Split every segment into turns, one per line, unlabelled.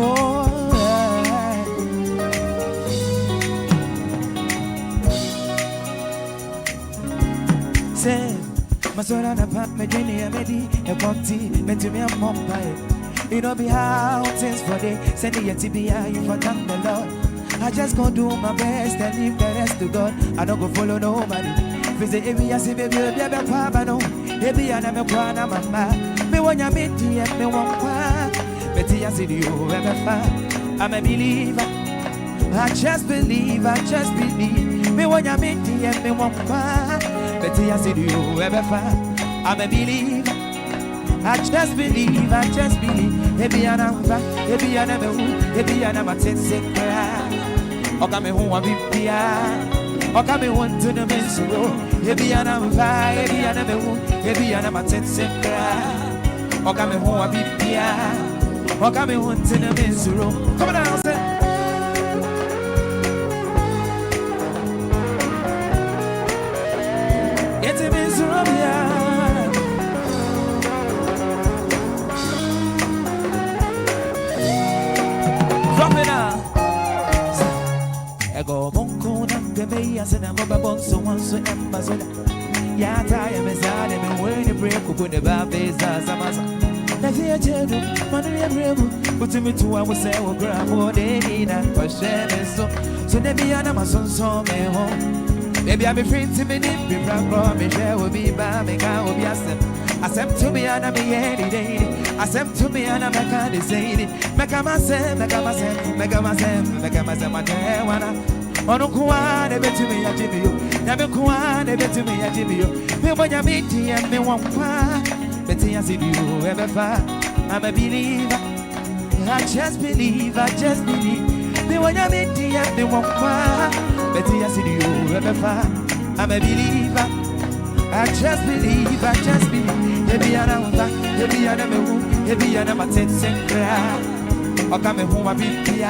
Oh, yeah. Say, Masora na pa me dini a medi e konti me to me a mumbai. It don't be how things for day. Send the TBI you for thank the Lord. I just gonna do my best and leave the rest to God. I don't go follow nobody. Visit every I see baby baby papa no. Baby I never wanna mama. Me want ya meet and me want pa. Betty I see you ever far. I'm a believer. I just believe. Me want ya meet and me want pa. Betty I see you ever far. I'm a believer. I just believe. Maybe I know, maybe I never would, maybe I never take sick cry. Or come home, I'll be here. Or come home to the men's room. Maybe I never buy, maybe I never would, maybe I never take sick cry. Or come home, I'll be here. Or come home to the men's room. Come on now, say. It's a men's room, yeah. Ego bonko na deme asena mo babonso wanso embazela ya taya mezale me weni break up ne ba beza samasa na fie chedo manu ya brebu butumi tu wa se wo gra mo de ni na ko sheme so ne bi ana masonso me ho baby I'm free to me ni bi bra me share will be ba me ka obi asem to me ana me any day asem to me ana me ka de say me ka ma se ma de wana onu kuwa de betumi ya jibiyo na me kuwa de betumi ya jibiyo me bonya miti and me won kwa beti ya sibiyo ebefa I'm a believer. I just believe me bonya miti and me won kwa beti ya sibiyo ebefa I'm a believer. I just believe. Maybe I know that, maybe I never will, maybe I never take sick cry. Or come home, I'll be here.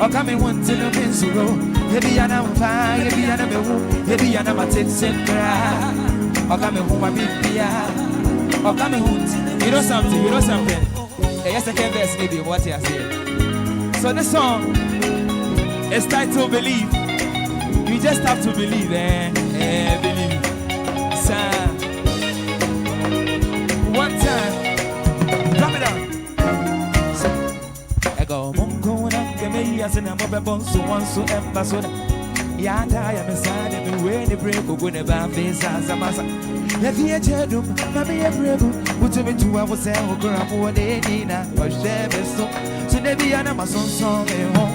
Or come home to the men's room. Maybe I know that, maybe I never will, maybe I never take sick cry. Or come home, I'll be here. Or come home to the you know something. Yes, I can verse maybe what you say. So the song is titled Believe. You just have to believe, believe. One time, drop it down. I go monko na keme ya sena mo be bonso wanso embasona. Ya ta ya mesade me we ni break go ne ba visa samasa. Ya fie chedum na me ye brebu. Butu me tu awo se o gra mo de ni na o shebe so. So ne bi ana masonso me ho.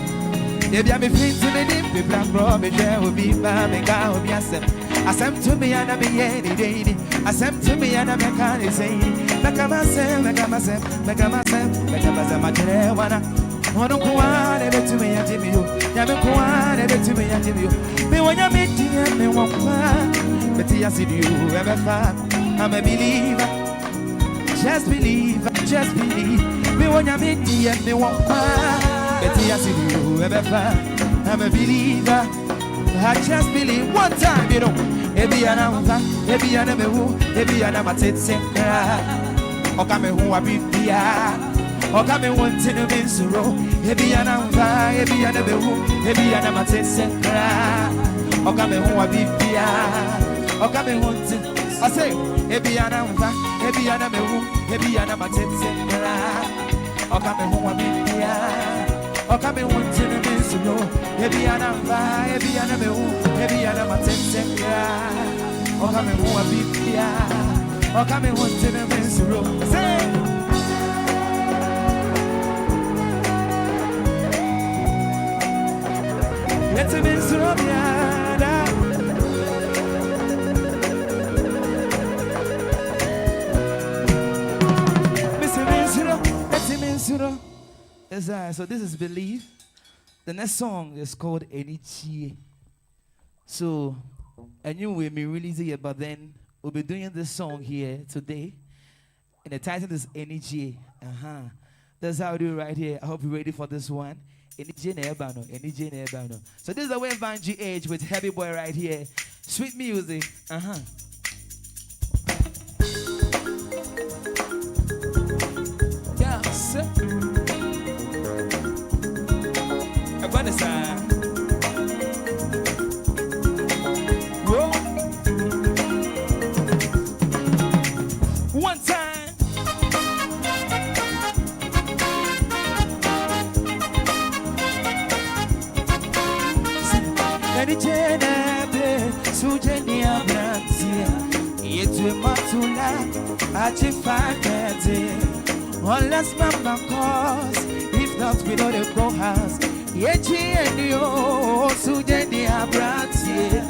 Ne bi am fit to me ni black bro me je obi ba me ga obi asem. Asem to me and me any day. Asem to me and me can't say. Make myself, my wana. Ono kuane betu me yatimi yo. Ya me kuane betu me yatimi yo. Me wanya meti me wakwa. Beti yasidi you ever fa. I'm a believer. Just believe. Me wanya meti me wakwa. Beti yasidi you ever fa. I'm a believer. I just believe one time, you know. Ebi anamva, ebi anamehu, ebi anamatetse kra. Okame hu abibia. Okame wonte no mensuro. Ebi anamva, ebi anamehu, ebi anamatetse kra. Okame hu abibia. Okame wonte. I say, ebi anamva, ebi anamehu, ebi anamatetse kra. Okame hu abibia. Okame wonte no mensuro. Ebi anamva, ebi anamehu, ebi anamatetse kra. Okame hu abibia. Okame wonte no mensuro. Say. Let's mensuro biada. Mr. Mensuro, let's mensuro. So this is Believe. The next song is called Enichie. So I knew we'd be releasing it, but then we'll be doing this song here today. And the title is Enichie. That's how we do it right here. I hope you're ready for this one. Enichie Nebano. So this is the Wave Band GH with Heavy Boy right here. Sweet music. Yeah, sir. Any Jenebe, Sujenia Brantia, Yetu Matula, Achifante, unless Mama calls, if not, we know the go house. Yechi and you, Sujenia Brantia,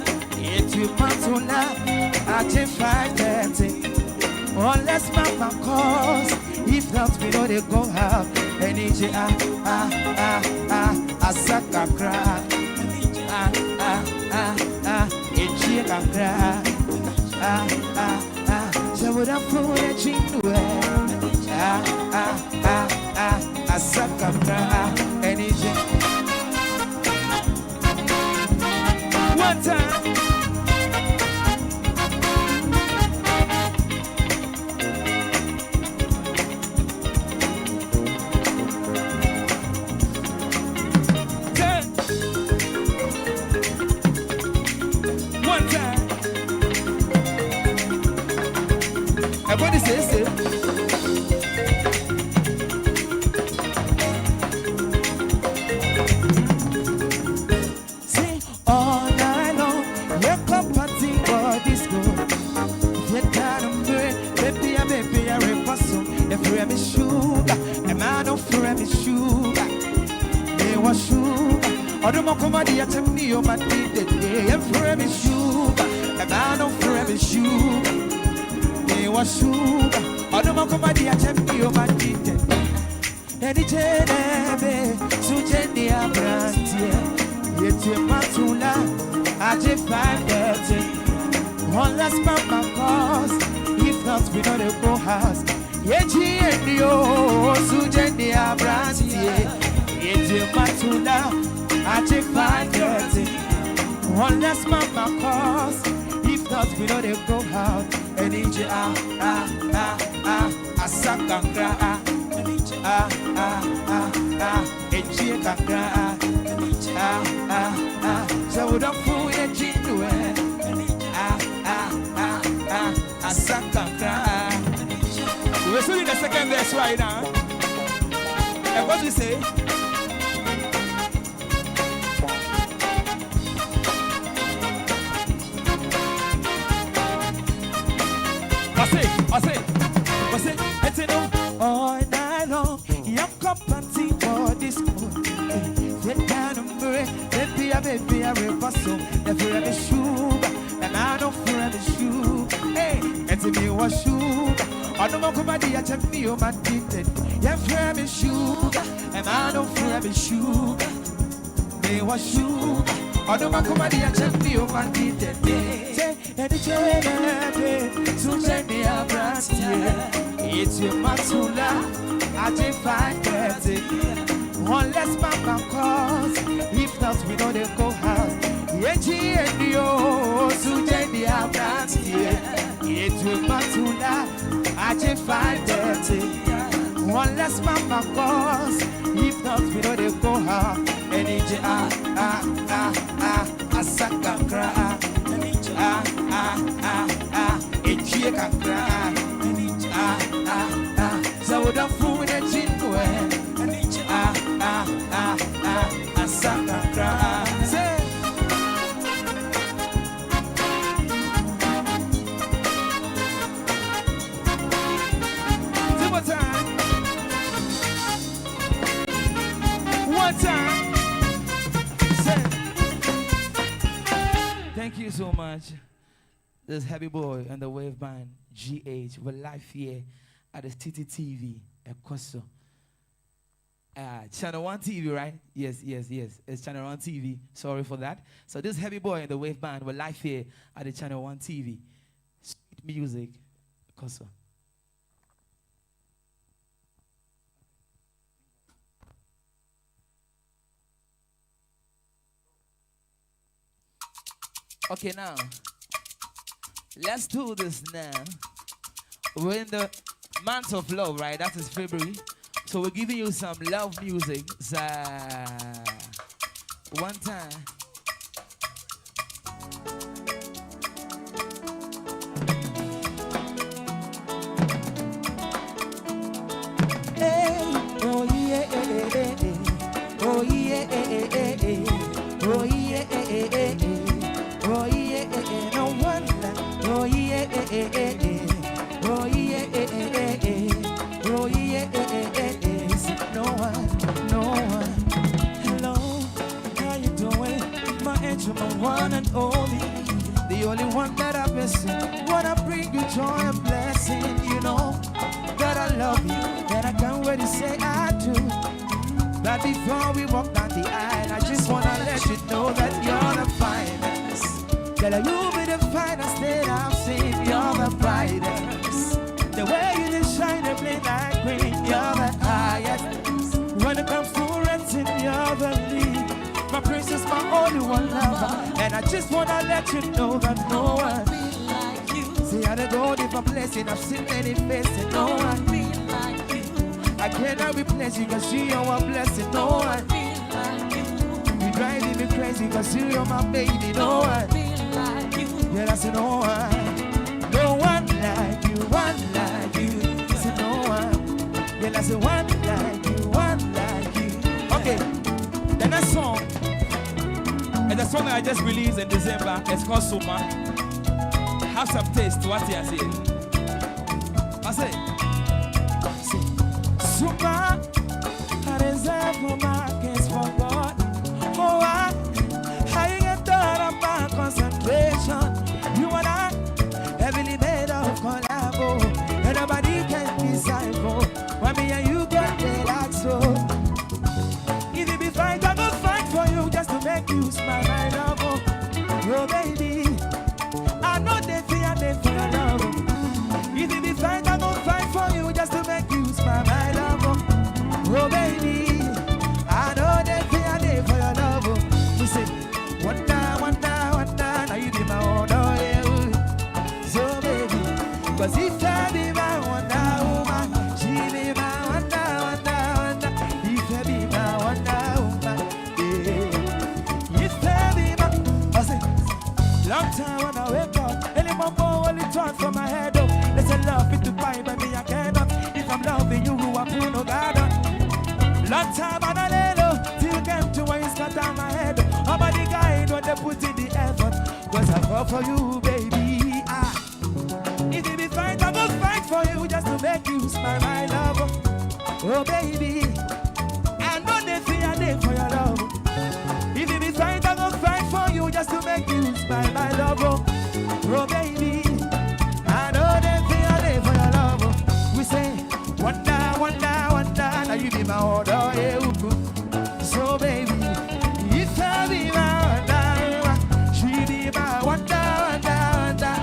Yetu Matula, Achifante, unless Mama calls, if not, we know the go house. Any Asaka cry. So would I put a chin to a sucker anything. One time. What is this? Sing all night long, your company for disco. You can't baby, I repasso. If you have sugar, a man of frame sugar. They was sugar. Or the Mocomadi at me, you might be the day. And frame sugar, a man of frame sugar. Was sugar, or the Mocomadi attempt you might eat it. Any Jenebe, Sujenia Brantia, yet you matula, Aje 5:30. One last Mama calls, if not, we know the go house. Yet you and you, Sujenia Brantia, yet you matula, Aje 5:30. One last Mama calls, if not, we know the go house. Enije asakakra enje kakra so we don't fool the jinwe asakakra. We're still in the second verse right now. And what we say? I say, it's all night long. Your company for this cool. You can't break, baby, I repasso. If you have a sugar, and I don't feel a sugar. Hey, it's me was sugar. I don't know somebody I check me on my teeth. You have a sugar, and I don't feel a sugar. Me was sugar. I don't know somebody I check me on my teeth. And the Jenebe, Sujenia Brantia, it's your matula, Aje 5:30. One less Mama calls, if not, we know they go house. Yechi and you, Sujenia Brantia, it's your matula, Aje 5:30. One less Mama calls, if not, we know they go house. And it's Asaka it's a cry. So the food that you know, a sucker cry. Say, one time, one time. Say, thank you so much. This Heavy Boy and the Wave Band GH. We're live here at the TTTV at Koso. Channel 1 TV, right? Yes. It's Channel 1 TV. Sorry for that. So this Heavy Boy and the Wave Band, we're live here at the Channel 1 TV. Sweet music, Koso. Okay, now. Let's do this now. We're in the month of love, right? That is February. So we're giving you some love music. One time. Hey, oh yeah, oh yeah, oh yeah. one and only, the only one that I've missing. Wanna bring you joy and blessing, you know that I love you, and I can't wait to say I do. But before we walk down the aisle, I just wanna let you know that you're the finest. Girl, you be the finest that I've seen. You're the brightest. The way you just shine and play like green, you're the highest. When it comes to renting, you're the lead. My princess, my only one lover. And I just wanna let you know that no one like you. See how they go different places, I've seen many faces. No one be like you. I cannot replace you, cause you're a blessing. No one be like you. You driving me crazy, cause you're my baby. No one be like you. Yeah, I said no one. No one like you, one like you. I said no one. Yeah, I said one like you, one like you. Okay, the next song. And the song I just released in December, it's called Suma. Have some taste to what I say. I say, Suma, I reserve my markets for God. Oh, I get thought of my concentration. You and I, heavily made of collabo. And nobody can decipher when me and you got like so. If you be fight, I go fight for you just to make you smile, my love. Oh, baby, I know they fear for your love. If you be fight, I go fight for you just to make you smile, my love. Oh, baby, I know they fear for your love. You say, wonder, wonder, wonder, now you be my own, oh, yeah. So, baby, cause if I be my wonder woman, she be my wonder, wonder, wonder. If I be my wonder woman, yeah. If I be my, I say, long time when I wake up, any mumbo only thought from my head up. They say love me to buy, baby, I cannot. If I'm loving you, I put no guard on. Long time and I lay low, till came to where you got on my head. How about the guide when they put in the effort? Was I fall for you, baby? Ah. If you be fight, I will fight for you just to make you smile, my love. Oh, baby, I know they fear for your love. If you be fight, I will fight for you just to make you smile, my love. Oh, baby, I know they fear for your love. We say, wonder, wonder, wonder, now you be my order, yeah. So, baby, if I be my wonder, she be my wonder, wonder, wonder.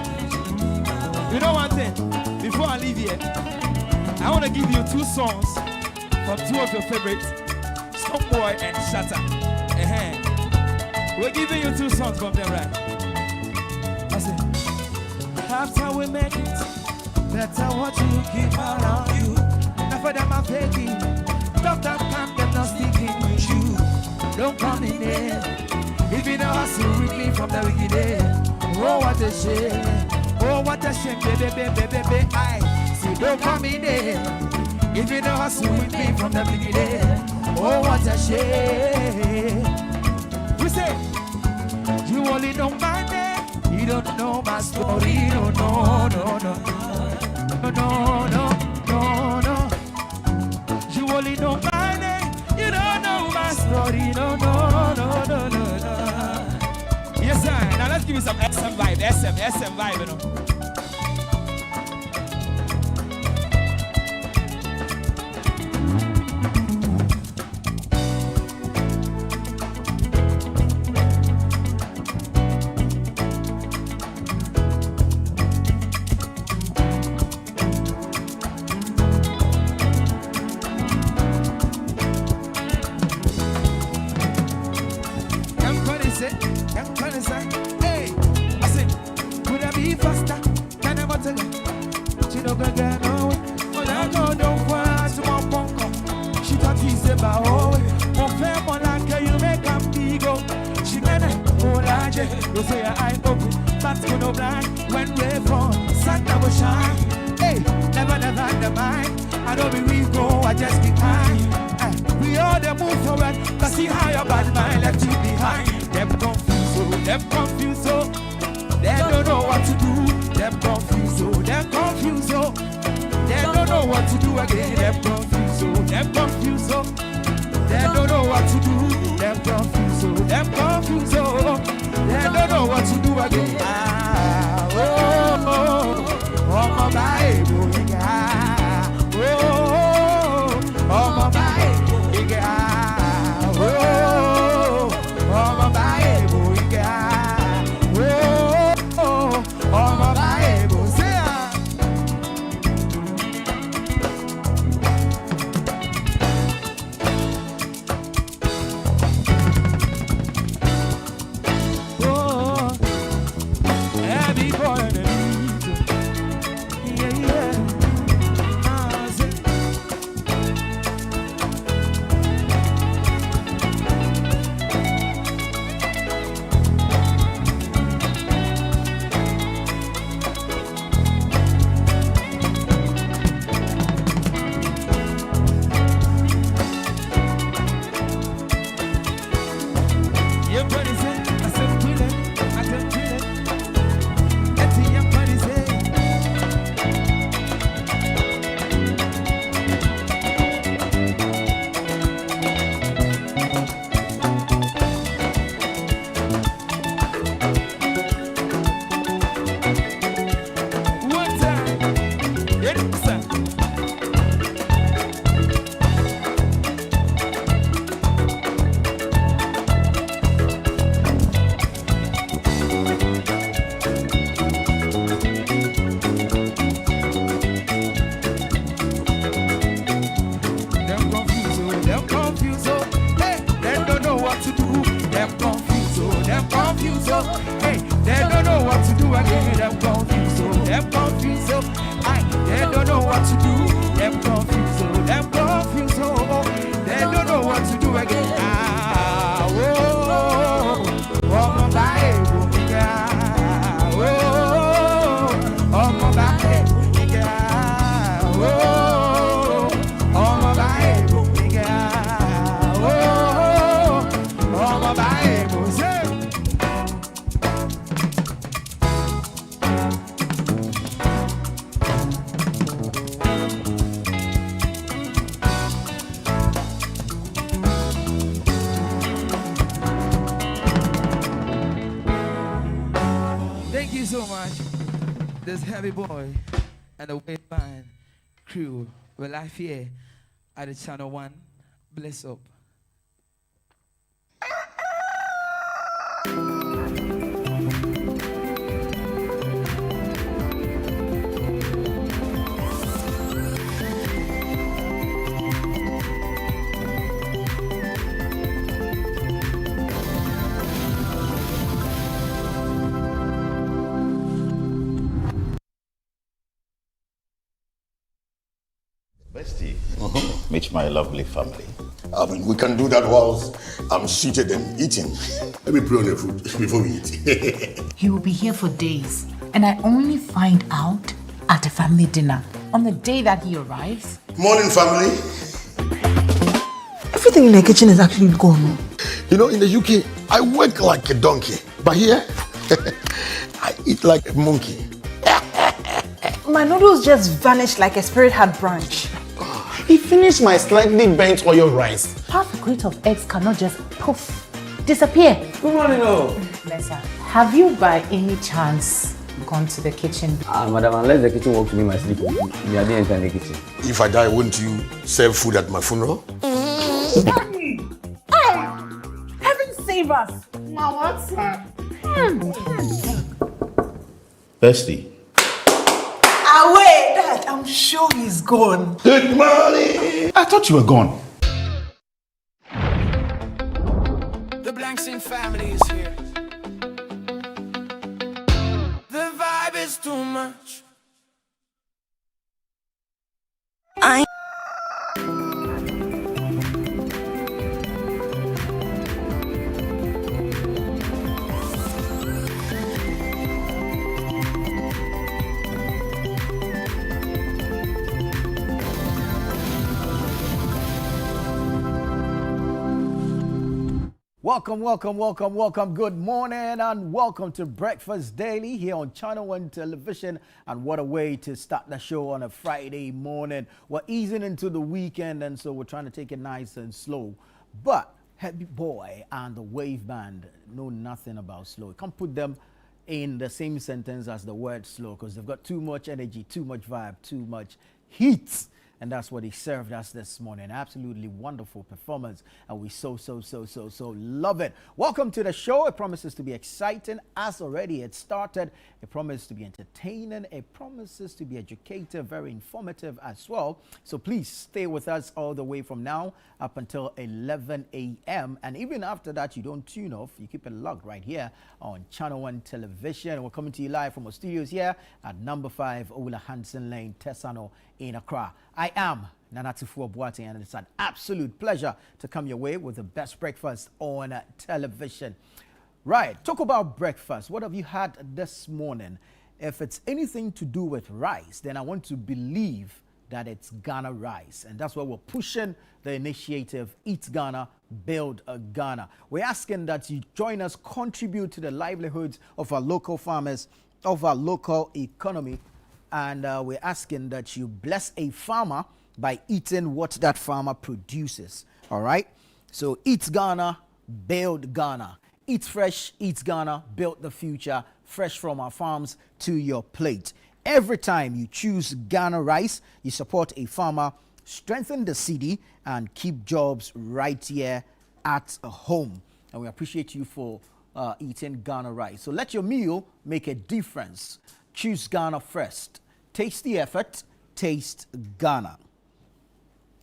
You know one thing, before I leave here, I want to give you two songs from two of your favorites, Stonebwoy and Shatta. We're giving you two songs from them, right? I said, after we make it, better what you keep around you. Now for them I'm faking, doctor can't get no sticking with you. Don't come in there, if you know hustle with me from the beginning. Oh, what a shame. Oh, what a shame, baby, baby, baby, I see, don't come in there. If you know hustle with me from the beginning. Oh, what a shame. We say, you only know my name, you don't know my story. No, no, no, no, no, no, no, no, no. You only know my name, you don't know my story. No, no, no, no, no, no. Yes, sir. Now let's give you some SM vibe, SM vibe, you know. You say your eye open, that's gonna blind. When we fall, Santa will shine. Hey, never the mind. I don't be we go, I just be kind. We all the move forward, but see how your bad mind left you behind. Them confused, so them confused, so they don't know what to do. Them confused, so them confused, so they don't know what to do again. Them confused, so them confused, so they don't know what to do. Them confused, so them confused, so they don't again. Oh my Bible, oh my Bible, oh my Bible, oh my Bible, say every boy in the this heavy boy and the wave band crew were live here at the Channel One. Bless up.
Bestie, meet my lovely family.
I mean, we can do that whilst I'm seated and eating. Let me put on the food before we eat.
He will be here for days, and I only find out at a family dinner on the day that he arrives.
Morning, family.
Everything in the kitchen is actually gone.
You know, in the UK, I work like a donkey, but here, I eat like a monkey.
My noodles just vanished like a spirit had brunch.
He finished my slightly burnt oil rice.
Half a crate of eggs cannot just poof, disappear.
Good morning, oh.
Lisa, have you by any chance gone to the kitchen?
Madam, unless the kitchen walks to me my sleep, me I didn't enter the kitchen.
If I die, won't you serve food at my funeral?
Heaven save us! Now what's
Bestie.
Away, Dad, I'm sure he's gone.
Good morning.
I thought you were gone.
The Blanksing family is here. The vibe is too much.
Welcome. Good morning and welcome to Breakfast Daily here on Channel One Television. And what a way to start the show on a Friday morning. We're easing into the weekend, and so we're trying to take it nice and slow. But Heavy Boy and the Wave Band know nothing about slow. You can't put them in the same sentence as the word slow, because they've got too much energy, too much vibe, too much heat. And that's what he served us this morning. Absolutely wonderful performance. And we so love it. Welcome to the show. It promises to be exciting as already it started. It promises to be entertaining. It promises to be educative, very informative as well. So please stay with us all the way from now up until 11 a.m. And even after that, you don't tune off. You keep it locked right here on Channel One Television. We're coming to you live from our studios here at number 5 Ola Hansen Lane, Tesano in Accra. I am Nana Tifua Boateng, and it's an absolute pleasure to come your way with the best breakfast on television. Right, talk about breakfast. What have you had this morning? If it's anything to do with rice, then I want to believe that it's Ghana rice. And that's why we're pushing the initiative, Eat Ghana, Build a Ghana. We're asking that you join us, contribute to the livelihoods of our local farmers, of our local economy. And we're asking that you bless a farmer by eating what that farmer produces. All right? So Eat Ghana, Build Ghana. Eat fresh, eat Ghana, build the future, fresh from our farms to your plate. Every time you choose Ghana rice, you support a farmer, strengthen the city, and keep jobs right here at home. And we appreciate you for eating Ghana rice. So let your meal make a difference. Choose Ghana first. Taste the effort. Taste Ghana.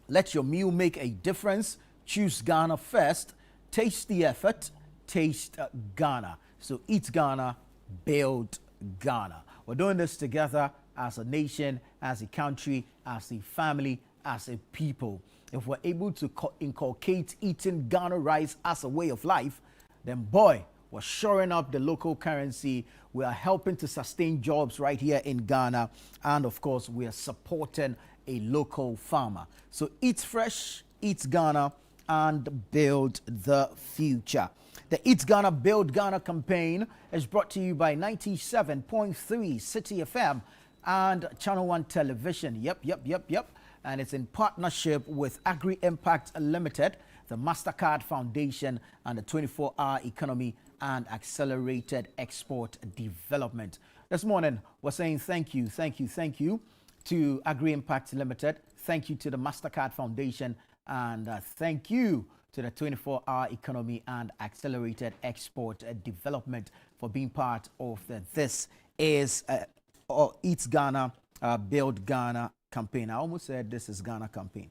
Let your meal make a difference. Choose Ghana first. Taste the effort. Taste Ghana. So Eat Ghana, Build Ghana. We're doing this together as a nation, as a country, as a family, as a people. If we're able to inculcate eating Ghana rice as a way of life, then boy, we're shoring up the local currency. We are helping to sustain jobs right here in Ghana. And of course, we are supporting a local farmer. So eat fresh, eat Ghana, and build the future. The Eat Ghana, Build Ghana campaign is brought to you by 97.3 City FM and Channel One Television. Yep. And it's in partnership with Agri Impact Limited, the MasterCard Foundation, and the 24-Hour Economy and Accelerated Export Development. This morning, we're saying thank you to Agri Impact Limited. Thank you to the MasterCard Foundation, and thank you to the 24-Hour Economy and Accelerated Export Development for being part of the This Is Eat Ghana, Build Ghana campaign. I almost said This Is Ghana campaign.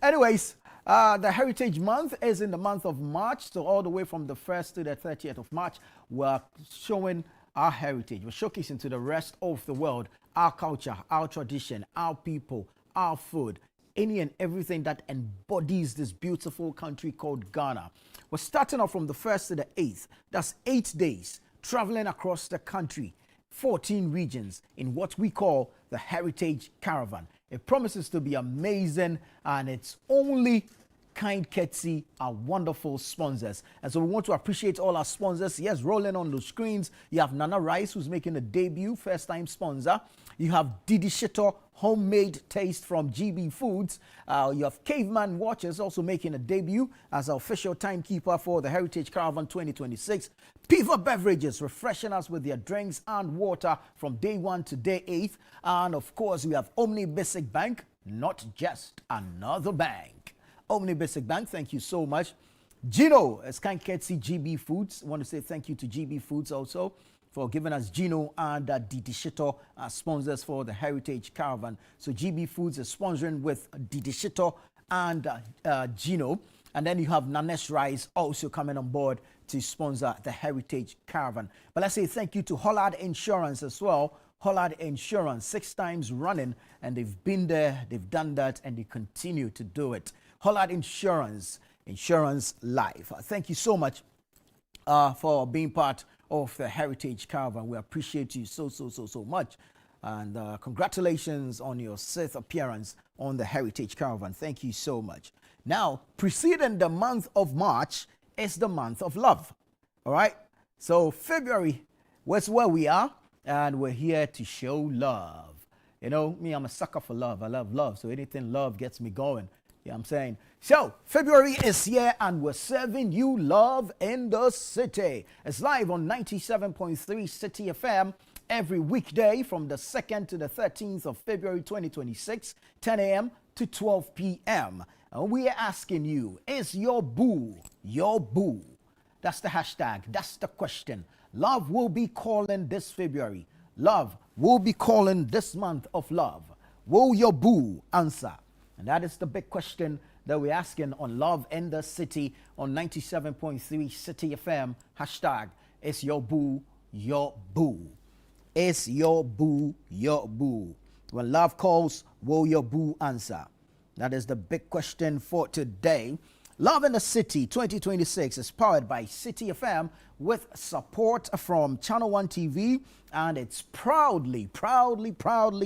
Anyways, the Heritage Month is in the month of March, so all the way from the 1st to the 30th of March, we're showing our heritage. We're showcasing to the rest of the world our culture, our tradition, our people, our food, any and everything that embodies this beautiful country called Ghana. We're starting off from the 1st to the 8th. That's 8 days, traveling across the country, 14 regions in what we call the Heritage Caravan. It promises to be amazing, and it's only kind courtesy our wonderful sponsors. And so we want to appreciate all our sponsors. Yes, rolling on the screens, you have Nana Rice, who's making a debut, first time sponsor. You have Didi Shito, homemade taste from GB Foods. You have Caveman Watches also making a debut as our official timekeeper for the Heritage Caravan 2026. Piva Beverages refreshing us with their drinks and water from day 1 to day 8. And of course, we have Omni Basic Bank, not just another bank. Omni Basic Bank, thank you so much. Gino, kind courtesy GB Foods. I want to say thank you to GB Foods also for giving us Gino and Didi Shito as sponsors for the Heritage Caravan. So GB Foods is sponsoring with Didi Shito and Gino. And then you have Nanesh Rice also coming on board to sponsor the Heritage Caravan. But let's say thank you to Hollard Insurance as well. Hollard Insurance, 6 times running, and they've been there, they've done that, and they continue to do it. Hollard Insurance, Insurance Life. Thank you so much for being part of the Heritage Caravan. We appreciate you so much. And congratulations on your 6th appearance on the Heritage Caravan. Thank you so much. Now, preceding the month of March is the month of love. All right? So February was where we are, and we're here to show love. You know, me, I'm a sucker for love. I love love. So anything love gets me going. Yeah, I'm saying. So, February is here and we're serving you Love in the City. It's live on 97.3 City FM every weekday from the 2nd to the 13th of February 2026, 10 a.m. to 12 p.m. And we are asking you, is your boo your boo? That's the hashtag. That's the question. Love will be calling this February. Love will be calling this month of love. Will your boo answer? And that is the big question that we're asking on Love in the City on 97.3 City FM. Hashtag, is your boo your boo? Is your boo your boo? When love calls, will your boo answer? That is the big question for today. Love in the City 2026 is powered by City FM with support from Channel One TV, and it's proudly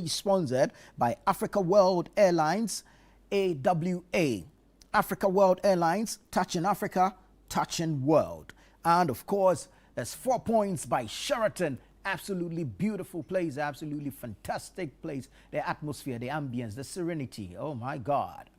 sponsored by Africa World Airlines, AWA. Africa World Airlines, touching Africa, touching world. And of course, there's 4 Points by Sheraton. Absolutely beautiful place, absolutely fantastic place. The atmosphere, the ambience, the serenity. Oh my God.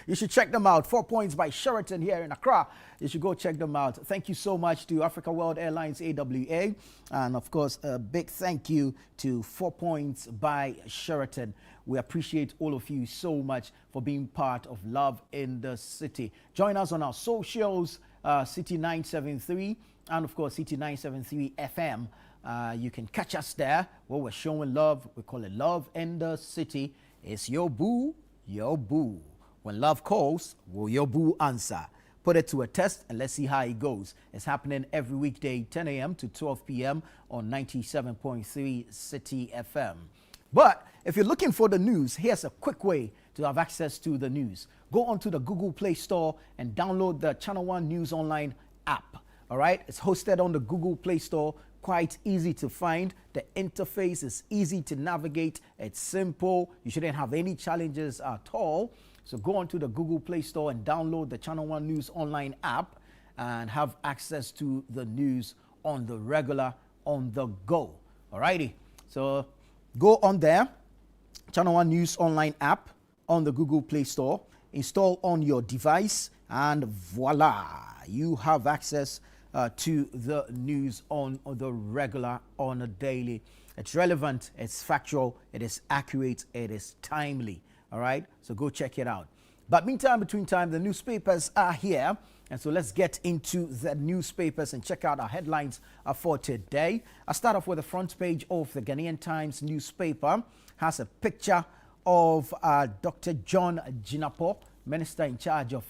You should check them out. 4 Points by Sheraton here in Accra. You should go check them out. Thank you so much to Africa World Airlines, AWA. And of course, a big thank you to 4 Points by Sheraton. We appreciate all of you so much for being part of Love in the City. Join us on our socials, City 973, and of course, City 973 FM. You can catch us there where we're showing love. We call it Love in the City. It's your boo, your boo. When love calls, will your boo answer? Put it to a test and let's see how it goes. It's happening every weekday, 10 a.m. to 12 p.m. on 97.3 City FM. But if you're looking for the news, here's a quick way to have access to the news. Go onto the Google Play Store and download the Channel One News Online app. All right, it's hosted on the Google Play Store. Quite easy to find. The interface is easy to navigate. It's simple. You shouldn't have any challenges at all. So go onto the Google Play Store and download the Channel One News Online app and have access to the news on the regular, on the go. Alrighty. So go on there, Channel One News Online app on the Google Play Store. Install on your device and voila, you have access to the news on the regular, on a daily. It's relevant, it's factual, it is accurate, it is timely. All right, so go check it out. But between time, the newspapers are here. And so let's get into the newspapers and check out our headlines for today. I'll start off with the front page of the Ghanaian Times newspaper. Has a picture of Dr. John Jinapor, Minister in charge of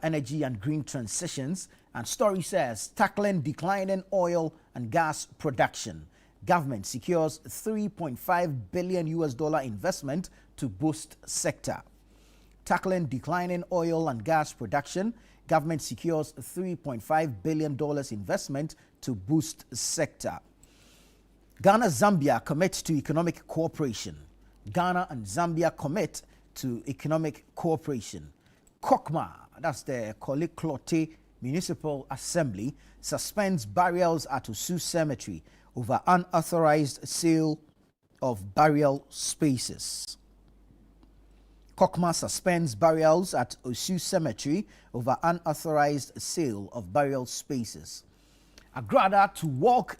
Energy and Green Transitions. And story says, tackling declining oil and gas production. Government secures $3.5 billion investment to boost sector. Tackling declining oil and gas production. Government secures $3.5 billion investment to boost sector. Ghana-Zambia commit to economic cooperation. Ghana and Zambia commit to economic cooperation. Kokma, that's the Koliklote Municipal Assembly, suspends burials at Osu Cemetery over unauthorized sale of burial spaces. Kokma suspends burials at Osu Cemetery over unauthorized sale of burial spaces. Agrada to walk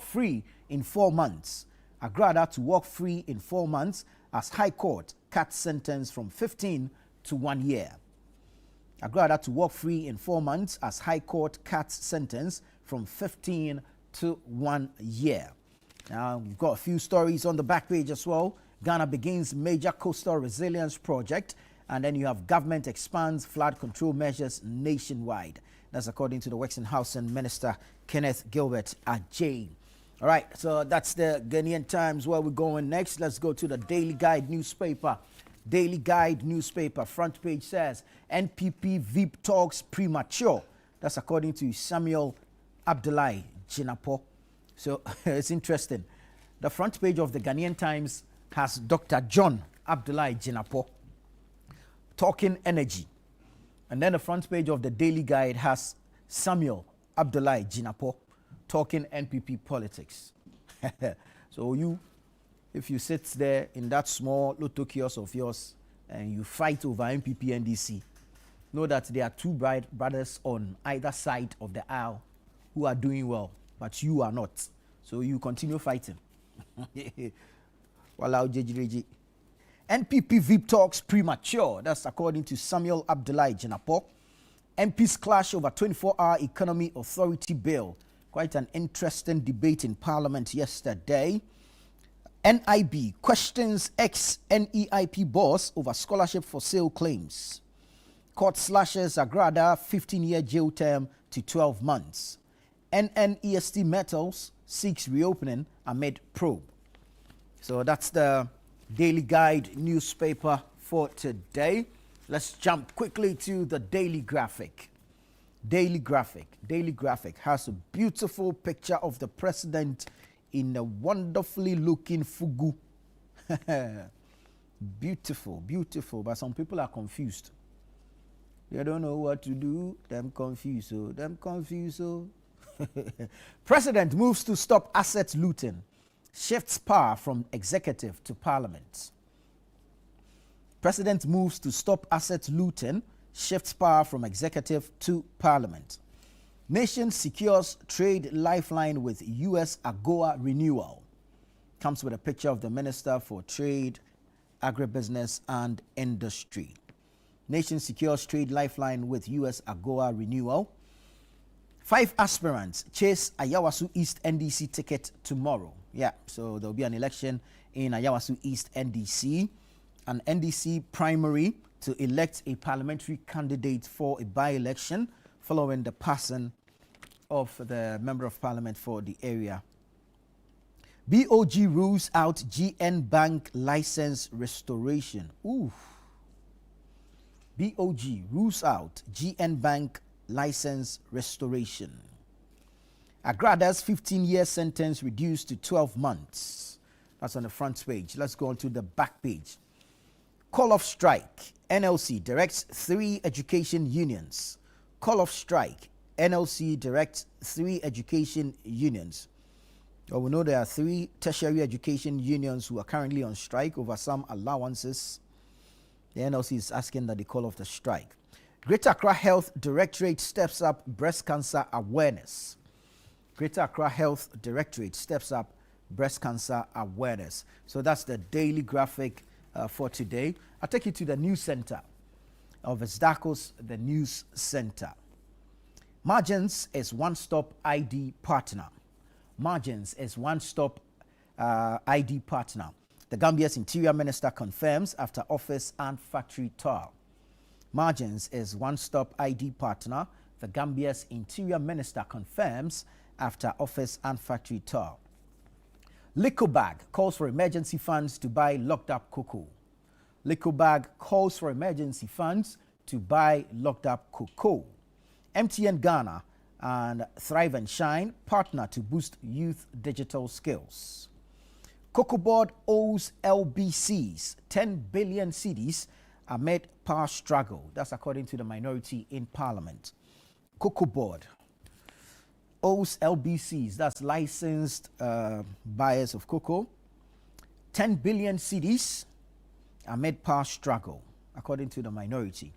free in 4 months. Agrada to walk free in 4 months as High Court cuts sentence from 15 to 1 year. Agrada to walk free in 4 months as High Court cuts sentence from 15 to 1 year. Now, we've got a few stories on the back page as well. Ghana begins major coastal resilience project, and then you have government expands flood control measures nationwide. That's according to the Works and Housing Minister, Kenneth Gilbert Ajay. All right, so that's the Ghanaian Times. Where we're going next, let's go to the Daily Guide newspaper. Daily Guide newspaper front page says NPP VIP talks premature. That's according to Samuel Abdullahi Jinapor. So it's interesting. The front page of the Ghanaian Times has Dr. John Abdullahi Jinapor talking energy. And then the front page of the Daily Guide has Samuel Abdullahi Jinapor talking NPP politics. So if you sit there in that small little kiosk of yours and you fight over MPP NDC, know that there are two brothers on either side of the aisle who are doing well, but you are not. So you continue fighting. Walao jejireji. NPP VIP talks premature. That's according to Samuel Abdullahi Jinapo. MPs clash over 24-hour economy authority bill. Quite an interesting debate in Parliament yesterday. NIB questions ex-NEIP boss over scholarship for sale claims. Court slashes Agrada 15-year jail term to 12 months. NNEST Metals seeks reopening amid probe. So that's the Daily Guide newspaper for today. Let's jump quickly to the Daily Graphic. Daily Graphic has a beautiful picture of the president in a wonderfully looking fugu. Beautiful, but some people are confused. They don't know what to do. Them confused. President moves to stop asset looting. Shifts power from executive to parliament. President moves to stop asset looting. Shifts power from executive to parliament. Nation secures trade lifeline with U.S. AGOA renewal. Comes with a picture of the Minister for Trade, Agribusiness and Industry. Nation secures trade lifeline with U.S. AGOA renewal. 5 aspirants chase Ayawasu East NDC ticket tomorrow. Yeah, so there'll be an election in Ayawasu East NDC, an NDC primary to elect a parliamentary candidate for a by-election following the passing of the Member of Parliament for the area. BOG rules out GN Bank license restoration. Ooh. BOG rules out GN Bank license restoration. Agrada's 15-year sentence reduced to 12 months. That's on the front page. Let's go on to the back page. Call of strike. NLC directs 3 education unions. Call of strike. NLC directs 3 education unions. Well, we know there are 3 tertiary education unions who are currently on strike over some allowances. The NLC is asking that they call off the strike. Greater Accra Health Directorate steps up breast cancer awareness. Greater Accra Health Directorate steps up breast cancer awareness. So that's the Daily Graphic for today. I'll take you to the news center of Zdakos, the news center. Margins is one-stop ID partner. Margins is one-stop ID partner. The Gambia's Interior Minister confirms after office and factory tour. Margins is one-stop ID partner. The Gambia's Interior Minister confirms after office and factory tour. Licobag calls for emergency funds to buy locked-up cocoa. Licobag calls for emergency funds to buy locked-up cocoa. MTN Ghana and Thrive and Shine partner to boost youth digital skills. Cocoa Board owes LBCs 10 billion cedis amid power struggle. That's according to the minority in Parliament. Cocoa Board owes LBCs, that's licensed buyers of cocoa, 10 billion cedis amid power struggle, according to the minority.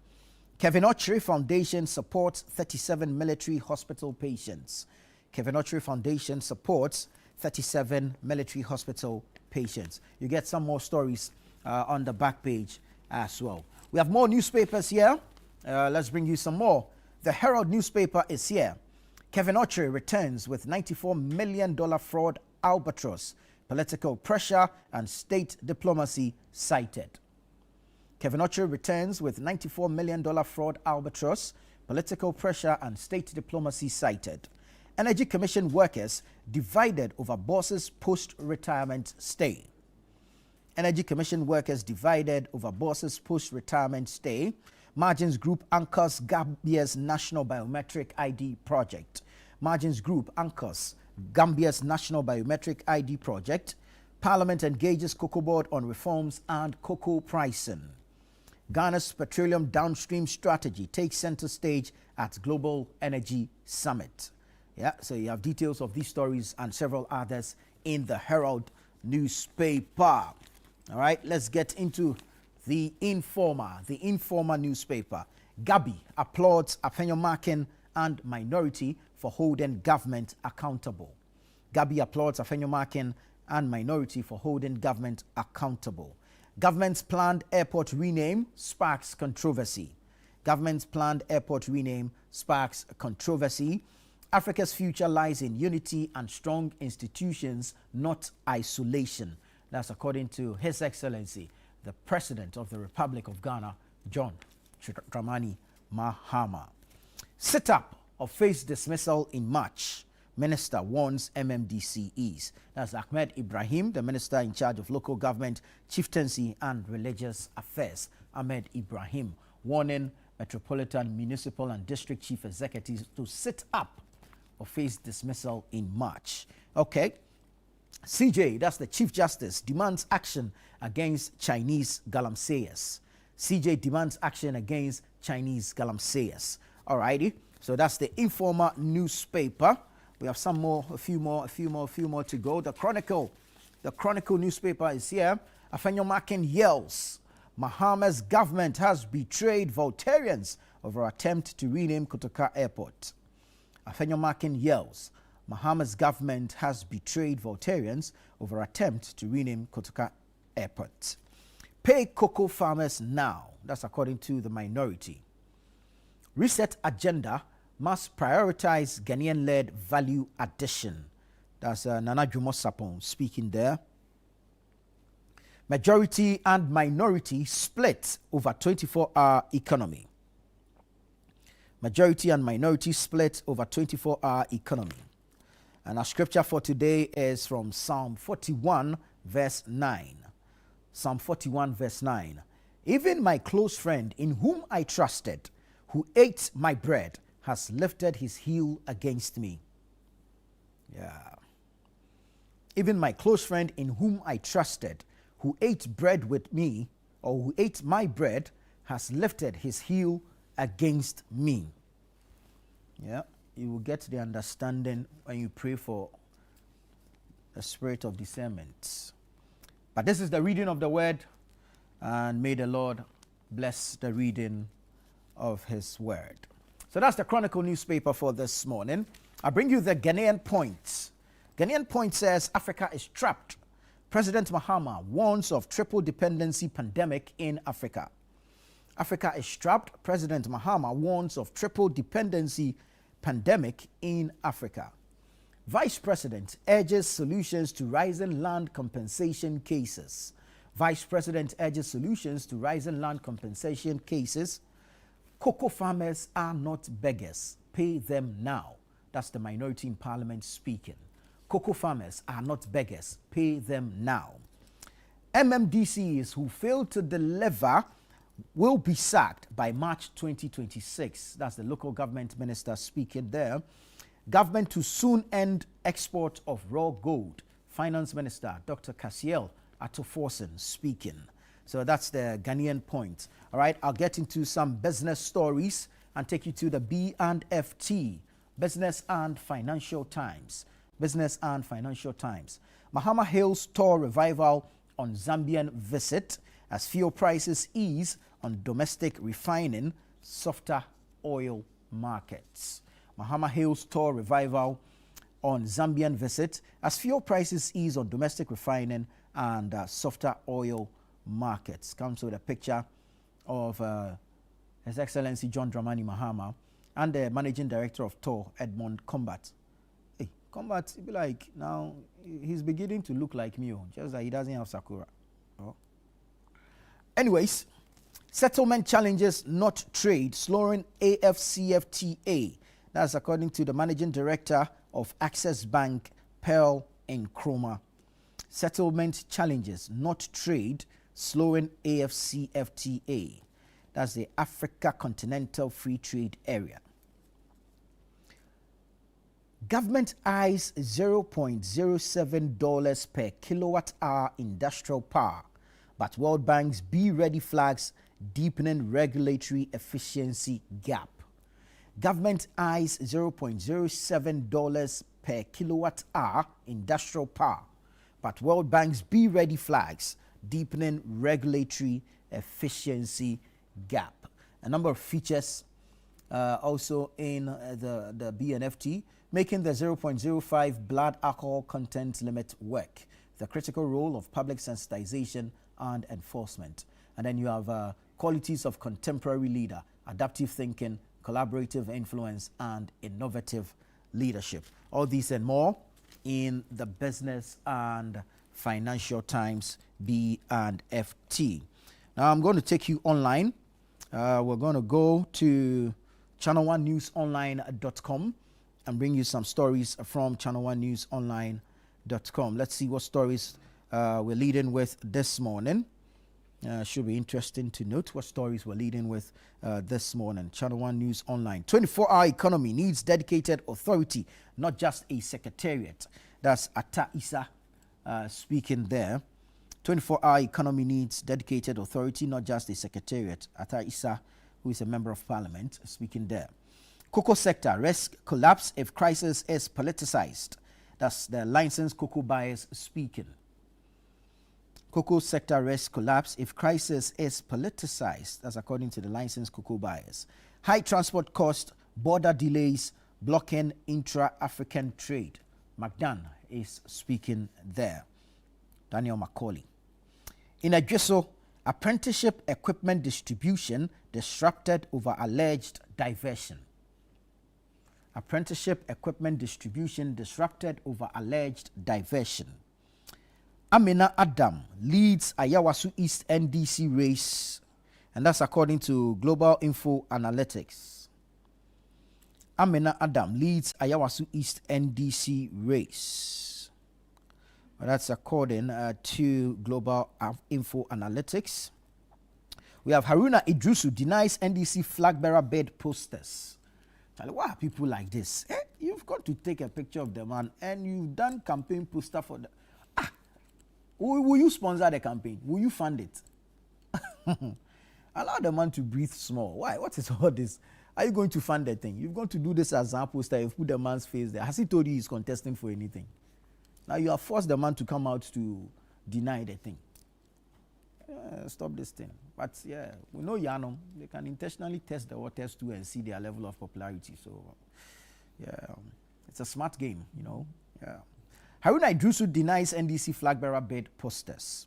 Kevin Ochre Foundation supports 37 military hospital patients. Kevin Ochre Foundation supports 37 military hospital patients. You get some more stories on the back page as well. We have more newspapers here. Let's bring you some more. The Herald newspaper is here. Kevin Ochre returns with $94 million fraud albatross. Political pressure and state diplomacy cited. Kevin Ochre returns with $94 million fraud albatross. Political pressure and state diplomacy cited. Energy Commission workers divided over boss's post-retirement stay. Energy Commission workers divided over boss's post-retirement stay. Margins Group anchors Gambia's National Biometric ID project. Margins Group anchors Gambia's National Biometric ID project. Parliament engages Cocoa Board on reforms and cocoa pricing. Ghana's petroleum downstream strategy takes center stage at Global Energy Summit. Yeah, so you have details of these stories and several others in the Herald newspaper. All right, let's get into The Informer newspaper. Gabi applauds Afenyomakin and minority for holding government accountable. Gabi applauds Afenyomakin and minority for holding government accountable. Government's planned airport rename sparks controversy. Government's planned airport rename sparks controversy. Africa's future lies in unity and strong institutions, not isolation. That's according to His Excellency, the President of the Republic of Ghana, John Dramani Mahama. Sit up or face dismissal in March. Minister warns MMDCEs. That's Ahmed Ibrahim, the Minister in charge of local government, chieftaincy and religious affairs. Ahmed Ibrahim warning Metropolitan, Municipal and District Chief Executives to sit up or face dismissal in March. Okay. CJ, that's the Chief Justice, demands action against Chinese galamseyers. CJ demands action against Chinese galamseyers. Alrighty. So that's the Informer newspaper. We have some more, a few more to go. The Chronicle newspaper is here. Afenyomakin yells, Mahama's government has betrayed Voltarians over attempt to rename Kotoka Airport. Afenyomakin yells, Mahama's government has betrayed Voltarians over attempt to rename Kotoka Airport. Pay cocoa farmers now. That's according to the minority. Reset agenda must prioritize Ghanaian-led value addition. That's Nana Jumo Sapon speaking there. Majority and minority split over 24-hour economy. Majority and minority split over 24-hour economy. And our scripture for today is from Psalm 41, verse 9. Psalm 41, verse 9. Even my close friend in whom I trusted, who ate my bread, has lifted his heel against me. Yeah. Even my close friend in whom I trusted, who ate bread with me, or who ate my bread, has lifted his heel against me. Yeah. You will get the understanding when you pray for the spirit of discernment. But this is the reading of the word, and may the Lord bless the reading of his word. So that's the Chronicle newspaper for this morning. I bring you the Ghanaian Point. Ghanaian Point says Africa is trapped. President Mahama warns of triple dependency pandemic in Africa. Africa is trapped. President Mahama warns of triple dependency pandemic in Africa. Vice President urges solutions to rising land compensation cases. Vice President urges solutions to rising land compensation cases. Cocoa farmers are not beggars. Pay them now. That's the minority in parliament speaking. Cocoa farmers are not beggars. Pay them now. MMDCs who fail to deliver will be sacked by March 2026. That's the local government minister speaking there. Government to soon end export of raw gold. Finance Minister Dr. Cassiel Atoforsen speaking. So that's the Ghanaian Point. All right, I'll get into some business stories and take you to the B&FT, Business and Financial Times. Business and Financial Times. Mahama hails tour revival on Zambian visit as fuel prices ease on domestic refining, softer oil markets. Mahama hails tour revival on Zambian visit as fuel prices ease on domestic refining and softer oil markets. Comes with a picture of His Excellency John Dramani Mahama and the Managing Director of TOR, Edmond Combat. Hey, Combat, be like, now he's beginning to look like me, just that he doesn't have Sakura. Oh. Anyways, settlement challenges, not trade, slowing AFCFTA. That's according to the Managing Director of Access Bank, Pearl Nkrumah. Settlement challenges, not trade, slowing AFCFTA. That's the Africa Continental Free Trade Area. Government eyes $0.07 per kilowatt hour industrial power, but World Bank's Be Ready flags deepening regulatory efficiency gap. Government eyes $0.07 per kilowatt hour industrial power, but World Bank's Be Ready flags deepening regulatory efficiency gap. A number of features also in the BNFT, making the 0.05 blood alcohol content limit work, the critical role of public sensitization and enforcement. And then you have qualities of contemporary leader, adaptive thinking, collaborative influence, and innovative leadership. All these and more in the Business and Financial Times B&FT. Now I'm going to take you online. We're going to go to channel1newsonline.com and bring you some stories from channel1newsonline.com. Let's see what stories we're leading with this morning. Should be interesting to note what stories we're leading with this morning. Channel 1 News Online. 24-hour economy needs dedicated authority, not just a secretariat. That's Atta Issa speaking there. 24-hour economy needs dedicated authority, not just a secretariat. Atta Issa, who is a member of parliament, speaking there. Cocoa sector risk collapse if crisis is politicized. That's the licensed cocoa buyers speaking. Cocoa sector risk collapse if crisis is politicized. That's according to the licensed cocoa buyers. High transport cost, border delays, blocking intra-African trade. McDan is speaking there. Daniel Macaulay. In Adweso, apprenticeship equipment distribution disrupted over alleged diversion. Apprenticeship equipment distribution disrupted over alleged diversion. Amina Adam leads Ayawasu East NDC race, and that's according to Global Info Analytics. Amina Adam leads Ayawasu East NDC race. Well, that's according to Global Info Analytics. We have Haruna Idrusu denies NDC flag bearer bid posters. Charlie, why are people like this? You've got to take a picture of the man and you've done campaign poster for them. Will you sponsor the campaign? Will you fund it? Allow the man to breathe small. Why? What is all this? Are you going to fund the thing? You've got to do this as a poster. You've put the man's face there. Has he told you he's contesting for anything? Now you have forced the man to come out to deny the thing. Stop this thing. But yeah, we know Yano. They can intentionally test the waters too and see their level of popularity. So yeah, it's a smart game, you know. Yeah. Haruna Idrusu denies NDC flag bearer bid posters.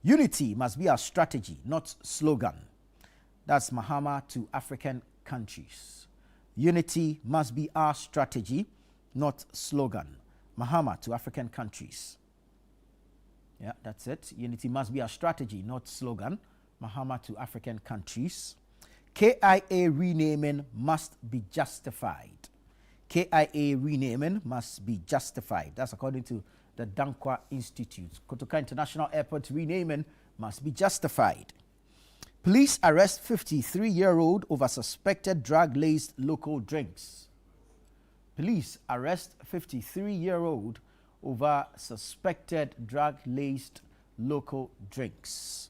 Unity must be our strategy, not slogan. That's Mahama to African countries. Unity must be our strategy, not slogan. Mahama to African countries. Yeah, that's it. Unity must be our strategy, not slogan. Mahama to African countries. KIA renaming must be justified. KIA renaming must be justified. That's according to the Dankwa Institute. Kotoka International Airport renaming must be justified. Police arrest 53-year-old over suspected drug-laced local drinks. Police arrest 53-year-old over suspected drug-laced local drinks.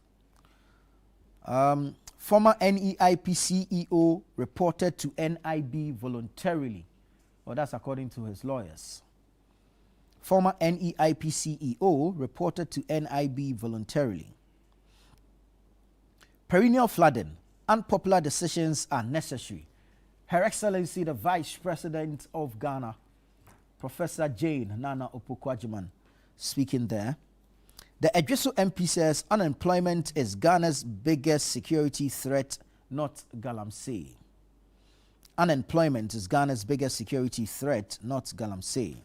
Former NEIP CEO reported to NIB voluntarily. Well, that's according to his lawyers. Former NEIP CEO reported to NIB voluntarily. Perennial flooding. Unpopular decisions are necessary. Her Excellency, the Vice President of Ghana, Professor Jane Nana Opoku-Agyeman, speaking there. The Adweso MP says unemployment is Ghana's biggest security threat, not Galamsey. Unemployment is Ghana's biggest security threat, not Galamsey.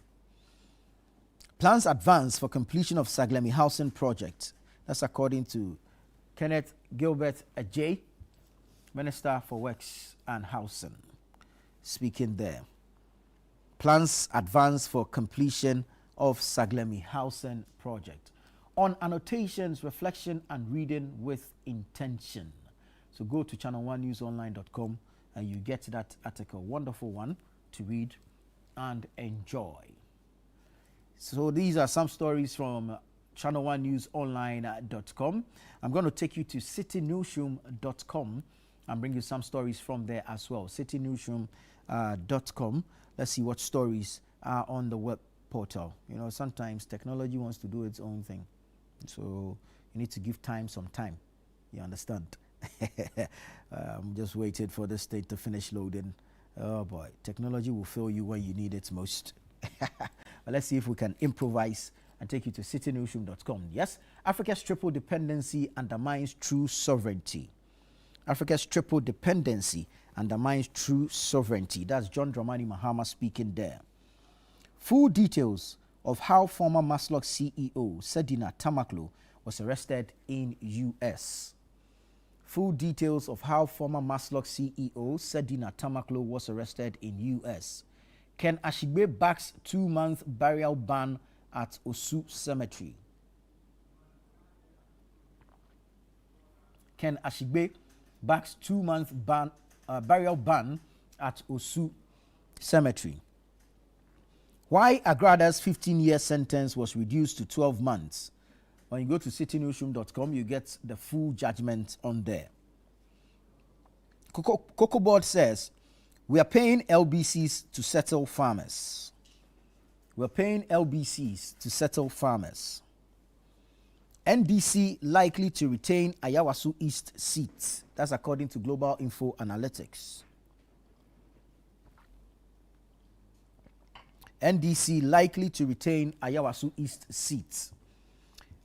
Plans advance for completion of Saglemi housing project. That's according to Kenneth Gilbert Ajay, Minister for Works and Housing, speaking there. Plans advance for completion of Saglemi housing project. On annotations, reflection, and reading with intention. So go to channel1newsonline.com and you get that article. Wonderful one to read and enjoy. So these are some stories from channel1newsonline.com. I'm going to take you to citynewsroom.com and bring you some stories from there as well. citynewsroom.com. Let's see what stories are on the web portal. You know, sometimes technology wants to do its own thing. So you need to give time some time. You understand? I'm just waiting for this thing to finish loading. Oh boy, technology will fail you when you need it most. But let's see if we can improvise and take you to citynewsroom.com. Yes, Africa's triple dependency undermines true sovereignty. Africa's triple dependency undermines true sovereignty. That's John Dramani Mahama speaking there. Full details of how former Maslok CEO Sedina Tamaklo was arrested in U.S. Full details of how former Maslok CEO Sedina Tamaklo was arrested in U.S. Ken Ashigbe backs 2-month burial ban at Osu Cemetery. Ken Ashigbe backs 2-month burial ban at Osu Cemetery. Why Agrada's 15-year sentence was reduced to 12 months. When you go to citynewsroom.com, you get the full judgment on there. Cocoa Board says, we are paying LBCs to settle farmers. We're paying LBCs to settle farmers. NDC likely to retain Ayawasu East seats. That's according to Global Info Analytics. NDC likely to retain Ayawasu East seats.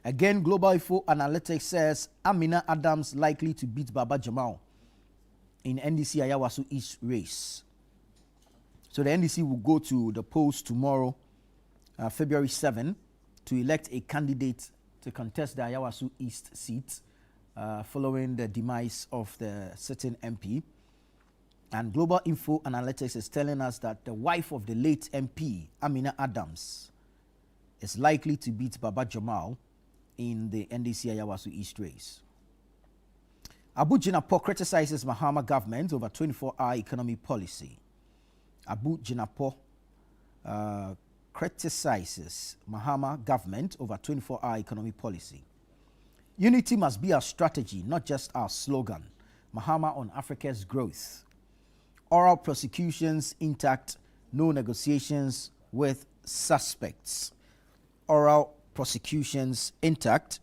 Again, Global Info Analytics says Amina Adams likely to beat Baba Jamal in NDC Ayawasu East race. So the NDC will go to the polls tomorrow, February 7, to elect a candidate to contest the Ayawasu East seat following the demise of the sitting MP. And Global Info Analytics is telling us that the wife of the late MP, Amina Adams, is likely to beat Baba Jamal in the NDC Ayawasu East race. Abu Jinapo criticizes Mahama government over 24-hour economy policy. Abu Jinapo criticizes Mahama government over 24-hour economy policy. Unity must be our strategy, not just our slogan. Mahama on Africa's growth. Oral prosecutions intact, no negotiations with suspects. Oral prosecutions intact,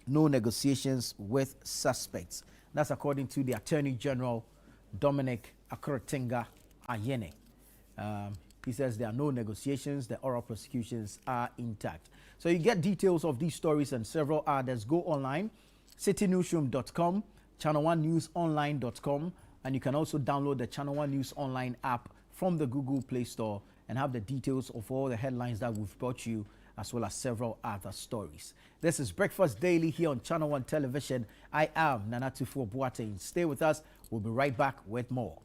no negotiations with suspects. That's according to the Attorney General, Dominic Akorotinga Ayene. He says there are no negotiations, the oral prosecutions are intact. So you get details of these stories and several others. Go online, citynewsroom.com, channel1newsonline.com, and you can also download the Channel One News Online app from the Google Play Store and have the details of all the headlines that we've brought you, as well as several other stories. This is Breakfast Daily here on Channel One Television. I am Nana Tufo Boateng. Stay with us. We'll be right back with more.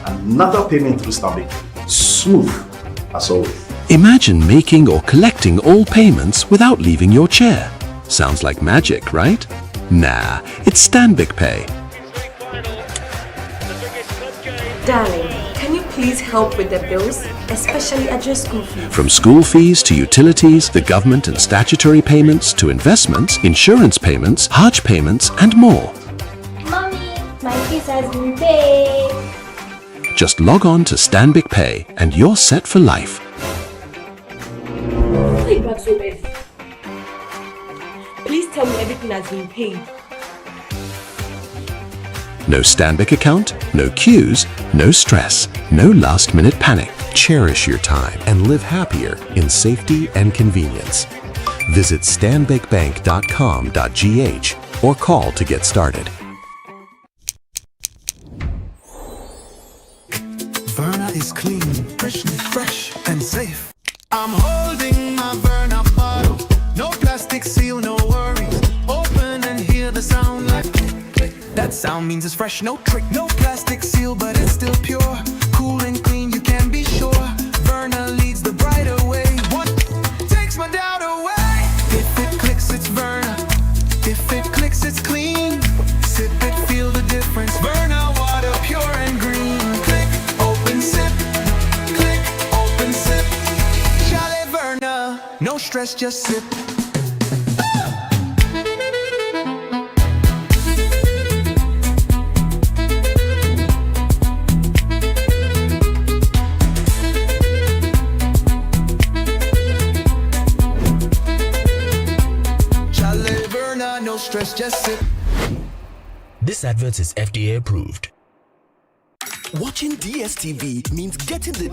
Another payment through Stanbic. Smooth as always.
Imagine making or collecting all payments without leaving your chair. Sounds like magic, right? Nah, it's Stanbic Pay.
Darling, can you please help with the bills, especially at your school fees?
From school fees to utilities, the government and statutory payments to investments, insurance payments, Hajj payments, and more.
Mommy, my fees has been paid.
Just log on to Stanbic Pay and you're set for life.
Please tell me everything has been paid.
No Stanbic account, no queues, no stress, no last-minute panic.
Cherish your time and live happier in safety and convenience. Visit stanbicbank.com.gh or call to get started.
Verna is clean, fresh and safe. I'm holding my Verna bottle. No plastic seal, no worries. Open and hear the sound like click. That sound means it's fresh, no trick. No plastic seal, but it's still pure. Cool and clean, you can be sure. Verna leads the brighter way. What takes my doubt away? If it clicks, it's Verna. If it clicks, it's clean. Sip it, feel the difference. Verna water, pure and green. Click, open, sip. no stress, just sip. Chalet Verna, no stress, just sip.
This advert is FDA approved.
Watching DSTV means getting the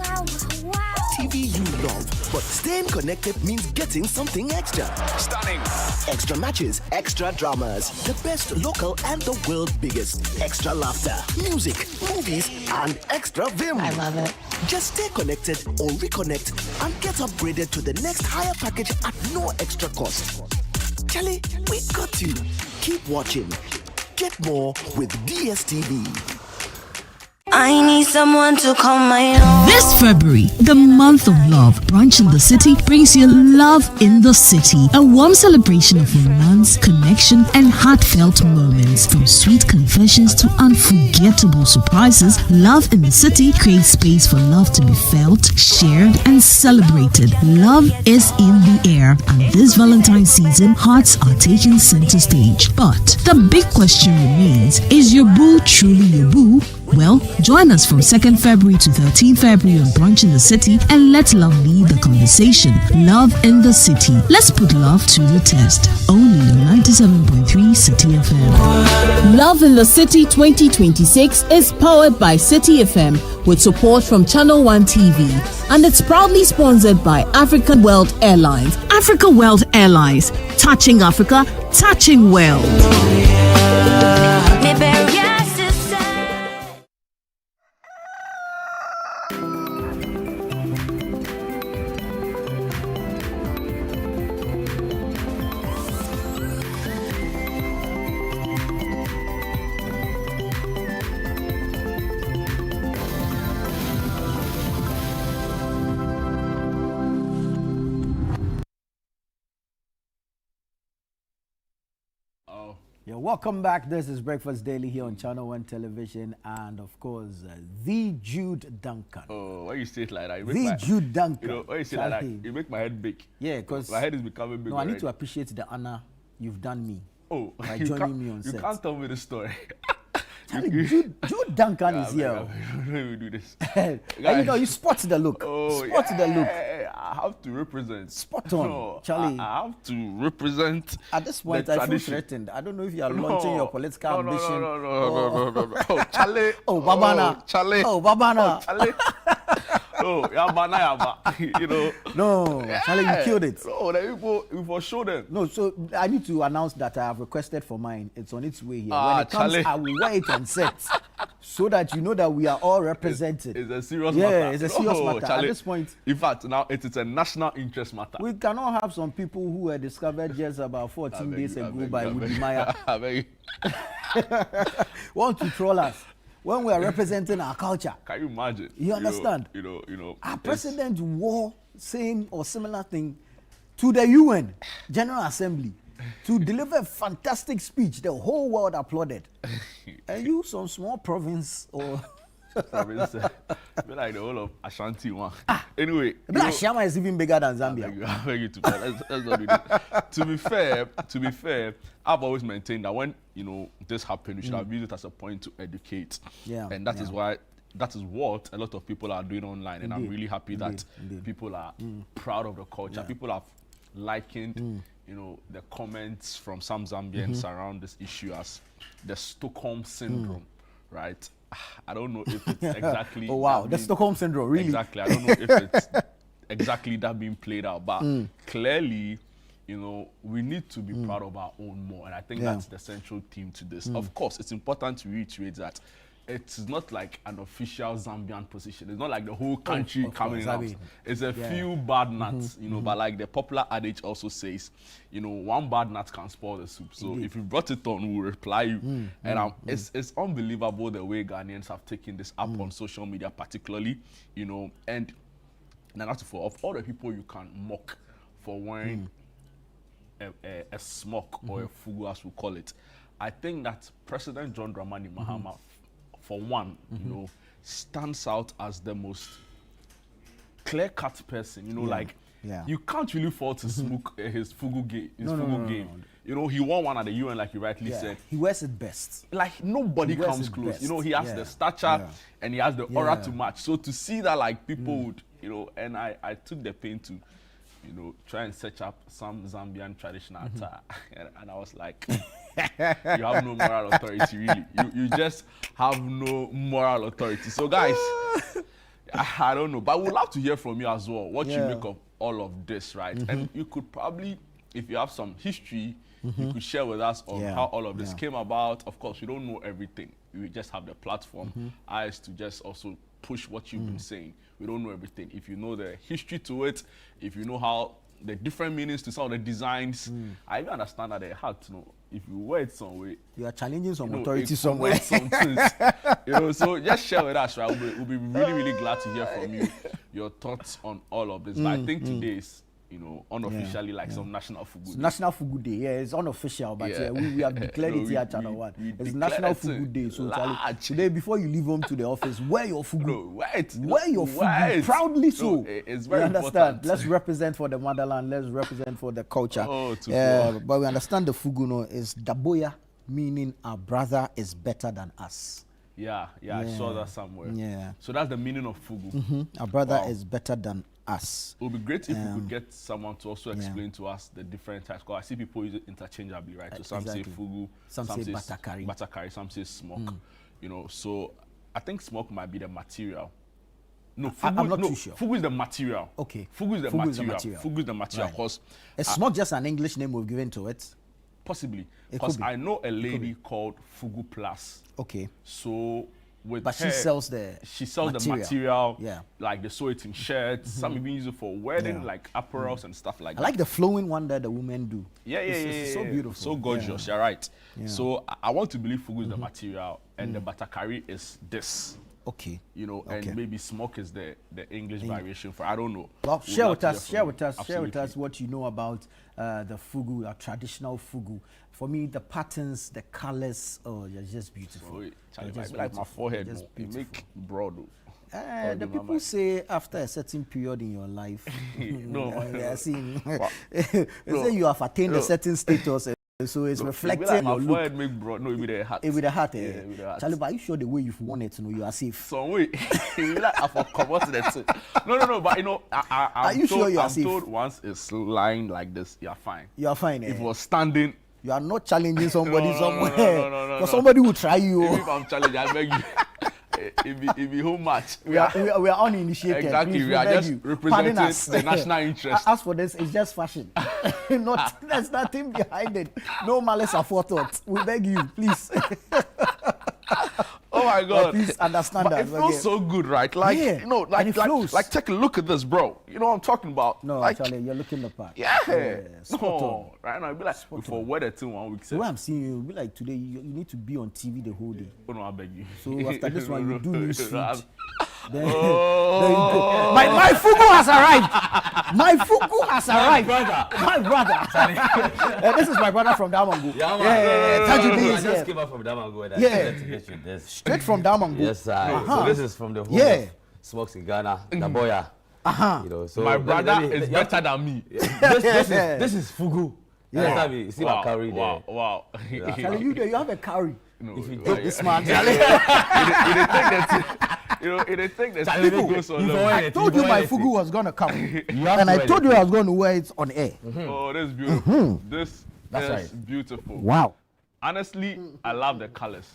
TV you love, but staying connected means getting something extra.
Stunning.
Extra matches, extra dramas, the best local and the world's biggest. Extra laughter, music, movies, and extra vim.
I love it.
Just stay connected or reconnect and get upgraded to the next higher package at no extra cost. Charlie, we got you. Keep watching. Get more with DSTV.
I need someone to call my own.
This February, the month of love, Brunch in the City brings you Love in the City, a warm celebration of romance, connection, and heartfelt moments. From sweet confessions to unforgettable surprises, Love in the City creates space for love to be felt, shared, and celebrated. Love is in the air, and this Valentine's season, hearts are taking center stage. But the big question remains, is your boo truly your boo? Well, join us from 2nd February to 13th February on Brunch in the City and let love lead the conversation. Love in the City. Let's put love to the test. Only on 97.3 City FM.
Love in the City 2026 is powered by City FM with support from Channel One TV, and it's proudly sponsored by Africa World Airlines.
Africa World Airlines. Touching Africa, touching world.
Yeah, welcome back. This is Breakfast Daily here on Channel One Television, and of course, the Jude Duncan.
Oh, why you say it like that?
Jude Duncan.
You know, why you say it like that? You make my head big.
Yeah, because
my head is becoming big.
No, I need to appreciate the honor you've done me.
Oh,
by joining me on
set. You can't tell me the story.
Jude Duncan is here.
Don't even do this.
You know, you spot the look.
Oh,
spot the look.
I have to represent.
Spot on,
no,
Charlie.
I have to represent.
At this point, I feel threatened. I don't know if you are launching your political ambition.
No. Oh, Charlie.
Oh, Babana.
Charlie.
Oh, Babana.
Oh, Charlie. Oh, Yabana. You know.
No, yeah. Charlie, you killed it.
No, the people, we will show them.
No, so I need to announce that I have requested for mine. It's on its way here. When it comes, Charlie. I will wear it on set so that you know that we are all represented.
It's a serious matter.
Yeah, it's a serious matter.
Charlie,
at this point.
In fact, now it's a national interest matter.
We cannot have some people who were discovered just about 14 days ago by Woody Maya. Want to troll us when we are representing our culture.
Can you imagine?
You understand?
You know.
Our president wore same or similar thing to the UN General Assembly to deliver a fantastic speech. The whole world applauded. And you, some small province or
province, like the whole of Ashanti one. Anyway,
Shama is even bigger than Zambia.
I beg you to let's not do that. To be fair, I've always maintained that when this happened, we should have used it as a point to educate. Yeah. And that is why. That is what a lot of people are doing online, and I'm really happy that people are proud of the culture. Yeah. People are liking, the comments from some Zambians around this issue as the Stockholm syndrome, right? I don't know if it's exactly.
Oh wow, the Stockholm syndrome, really?
Exactly. I don't know if it's exactly that being played out, but clearly, we need to be proud of our own more, and I think that's the central theme to this. Of course, it's important to reiterate that it's not like an official Zambian position. It's not like the whole country coming out. It's a few bad nuts, but like the popular adage also says, one bad nut can spoil the soup. So if you brought it on, we'll reply you. And it's unbelievable the way Ghanaians have taken this up on social media particularly, and that's for of all the people you can mock for wearing a smock or a fugu, as we call it. I think that President John Dramani Mahama, for one, stands out as the most clear-cut person. You know, like you can't really fault his his fugu game. You know, he won one at the UN, like you rightly said.
He wears it best.
Like nobody comes close. Best. You know, he has the stature and he has the aura to match. So to see that, like people would, you know, and I took the pain to, you know, try and search up some Zambian traditional attire, and I was like, you have no moral authority, really. You just have no moral authority. So guys, I don't know, but we'd love to hear from you as well. What you make of all of this, right? And you could probably, if you have some history, you could share with us on how all of this came about. Of course, we don't know everything. We just have the platform as to just also push what you've been saying. We don't know everything. If you know the history to it, if you know how the different meanings to some of the designs, I even understand that they had to know. If you wear it some way,
you are challenging some authority somewhere.
You know, so just share with us, right? We'll be really, really glad to hear from you, your thoughts on all of this. But I think today is, you know, unofficially like some National Fugu Day.
National Fugu Day, it's unofficial, but we have declared it here at Channel 1. It's National Fugu Day. So today, before you leave home to the office, wear your fugu. Wear your fugu proudly. So
it's very
understand.
Important.
Let's represent for the motherland. Let's represent for the culture. But we understand the fugu no is daboya, meaning our brother is better than us.
I saw that somewhere. So that's the meaning of fugu.
Our brother is better than us.
It would be great if we could get someone to also explain to us the different types. Because I see people use it interchangeably, right? So some say fugu, some say batakari, some say smoke. You know, so I think smoke might be the material. No, fugu,
I'm not too sure.
Fugu is the material.
Okay.
Fugu is the material. Fugu is the material. Because
is smoke just an English name we've given to it?
Possibly. Because I know a lady called Fugu Plus.
Okay.
So with
but
her,
she sells the
material, like they sew it in shirts. Some even use it for wedding, like apparels and stuff like that.
I like the flowing one that the women do.
It's
so beautiful,
so gorgeous. You're right. So I want to believe fugu is the material, and the batakari is this.
Okay.
You know, and maybe smoke is the English variation for. I don't know.
Well, share with us what you know about the fugu, our traditional fugu. For me, the patterns, the colors, they're just beautiful.
Like my forehead, it make broad.
The people say after a certain period in your life, they are saying, say you have attained a certain status. So it's reflecting
like
your look.
Make broad. No, with the hat.
With the hat, Charlie, but are you sure the way you've worn it, you are safe?
Some way. Like I forgot that. No, but you know,
are you sure you are safe?
I'm told once it's lying like this, you're fine.
You are fine.
If it was standing,
you are not challenging somebody somewhere. Because somebody will try you.
If I'm challenging, I beg you. It be whole match.
We are uninitiated.
Exactly.
Please,
we are just representing the national interest.
As for this, it's just fashion. There's nothing behind it. No malice aforethought. We beg you, please.
Oh my God!
But please understand that.
It feels so good, right? Like you know, like take a look at this, bro. You know what I'm talking about?
No,
like,
Charlie, you're looking the part.
Yeah.
No,
right now, it'd be like before weather till 1 week.
The way I'm seeing you, it'll be like today. You need to be on TV the whole day.
Oh no, I beg you.
So after this one, you do news feed. Then you go. My fugu has arrived. My fugu has arrived. My brother. This is my brother from Damango.
I just came out from Damango.
Straight from Damango.
Yes, sir. So this is from the home of Smokes in Ghana, Daboya. You know, so
my brother is better than me.
This is fugu. You see my curry there.
Wow.
Charlie, you have a curry.
No,
if you take this man,
it think that goes on.
I told you my fugu was gonna come, and I told you I was going to wear it on air.
Oh, that's beautiful. This is beautiful.
Wow.
Honestly, I love the colors.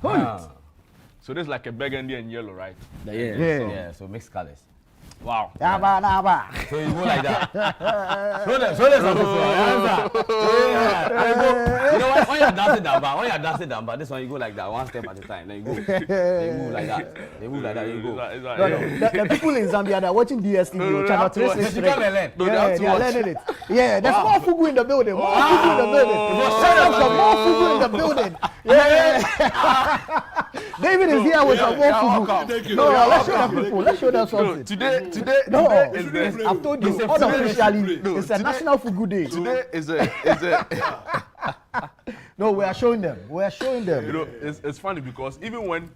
So this is like a burgundy and yellow, right?
Yeah. So mixed colors.
Wow.
Yaba.
So you go like that. Show them. You know when you're dancing damba, this one you go like that, one step at a time. Then you go. They move like that. You go.
The people in Zambia that are watching DSTV channel 363.
You can't learn.
They are learning it. Yeah, there's more fugu in the building. More fugu in the building. Yeah. David is here with some more fugu. No, let's show them people. Let's show them something.
Today
I've told you, unofficially, it's a National Fugu Day.
Today is a
No, we are showing them.
You know, it's funny because even when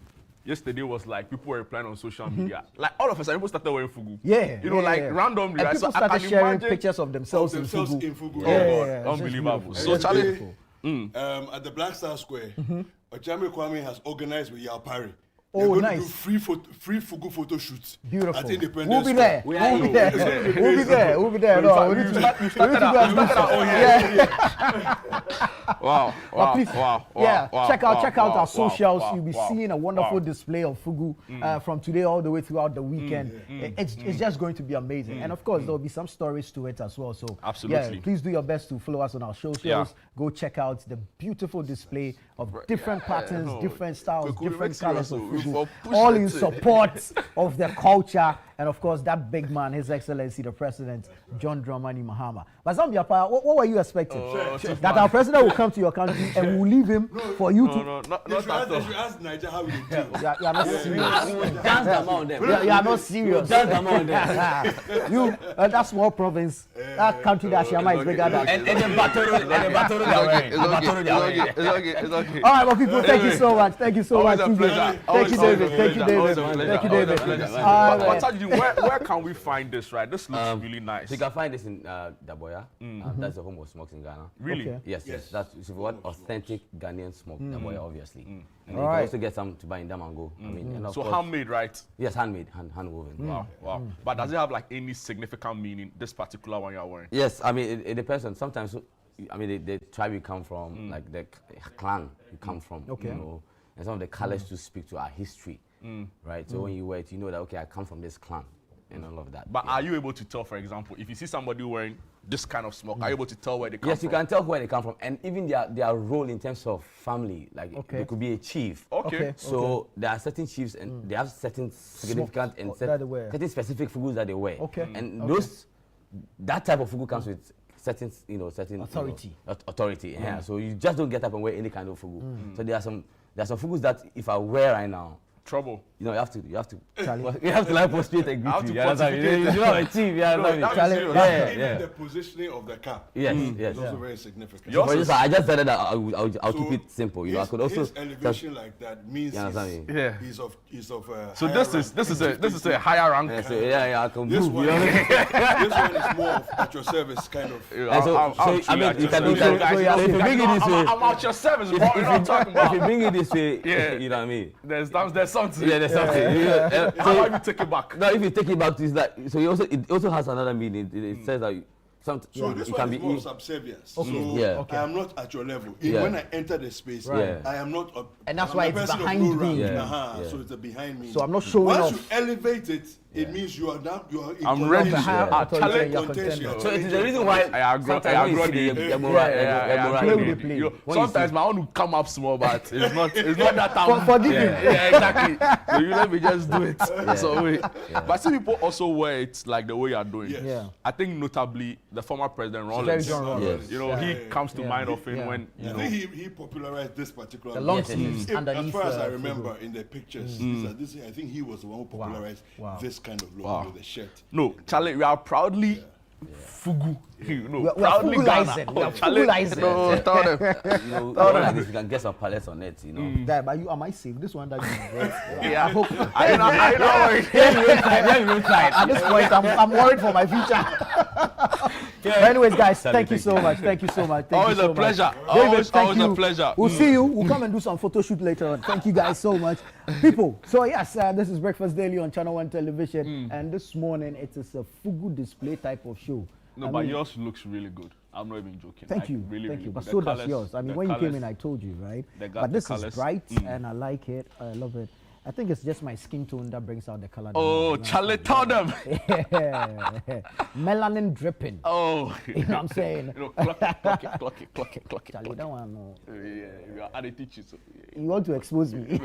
yesterday was like people were replying on social media. Like all of a sudden, people started wearing fugu.
Yeah.
You know, like randomly.
And
right?
people
So
started sharing
imagine
pictures of themselves in fugu.
Oh, God. Unbelievable. So, Charlie.
At the Black Star Square, Ojame Kwame has organized with Yao Pari.
Oh,
They're going
nice.
to do free fugu photo shoots.
Beautiful.
At Independence
We'll be there.
Square.
We'll be there. We'll be there. We'll be there. No, we need to.
You started our own. Wow.
But please, check out our socials.
wow,
You'll be
wow,
seeing a wonderful
wow.
display of fugu from today all the way throughout the weekend. It's just going to be amazing. And of course, there'll be some stories to it as well. So
absolutely.
Yeah, please do your best to follow us on our socials.
Yeah.
Go check out the beautiful display of different patterns, different styles, different colors of fugu, all in support of the culture. And of course, that big man, His Excellency, the President, John Dramani Mahama. But Zambia, what were you expecting? That our president will come to your country and we'll leave him for you to...
No, they should ask Nigeria how we do.
You are not serious.
We will dance among them.
You are not serious.
Dance among them.
You, that small province, that country that Shama is bigger than...
And the battle they are wearing.
It's okay.
All right, well, people, thank you so much. Thank you so
Always
much.
a pleasure.
Thank you, David. Thank you, David. Thank you, David.
But Tajudeen, where can we find this, right? This looks really nice.
So you can find this in Daboya. That's the home of smokes in Ghana.
Really?
Okay.
Yes. That's if you want authentic Ghanaian smoke, Daboya, obviously. And you
All
can
right.
also get some to buy in Damango. I mean, and of
So
course,
handmade, right?
Yes, handmade, hand woven.
Wow. But does it have like any significant meaning, this particular one you're wearing?
Yes, I mean, it depends on sometimes. I mean, the tribe you come from, like the clan you come from,
Okay.
you know, and some of the colors to speak to our history, right? So when you wear it, you know that, okay, I come from this clan and all of that.
But are you able to tell, for example, if you see somebody wearing this kind of smoke, are you able to tell where they come
Yes,
from?
you can tell where they come from, and even their role in terms of family, like
Okay.
they could be a chief.
Okay.
So there are certain chiefs, and they have certain significant and
that they wear.
certain specific fugus that they wear.
Okay.
And
Okay.
that type of fugu comes with certain, certain
Authority.
Authority. Yeah. So you just don't get up and wear any kind of fugu. So there are some fugus that if I wear right now,
Trouble.
you have to like prostrate and greet me. You understand me? You're not a chief. You understand me?
Even the positioning of the cap.
Yes.
Is also very significant.
So for instance, I just said that I'll keep it simple. You know, I could also
his elevation like that means
You understand me?
he's of
So
higher
this is a higher rank.
Yeah, so I can
This
move.
one,
You know?
this one is more of at your service kind of.
And so I mean, you can
so
if you bring it this way,
I'm at your service, bro. You're not talking
if you
about.
bring it this way,
Yeah.
you know what I mean?
There's something.
Yeah, there's something.
How about you take it back?
No, if you take it back, it's like so. It also has another meaning. It says that
So this
it
one
can
is
be
more subservience.
Okay.
So
Yeah.
I am not at your level.
Yeah.
When I enter the space,
Right.
I am not.
And that's
I'm
why
a
it's
person of
behind
no
me.
rank.
Yeah.
So it's a behind me.
So I'm not showing
Once
off.
you elevate it, it means you are now. You are. In
I'm ready.
contention.
Authority, you're
Contention.
contender.
So it is the reason why
I agree.
sometimes when you see the Yamura,
play.
You-
When you
Sometimes
see-
my own will come up small, but it's not that time.
Forgive him.
Yeah, exactly. So you let me just do it. So wait. But see, people also wear it like the way you are doing.
Yes.
Yeah.
I think notably the former President
Jerry
Rawlings.
John Rawlings.
Yes.
You know, he comes to mind often
Yeah.
when you
I
know.
think he popularized this particular.
The long
look.
sleeves
As
underneath.
far as I remember in the pictures, I think he was the one who
Wow.
popularized
Wow.
this kind of look
Wow.
with the shirt.
No, Charlie, we are proudly Fugu. You know,
We are
proudly Ghana.
Fugulizing. We are
Charlie,
Fugulizing.
no, tell them.
you know, like this, you can get some pallets on it, you know.
That, but you am I safe? This one that you read.
Yeah.
I hope.
I know.
At this point, I'm worried for my future. But anyways, guys, thank you so much. Thank you so much. Thank
Always
you so
a pleasure.
Much. David, thank
Always
you.
a pleasure.
We'll see you. We'll come and do some photo shoot later on. Thank you guys so much. People, so yes, this is Breakfast Daily on Channel 1 Television. And this morning, it is a Fugu display type of show.
No, but yours looks really good. I'm not even joking.
Thank
Like,
you,
really,
thank
really
you. But
good.
so
The
does
colours-
yours. I mean,
the
when you came
colours-
in, I told you, right?
They got
But
the
this
colours.
is bright, and I like it. I love it. I think it's just my skin tone that brings out the color.
Oh, Charlie, tell them.
Melanin dripping.
Oh,
You know what I'm saying?
You know, clock it.
Charlie, that one, no.
Yeah, you are added teachers.
You want to expose me?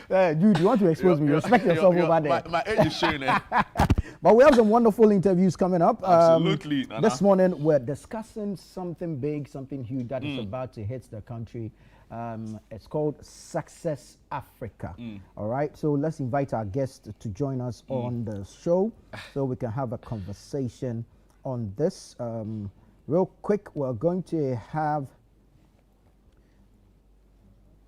No.
Dude, you want to expose me? Respect yourself over there.
My age is showing it.
But we have some wonderful interviews coming up.
Absolutely, Nana.
This morning, we're discussing something big, something huge that is about to hit the country. It's called Success Africa. All right, so let's invite our guests to join us on the show so we can have a conversation on this. Real quick, we're going to have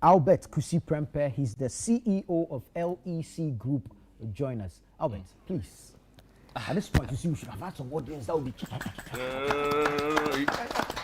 Albert Kusi Prempe. He's the CEO of LEC Group. Join us. Albert, please. At this point, you see, we should have had some audience that would be.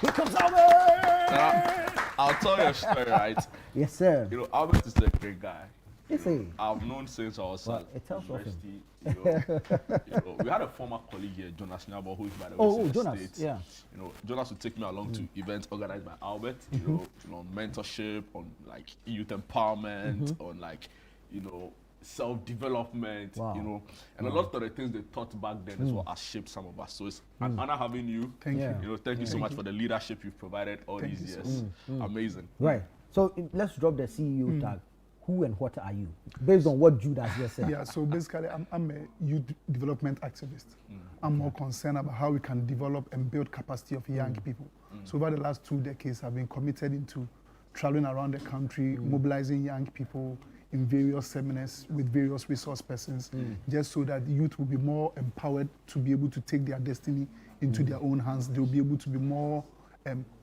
Here comes Albert!
I'll tell you a story, right?
Yes, sir.
You know, Albert is a great guy.
Yes, sir.
I've known since I was at university. We had a former colleague here, Jonas Nyabo, who is by the way in the
Jonas,
States.
yeah.
You know, Jonas would take me along to events organized by Albert. You know, mentorship on like youth empowerment, on like, you know, self-development, you know, and a lot of the things they taught back then is what has shaped some of us. So it's an honor having you.
Thank you.
You know, thank you so much for the leadership you've provided all these years. Amazing.
Right. So let's drop the CEO tag. Who and what are you? Based on what Jude has just said.
Yeah, so basically I'm a youth development activist. I'm more concerned about how we can develop and build capacity of young people. So over the last 2 decades, I've been committed into traveling around the country, mobilizing young people in various seminars with various resource persons, just so that the youth will be more empowered to be able to take their destiny into their own hands. They'll be able to be more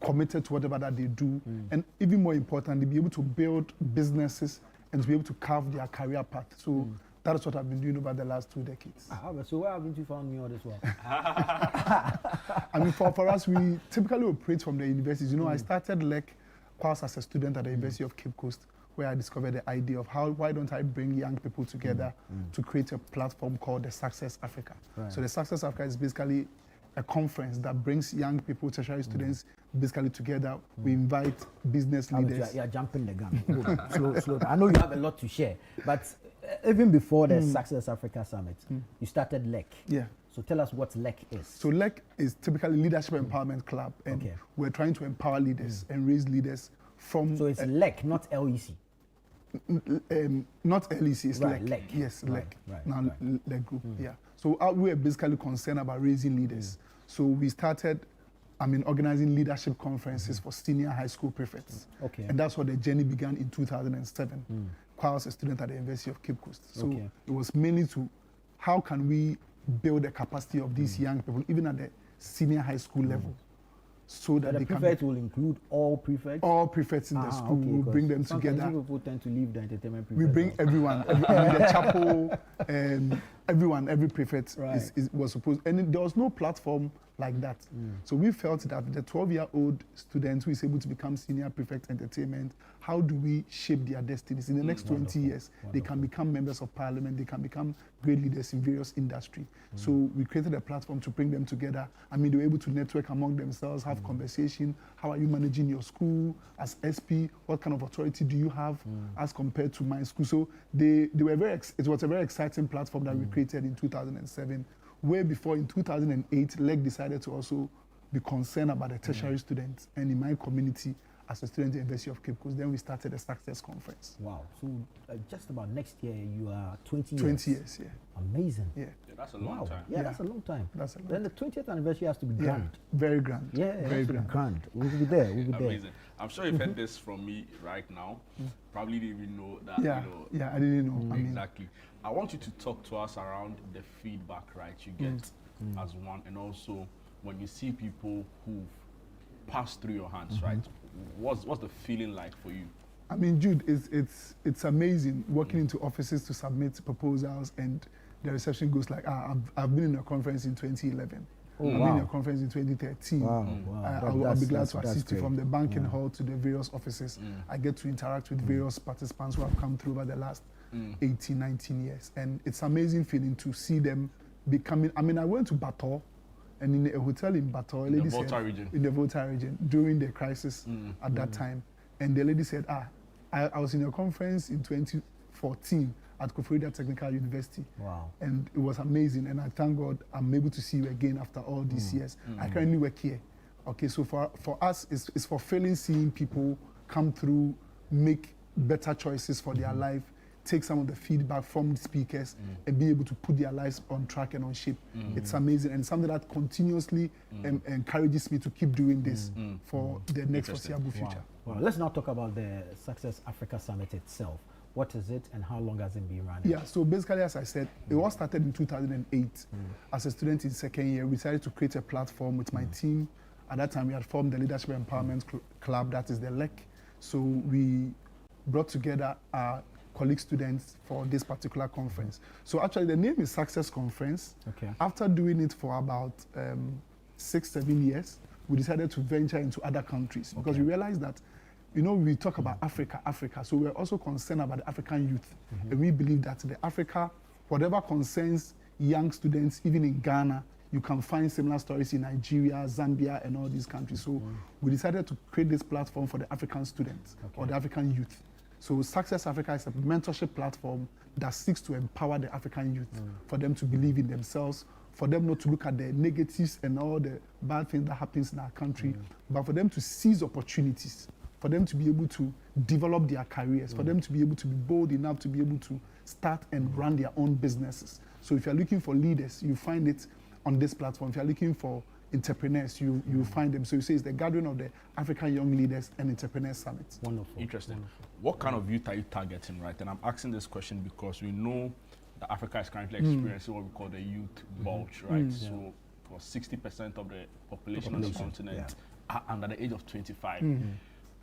committed to whatever that they do, and even more importantly, be able to build businesses and to be able to carve their career path. So that is what I've been doing over the last 2 decades.
So where haven't you found me all this while?
I mean, for us, we typically operate from the universities. You know, I started LEC whilst as a student at the University of Cape Coast, where I discovered the idea of why don't I bring young people together to create a platform called the Success Africa.
Right.
So the Success Africa is basically a conference that brings young people, tertiary students, basically together. We invite business leaders.
You're jumping the gun. Slow down. I know you have a lot to share, but even before the Success Africa Summit, you started LEC.
Yeah.
So tell us what LEC is.
So LEC is typically Leadership Empowerment Club, and we're trying to empower leaders and raise leaders from...
So it's LEC, not LEC.
Not LEC, it's
right,
LEC.
LEC.
Yes,
right,
LEC.
Right,
now LEC group, yeah. So we're basically concerned about raising leaders. So we started, organizing leadership conferences for senior high school prefects.
Okay.
And that's what the journey began in 2007, while I was a student at the University of Cape Coast. So it was mainly to how can we build the capacity of these young people, even at the senior high school level. So that
the prefect will include all prefects?
All prefects in the school.
Okay,
we'll bring them together.
Sometimes people tend to leave the entertainment prefect.
We bring everyone, the chapel, everyone, every prefect was supposed, and there was no platform like that. So we felt that the 12-year-old student who is able to become senior prefect entertainment, how do we shape their destinies? In the next 20 years, they can become members of parliament, they can become great leaders in various industries. So we created a platform to bring them together. They were able to network among themselves, have conversation. How are you managing your school as SP? What kind of authority do you have as compared to my school? So they were it was a very exciting platform that we created in 2007. Way before, in 2008, LEC decided to also be concerned about the tertiary students. And in my community, as a student at the University of Cape Coast, then we started a Success Conference.
Wow. So just about next year, you are 20 years.
20 years, yeah.
Amazing.
Yeah.
That's a long time.
Yeah, that's a long time.
That's a long
then the 20th anniversary has to be grand.
Very grand.
Yeah,
very grand.
We'll be there. We'll be there.
Amazing. I'm sure you've heard this from me right now. Probably didn't even know that.
Yeah, I didn't know.
Exactly. I want you to talk to us around the feedback, right, you get as one, and also when you see people who've passed through your hands, right? What's the feeling like for you?
Jude, it's amazing walking into offices to submit proposals, and the reception goes like, I've been in a conference in 2011. I've been in a conference in 2013. I'll be glad to assist you from the banking hall to the various offices. I get to interact with various participants who have come through over the last 18, 19 years. And it's amazing feeling to see them becoming, I went to Bato, and in a hotel in Bato,
in the
Volta region, during the crisis at that time. And the lady said, I was in a conference in 2014 at Koforidua Technical University.
Wow.
And it was amazing. And I thank God I'm able to see you again after all these years. I currently work here. Okay, so for us, it's fulfilling seeing people come through, make better choices for their life, take some of the feedback from the speakers and be able to put their lives on track and on shape. It's amazing, and something that continuously encourages me to keep doing this for the next foreseeable future.
Wow. Let's now talk about the Success Africa Summit itself. What is it and how long has it been running?
Yeah, so basically, as I said, it was started in 2008. As a student in second year, we decided to create a platform with my team. At that time, we had formed the Leadership Empowerment Club, that is the LEC. So we brought together our colleague students for this particular conference. So actually the name is Success Conference.
Okay.
After doing it for about 6-7 years, we decided to venture into other countries because we realized that, you know, we talk about Africa, so we're also concerned about the African youth. And we believe that the Africa, whatever concerns young students, even in Ghana, you can find similar stories in Nigeria, Zambia, and all these countries. So we decided to create this platform for the African students or the African youth. So Success Africa is a mentorship platform that seeks to empower the African youth for them to believe in themselves, for them not to look at the negatives and all the bad things that happens in our country, but for them to seize opportunities, for them to be able to develop their careers, for them to be able to be bold enough to be able to start and run their own businesses. So if you're looking for leaders, you find it on this platform. If you're looking for entrepreneurs, you find them. So you say it's the gathering of the African Young Leaders and Entrepreneurs Summit.
Wonderful.
Interesting. What kind of youth are you targeting, right? And I'm asking this question because we know that Africa is currently experiencing what we call the youth bulge, right? So for 60% of the population on the continent are under the age of 25.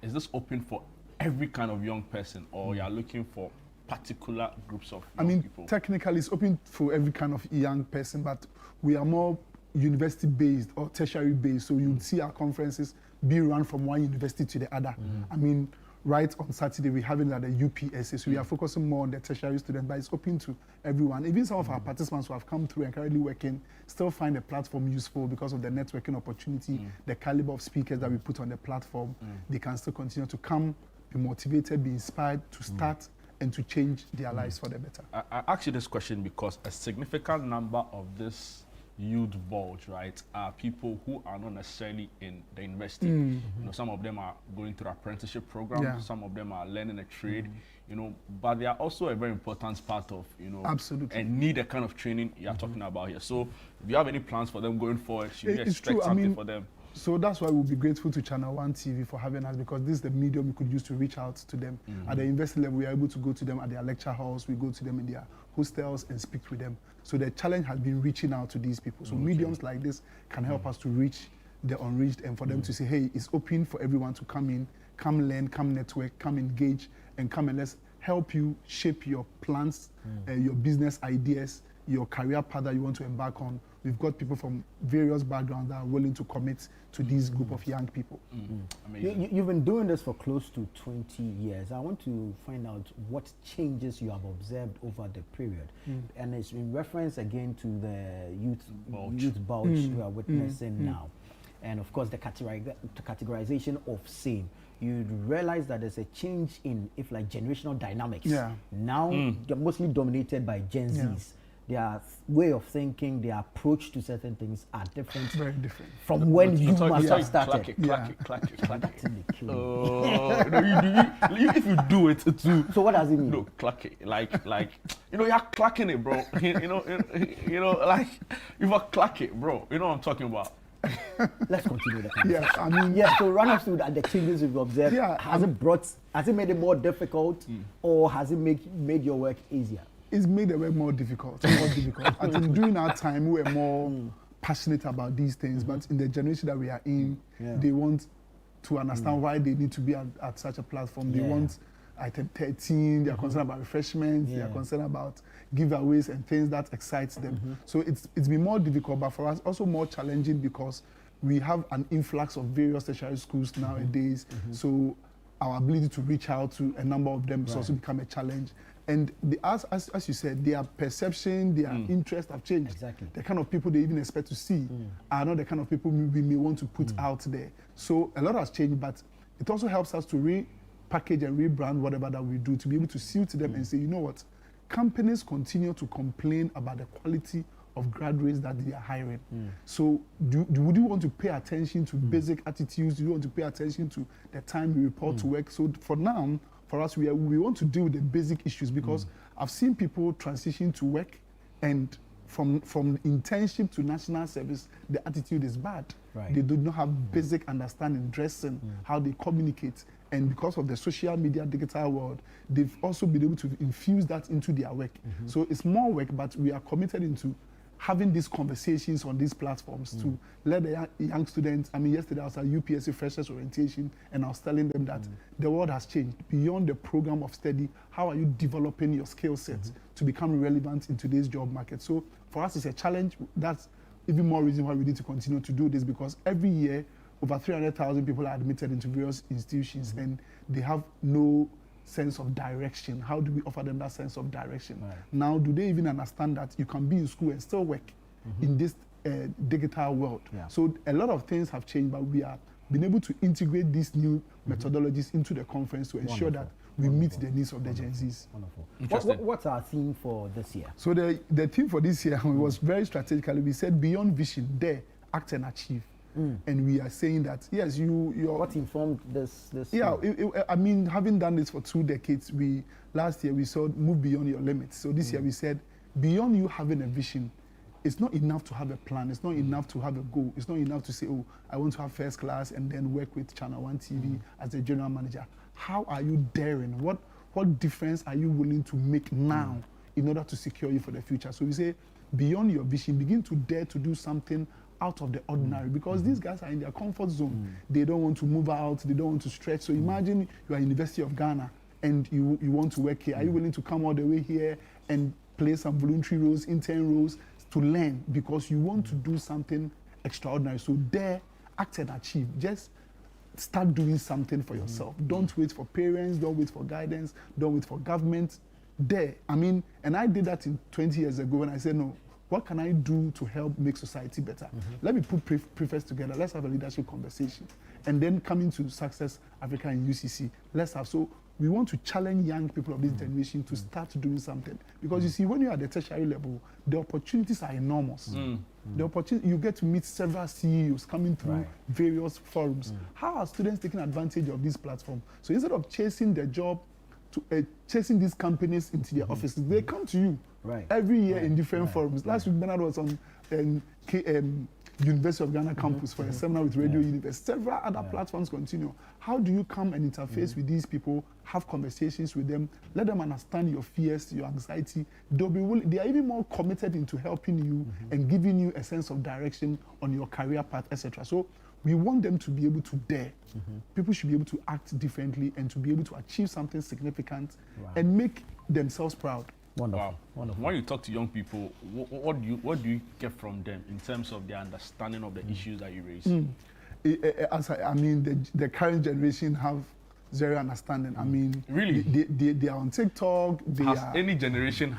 Is this open for every kind of young person, or you are looking for particular groups of young people?
Technically it's open for every kind of young person, but we are more university based or tertiary based, so you'd see our conferences be run from one university to the other. I mean, right on Saturday we're having it at the UPSA, so we are focusing more on the tertiary students, but it's open to everyone. Even some of our participants who have come through and currently working still find the platform useful because of the networking opportunity, the caliber of speakers that we put on the platform. They can still continue to come, be motivated, be inspired to start and to change their lives for the better.
I ask you this question because a significant number of this youth bulge, right, are people who are not necessarily in the university. You know, some of them are going through apprenticeship programs, some of them are learning a trade, you know, but they are also a very important part of, you know, and need the kind of training you're talking about here. So if you have any plans for them going forward, should you expect something for them?
So that's why we'll be grateful to Channel One TV for having us, because this is the medium we could use to reach out to them. At the university level, we are able to go to them at their lecture halls, we go to them in their hostels and speak with them. So the challenge has been reaching out to these people. So mediums like this can help us to reach the unreached and for them to say, hey, it's open for everyone to come in, come learn, come network, come engage, and come and let's help you shape your plans, your business ideas, your career path that you want to embark on. We've got people from various backgrounds that are willing to commit to this group of young people.
You've been doing this for close to 20 years. I want to find out what changes you have observed over the period. And it's in reference again to the youth bulge we are witnessing now. And of course the categorization of same. You'd realize that there's a change in, if like, generational dynamics. Now they're mostly dominated by Gen Zs. Their way of thinking, their approach to certain things are different.
Very different.
From when you must have started.
Clack it. If you do it too.
So what does it mean?
No, clack it. Like, you know, you're clacking it, bro. you know, like, if I clack it, bro, you know what I'm talking about.
Let's continue the conversation.
Yes, I mean,
so run us through the changes you've observed. Has it made it more difficult, or has it made your work easier?
It's made the work more difficult. I think during our time, we were more passionate about these things, but in the generation that we are in, they want to understand why they need to be at such a platform. They want item 13, they are concerned about refreshments, they are concerned about giveaways and things that excites them. So it's been more difficult, but for us also more challenging because we have an influx of various tertiary schools nowadays. So our ability to reach out to a number of them has also become a challenge. And as you said, their perception, their interest have changed.
Exactly.
The kind of people they even expect to see are not the kind of people we may want to put out there. So a lot has changed, but it also helps us to repackage and rebrand whatever that we do to be able to see to them and say, you know what, companies continue to complain about the quality of graduates that they are hiring. So would you want to pay attention to basic attitudes? Do you want to pay attention to the time you report to work? So for now, for us, we want to deal with the basic issues because I've seen people transition to work and from internship to national service, the attitude is bad. They do not have basic understanding, dressing, how they communicate. And because of the social media, digital world, they've also been able to infuse that into their work. So it's more work, but we are committed into having these conversations on these platforms to let the young students, I mean, yesterday I was at UPSC Freshers Orientation and I was telling them that the world has changed. Beyond the program of study, how are you developing your skill set to become relevant in today's job market? So for us, it's a challenge. That's even more reason why we need to continue to do this, because every year, over 300,000 people are admitted into various institutions and they have no sense of direction. How do we offer them that sense of direction? Right. Now, do they even understand that you can be in school and still work in this digital world? Yeah. So a lot of things have changed, but we are being able to integrate these new methodologies into the conference to ensure that we meet the needs of the Gen Zs.
Wonderful. What's our theme for this year?
So the theme for this year was very strategically. We said beyond vision, dare, act and achieve. And we are saying that, yes, you're...
What informed this?
Yeah, I mean, having done this for 2 decades, last year we saw move beyond your limits. So this year we said, beyond you having a vision, it's not enough to have a plan. It's not enough to have a goal. It's not enough to say, oh, I want to have first class and then work with Channel One TV as a general manager. How are you daring? What difference are you willing to make now in order to secure you for the future? So we say, beyond your vision, begin to dare to do something out of the ordinary, because these guys are in their comfort zone. They don't want to move out. They don't want to stretch. So imagine you are University of Ghana and you want to work here. Are you willing to come all the way here and play some voluntary roles, intern roles to learn, because you want to do something extraordinary? So dare, act and achieve. Just start doing something for yourself. Don't wait for parents. Don't wait for guidance. Don't wait for government. Dare. I mean, and I did that 20 years ago when I said, no, what can I do to help make society better? Let me put prefects together. Let's have a leadership conversation. And then coming to Success Africa and UCC, let's have. So we want to challenge young people of this generation to start doing something. Because you see, when you're at the tertiary level, the opportunities are enormous. The opportunity, you get to meet several CEOs coming through various forums. How are students taking advantage of this platform? So instead of chasing their job, chasing these companies into their offices, they come to you every year in different forums. Last week, Bernard was on University of Ghana campus for a seminar with Radio Universe. Several other platforms continue. How do you come and interface with these people, have conversations with them, let them understand your fears, your anxiety? They are even more committed into helping you and giving you a sense of direction on your career path, etc. So we want them to be able to dare. People should be able to act differently and to be able to achieve something significant and make themselves proud.
Wonderful.
Wow.
Wonderful.
When you talk to young people, what do you get from them in terms of their understanding of the issues that you raise?
I mean, the current generation have zero understanding. I mean,
really,
they are on TikTok.
Has any generation,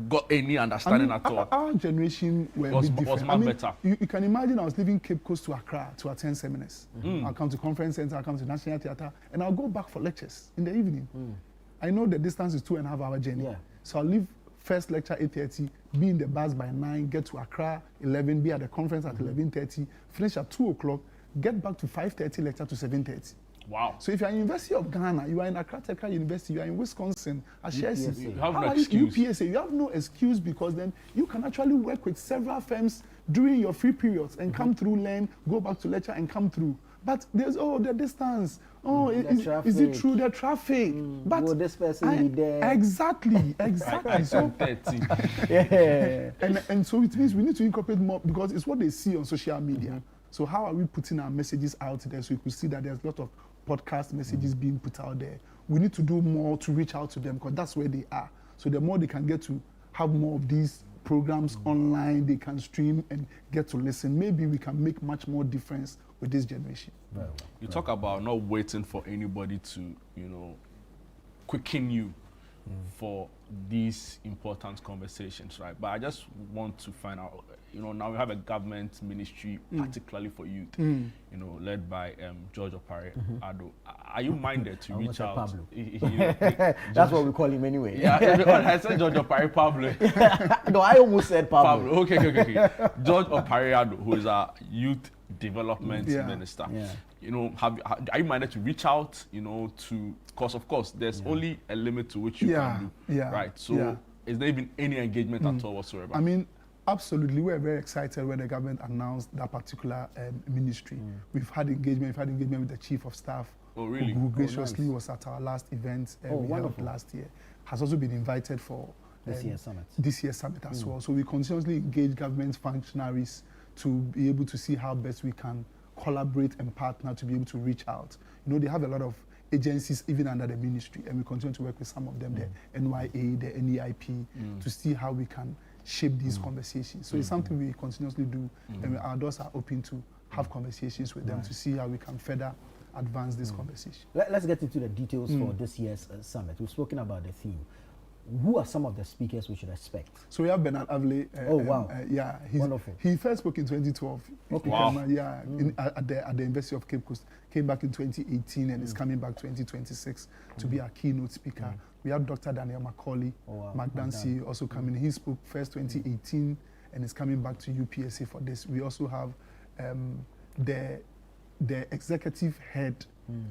got any understanding at all?
Our generation was different.
much better.
You can imagine I was leaving Cape Coast to Accra to attend seminars. I'll come to conference center, I'll come to National Theatre, and I'll go back for lectures in the evening. I know the distance is 2.5 hour journey. So I'll leave first lecture 8:30, be in the bus by 9, get to Accra 11, be at the conference at 11:30, finish at 2 o'clock, get back to 5:30 lecture to 7:30.
Wow.
So if you're in University of Ghana, you are in Accra Technical University, you are in Wisconsin,
UPSA. You have no excuse.
UPSA, you have no excuse, because then you can actually work with several firms during your free periods and come through, learn, go back to lecture and come through. But there's, the distance. Is it true, the traffic? But
will this person be there?
Exactly. So, and so it means we need to incorporate more, because it's what they see on social media. So how are we putting our messages out there so we could see that there's a lot of podcast messages being put out there? We need to do more to reach out to them, because that's where they are. So the more they can get to have more of these programs online, they can stream and get to listen. Maybe we can make much more difference with this generation.
You talk about not waiting for anybody to, quicken you for these important conversations, right? But I just want to find out, now we have a government ministry, particularly for youth, led by George Opare Ado. Are you minded to reach out?
Pablo. That's what we call him anyway.
Yeah, I said George Opare Pablo.
No, I almost said Pablo.
Okay. George Opare Ado, who is our youth development minister. Are you minded to reach out, because of course there's only a limit to which you can do, right? So is there even any engagement at all whatsoever?
I mean, absolutely. We're very excited when the government announced that particular ministry. We've had engagement with the chief of staff.
Oh, really?
Who graciously was at our last event we held last year. Has also been invited for
this year's summit.
This year's summit as well. So we continuously engage government functionaries to be able to see how best we can collaborate and partner to be able to reach out. You know, they have a lot of agencies even under the ministry, and we continue to work with some of them, the NYA, the NEIP, to see how we can shape these conversations. So it's something we continuously do, and our doors are open to have conversations with them to see how we can further advance this conversation.
Let's get into the details for this year's summit. We've spoken about the theme. Who are some of the speakers we should expect?
So we have Bernard Avle.
Wonderful.
He first spoke in 2012.
Okay.
At the University of Cape Coast. Came back in 2018 and is coming back 2026 to be our keynote speaker. We have Dr. Daniel Macaulay, McDancy also coming. He spoke first 2018 and is coming back to UPSA for this. We also have the executive head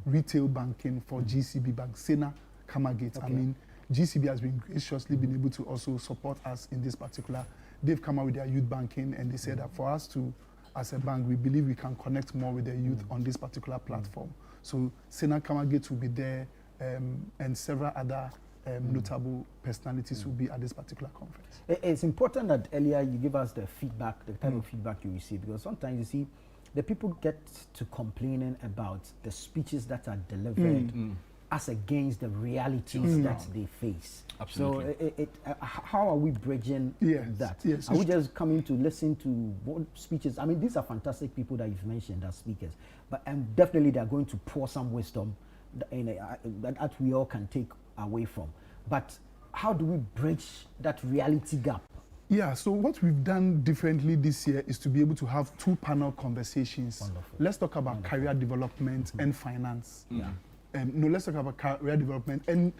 retail banking for GCB Bank, Sena Kamagate.
Okay.
I mean, GCB has been graciously been able to also support us in this particular. They've come out with their youth banking, and they said that for us to, as a bank, we believe we can connect more with the youth on this particular platform. So Sena Kamagate will be there, and several other notable personalities will be at this particular conference.
It's important that earlier you give us the feedback, the type of feedback you receive, because sometimes you see the people get to complaining about the speeches that are delivered as against the realities that they face.
Absolutely.
So how are we bridging that?
Yes,
are we just coming to listen to what speeches? I mean, these are fantastic people that you've mentioned as speakers, but definitely they're going to pour some wisdom that we all can take away from. But how do we bridge that reality gap?
Yeah, so what we've done differently this year is to be able to have 2 panel conversations.
Wonderful.
Let's talk about career development and finance. Let's talk about career development and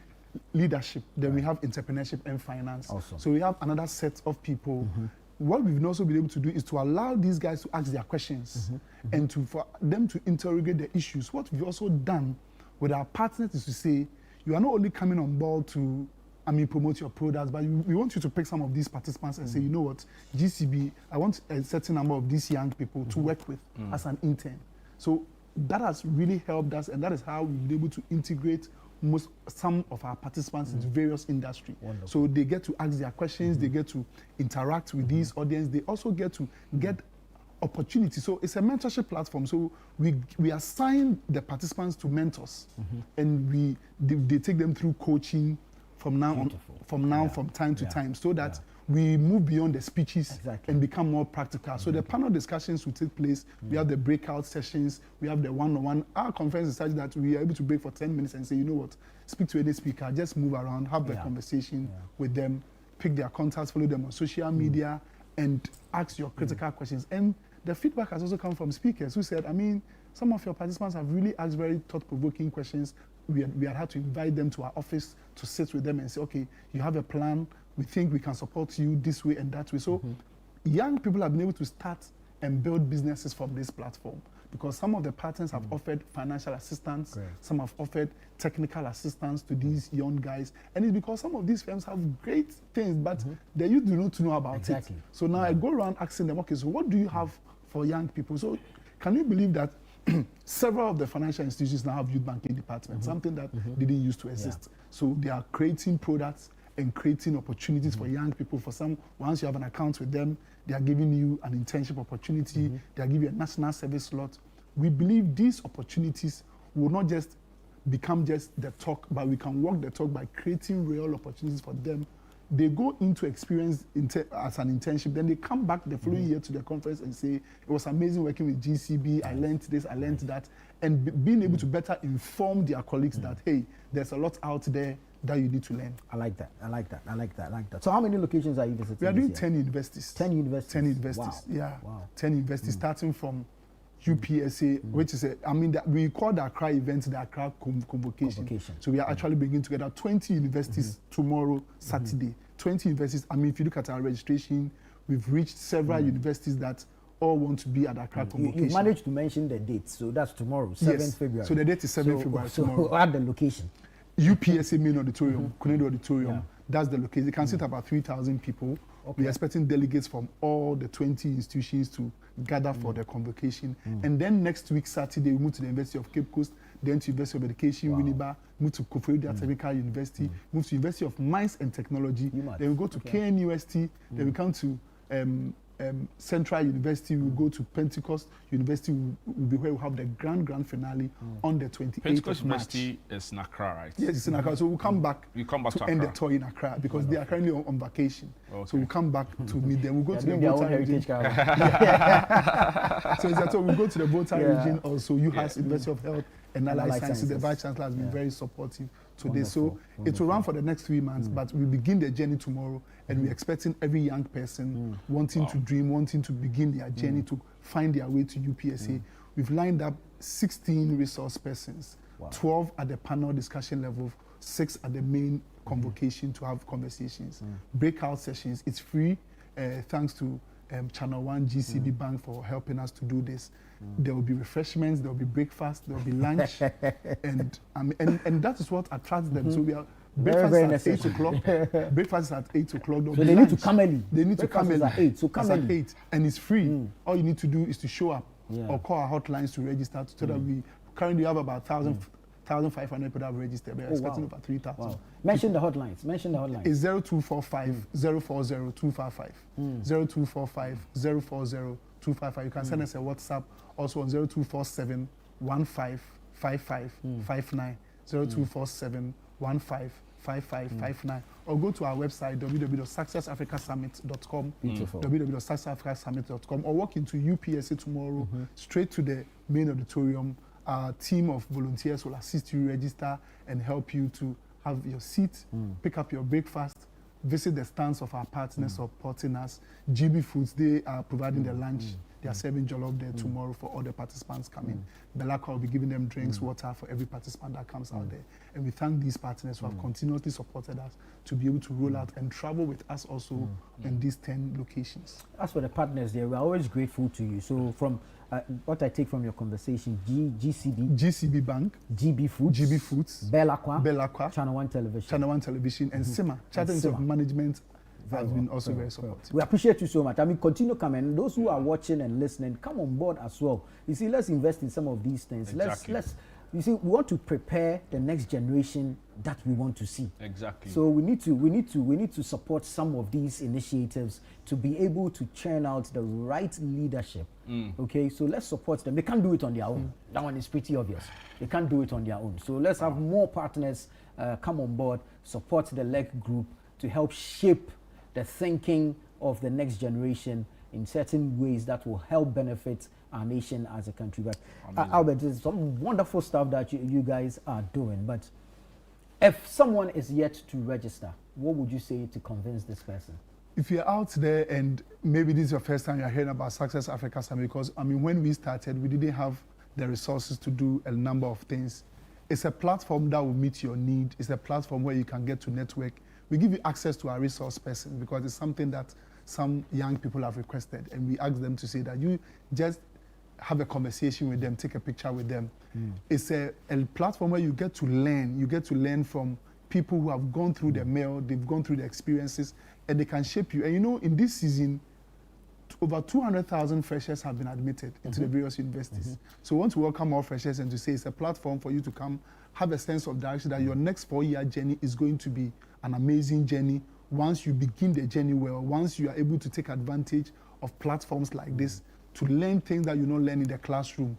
leadership. Then we have entrepreneurship and finance.
Awesome.
So we have another set of people. What we've also been able to do is to allow these guys to ask their questions and for them to interrogate the issues. What we've also done with our partners is to say, you are not only coming on board to promote your products, but we want you to pick some of these participants and say, you know what, GCB, I want a certain number of these young people to work with as an intern. So that has really helped us, and that is how we've been able to integrate some of our participants into various industries. So they get to ask their questions, they get to interact with these audience, they also get to get opportunity. So it's a mentorship platform. So we assign the participants to mentors, and they take them through coaching from time to time, so that we move beyond the speeches and become more practical. So the panel discussions will take place. We have the breakout sessions. We have the one-on-one. Our conference is such that we are able to break for 10 minutes and say, you know what, speak to any speaker, just move around, have the conversation with them, pick their contacts, follow them on social media, and ask your critical questions. And the feedback has also come from speakers who said, some of your participants have really asked very thought-provoking questions. We had to invite them to our office to sit with them and say, okay, you have a plan. We think we can support you this way and that way. So young people have been able to start and build businesses from this platform, because some of the partners have offered financial assistance, some have offered technical assistance to these young guys. And it's because some of these firms have great things, but the youth do not know about it. So now I go around asking them, okay, so what do you have for young people? So can you believe that several of the financial institutions now have youth banking departments, something that didn't used to exist. So they are creating products and creating opportunities for young people. For some, once you have an account with them, they are giving you an internship opportunity, they are giving you a national service slot. We believe these opportunities will not just become just the talk, but we can walk the talk by creating real opportunities for them. They go into experience as an internship, then they come back the following year to the conference and say, it was amazing working with GCB, I learned this, I learned that, and being able to better inform their colleagues that, hey, there's a lot out there that you need to learn.
I like that. So how many locations are you visiting?
We are doing 10 universities.
10 universities?
10 universities, wow. 10 universities, starting from UPSA, which is we call the Accra event the Accra Convocation. So we are actually bringing together 20 universities tomorrow, Saturday. 20 universities. If you look at our registration, we've reached several universities that all want to be at Accra Convocation.
You managed to mention the date, so that's tomorrow, 7th February.
So the date is 7th February tomorrow.
So at the location?
UPSA Main Auditorium, Kunedo Auditorium. That's the location. They can sit about 3,000 people. We're expecting delegates from all the 20 institutions to gather for the convocation. And then next week, Saturday, we move to the University of Cape Coast. then to University of Education, Winneba, move to Koforidua Technical University, move to University of Mines and Technology, then we go to KNUST, then we come to Central University, we'll go to Pentecost University, will be where we have the grand finale on the 28th
Pentecost
of March.
University is in Accra, right?
Yes, it's in Accra. So we'll come back,
to
end the
Accra.
tour in Accra because they are currently on vacation.
Okay.
So we'll come back to meet them. We'll go to the
doing their own
Volta region.
heritage
So it's that we'll go to the Volta region also. UHAS, University of Health and Allied Sciences. The Vice Chancellor has been very supportive today. So it will run for the next 3 months, but we begin the journey tomorrow, and we're expecting every young person wanting to dream, wanting to begin their journey to find their way to UPSA. We've lined up 16 resource persons, 12 at the panel discussion level, 6 at the main convocation to have conversations. Breakout sessions, it's free, thanks to Channel 1 GCB Bank for helping us to do this. There will be refreshments, there will be breakfast, there will be lunch, and that is what attracts them. So we are breakfast at 8 o'clock. Breakfast is at 8 o'clock.
So they need to come early.
They need to come early.
At 8. So come
it's
early.
At 8, and it's free. All you need to do is to show up or call our hotlines to register. So that we currently have about 1,500 people that have registered. We're expecting about 3,000.
Wow. Mention the hotlines.
It's 0245 040 255. 0245 040 255. You can send us a WhatsApp also on 0247 155559. 0247 155559. Or go to our website www.successafricasummit.com. www.successafricasummit.com, or walk into UPSA tomorrow straight to the main auditorium. Our team of volunteers will assist you register and help you to have your seat, pick up your breakfast, visit the stands of our partners supporting us. GB Foods, they are providing the lunch. They are serving jollof there tomorrow for all the participants coming. Belaka will be giving them drinks, water for every participant that comes out there. And we thank these partners who have continuously supported us to be able to roll out and travel with us also in these 10 locations.
As for the partners there, we're always grateful to you. So from what I take from your conversation, GCB Bank, GB Foods, Belacqua, Channel 1 Television, and SIMA, Chartered Institute of Management, has been also very supportive. We appreciate you so much. I mean, continue coming. Those who are watching and listening, come on board as well. You see, let's invest in some of these things.
Exactly.
You see, we want to prepare the next generation that we want to see.
Exactly.
So we need to support some of these initiatives to be able to churn out the right leadership. Okay, so let's support them. They can't do it on their own. That one is pretty obvious. They can't do it on their own. So let's have more partners come on board, support the LEG group to help shape the thinking of the next generation in certain ways that will help benefit our nation as a country. But Albert, there's some wonderful stuff that you guys are doing. But if someone is yet to register, what would you say to convince this person?
If you're out there and maybe this is your first time you're hearing about Success Africa Summit, because I mean, when we started, we didn't have the resources to do a number of things. It's a platform that will meet your need. It's a platform where you can get to network. We give you access to our resource person because it's something that some young people have requested, and we ask them to say that you just have a conversation with them, take a picture with them. It's a platform where you get to learn. You get to learn from people who have gone through the mill, they've gone through the experiences, and they can shape you. And you know, in this season, over 200,000 freshers have been admitted into the various universities. So we want to welcome all freshers and to say it's a platform for you to come, have a sense of direction that your next 4-year journey is going to be an amazing journey. Once you begin the journey well, once you are able to take advantage of platforms like this to learn things that you don't learn in the classroom,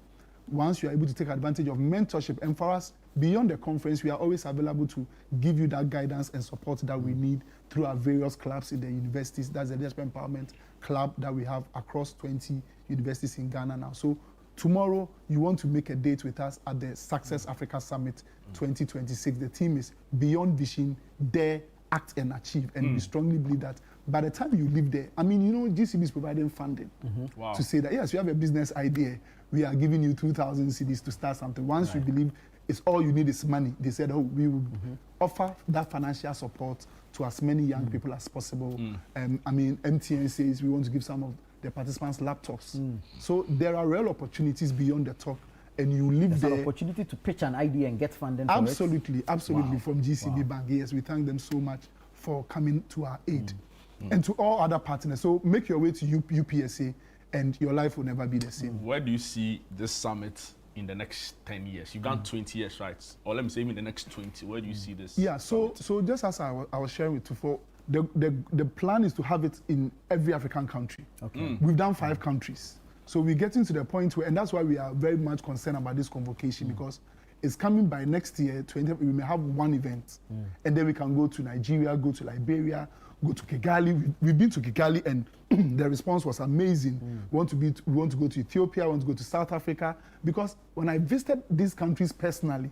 once you are able to take advantage of mentorship, and for us, beyond the conference, we are always available to give you that guidance and support that we need through our various clubs in the universities. That's the Leadership Empowerment Club that we have across 20 universities in Ghana now. So tomorrow, you want to make a date with us at the Success Africa Summit 2026. The theme is Beyond Vision, Dare, Act and Achieve. And we strongly believe that by the time you live there, I mean, you know, GCB is providing funding to say that, yes, you have a business idea. We are giving you 2,000 cedis to start something. Once you believe it's all you need is money, they said, oh, we will offer that financial support to as many young people as possible. I mean, MTN says we want to give some of the participants laptops. So there are real opportunities beyond the talk, and you live there.
There's an opportunity to pitch an idea and get funding for
absolutely, from GCB Bank. Yes, we thank them so much for coming to our aid. And to all other partners. So make your way to UPSA, and your life will never be the same.
Where do you see this summit in the next 10 years? You've done 20 years, right? Or let me say even the next 20. Where do you see this?
Yeah, so just as I was sharing with Tufo, the plan is to have it in every African country.
Okay.
We've done 5 countries. So we're getting to the point where, and that's why we are very much concerned about this convocation, because it's coming by next year, we may have one event. And then we can go to Nigeria, go to Liberia, go to Kigali. We've been to Kigali and the response was amazing. We want to go to Ethiopia, we want to go to South Africa. Because when I visited these countries personally,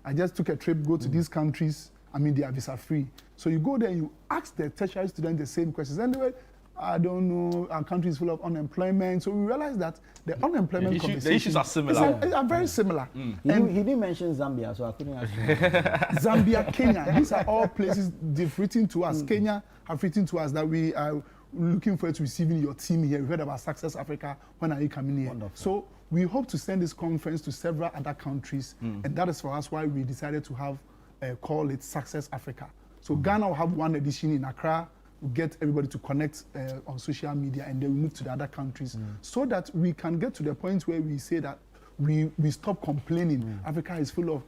I just took a trip, go to these countries. I mean, they are visa free. So you go there, you ask the tertiary student the same questions. Anyway, I don't know, our country is full of unemployment. So we realized that the unemployment conversation...
The issues are similar.
Are very similar.
He didn't mention Zambia, so I couldn't ask you.
Zambia, Kenya, these are all places they've written to us. Kenya have written to us that we are looking forward to receiving your team here. We heard about Success Africa. When are you coming here?
Wonderful.
So we hope to send this conference to several other countries. And that is for us why we decided to have call it Success Africa. So Ghana will have one edition in Accra. We'll get everybody to connect on social media, and then we move to the other countries so that we can get to the point where we say that we stop complaining. Africa is full of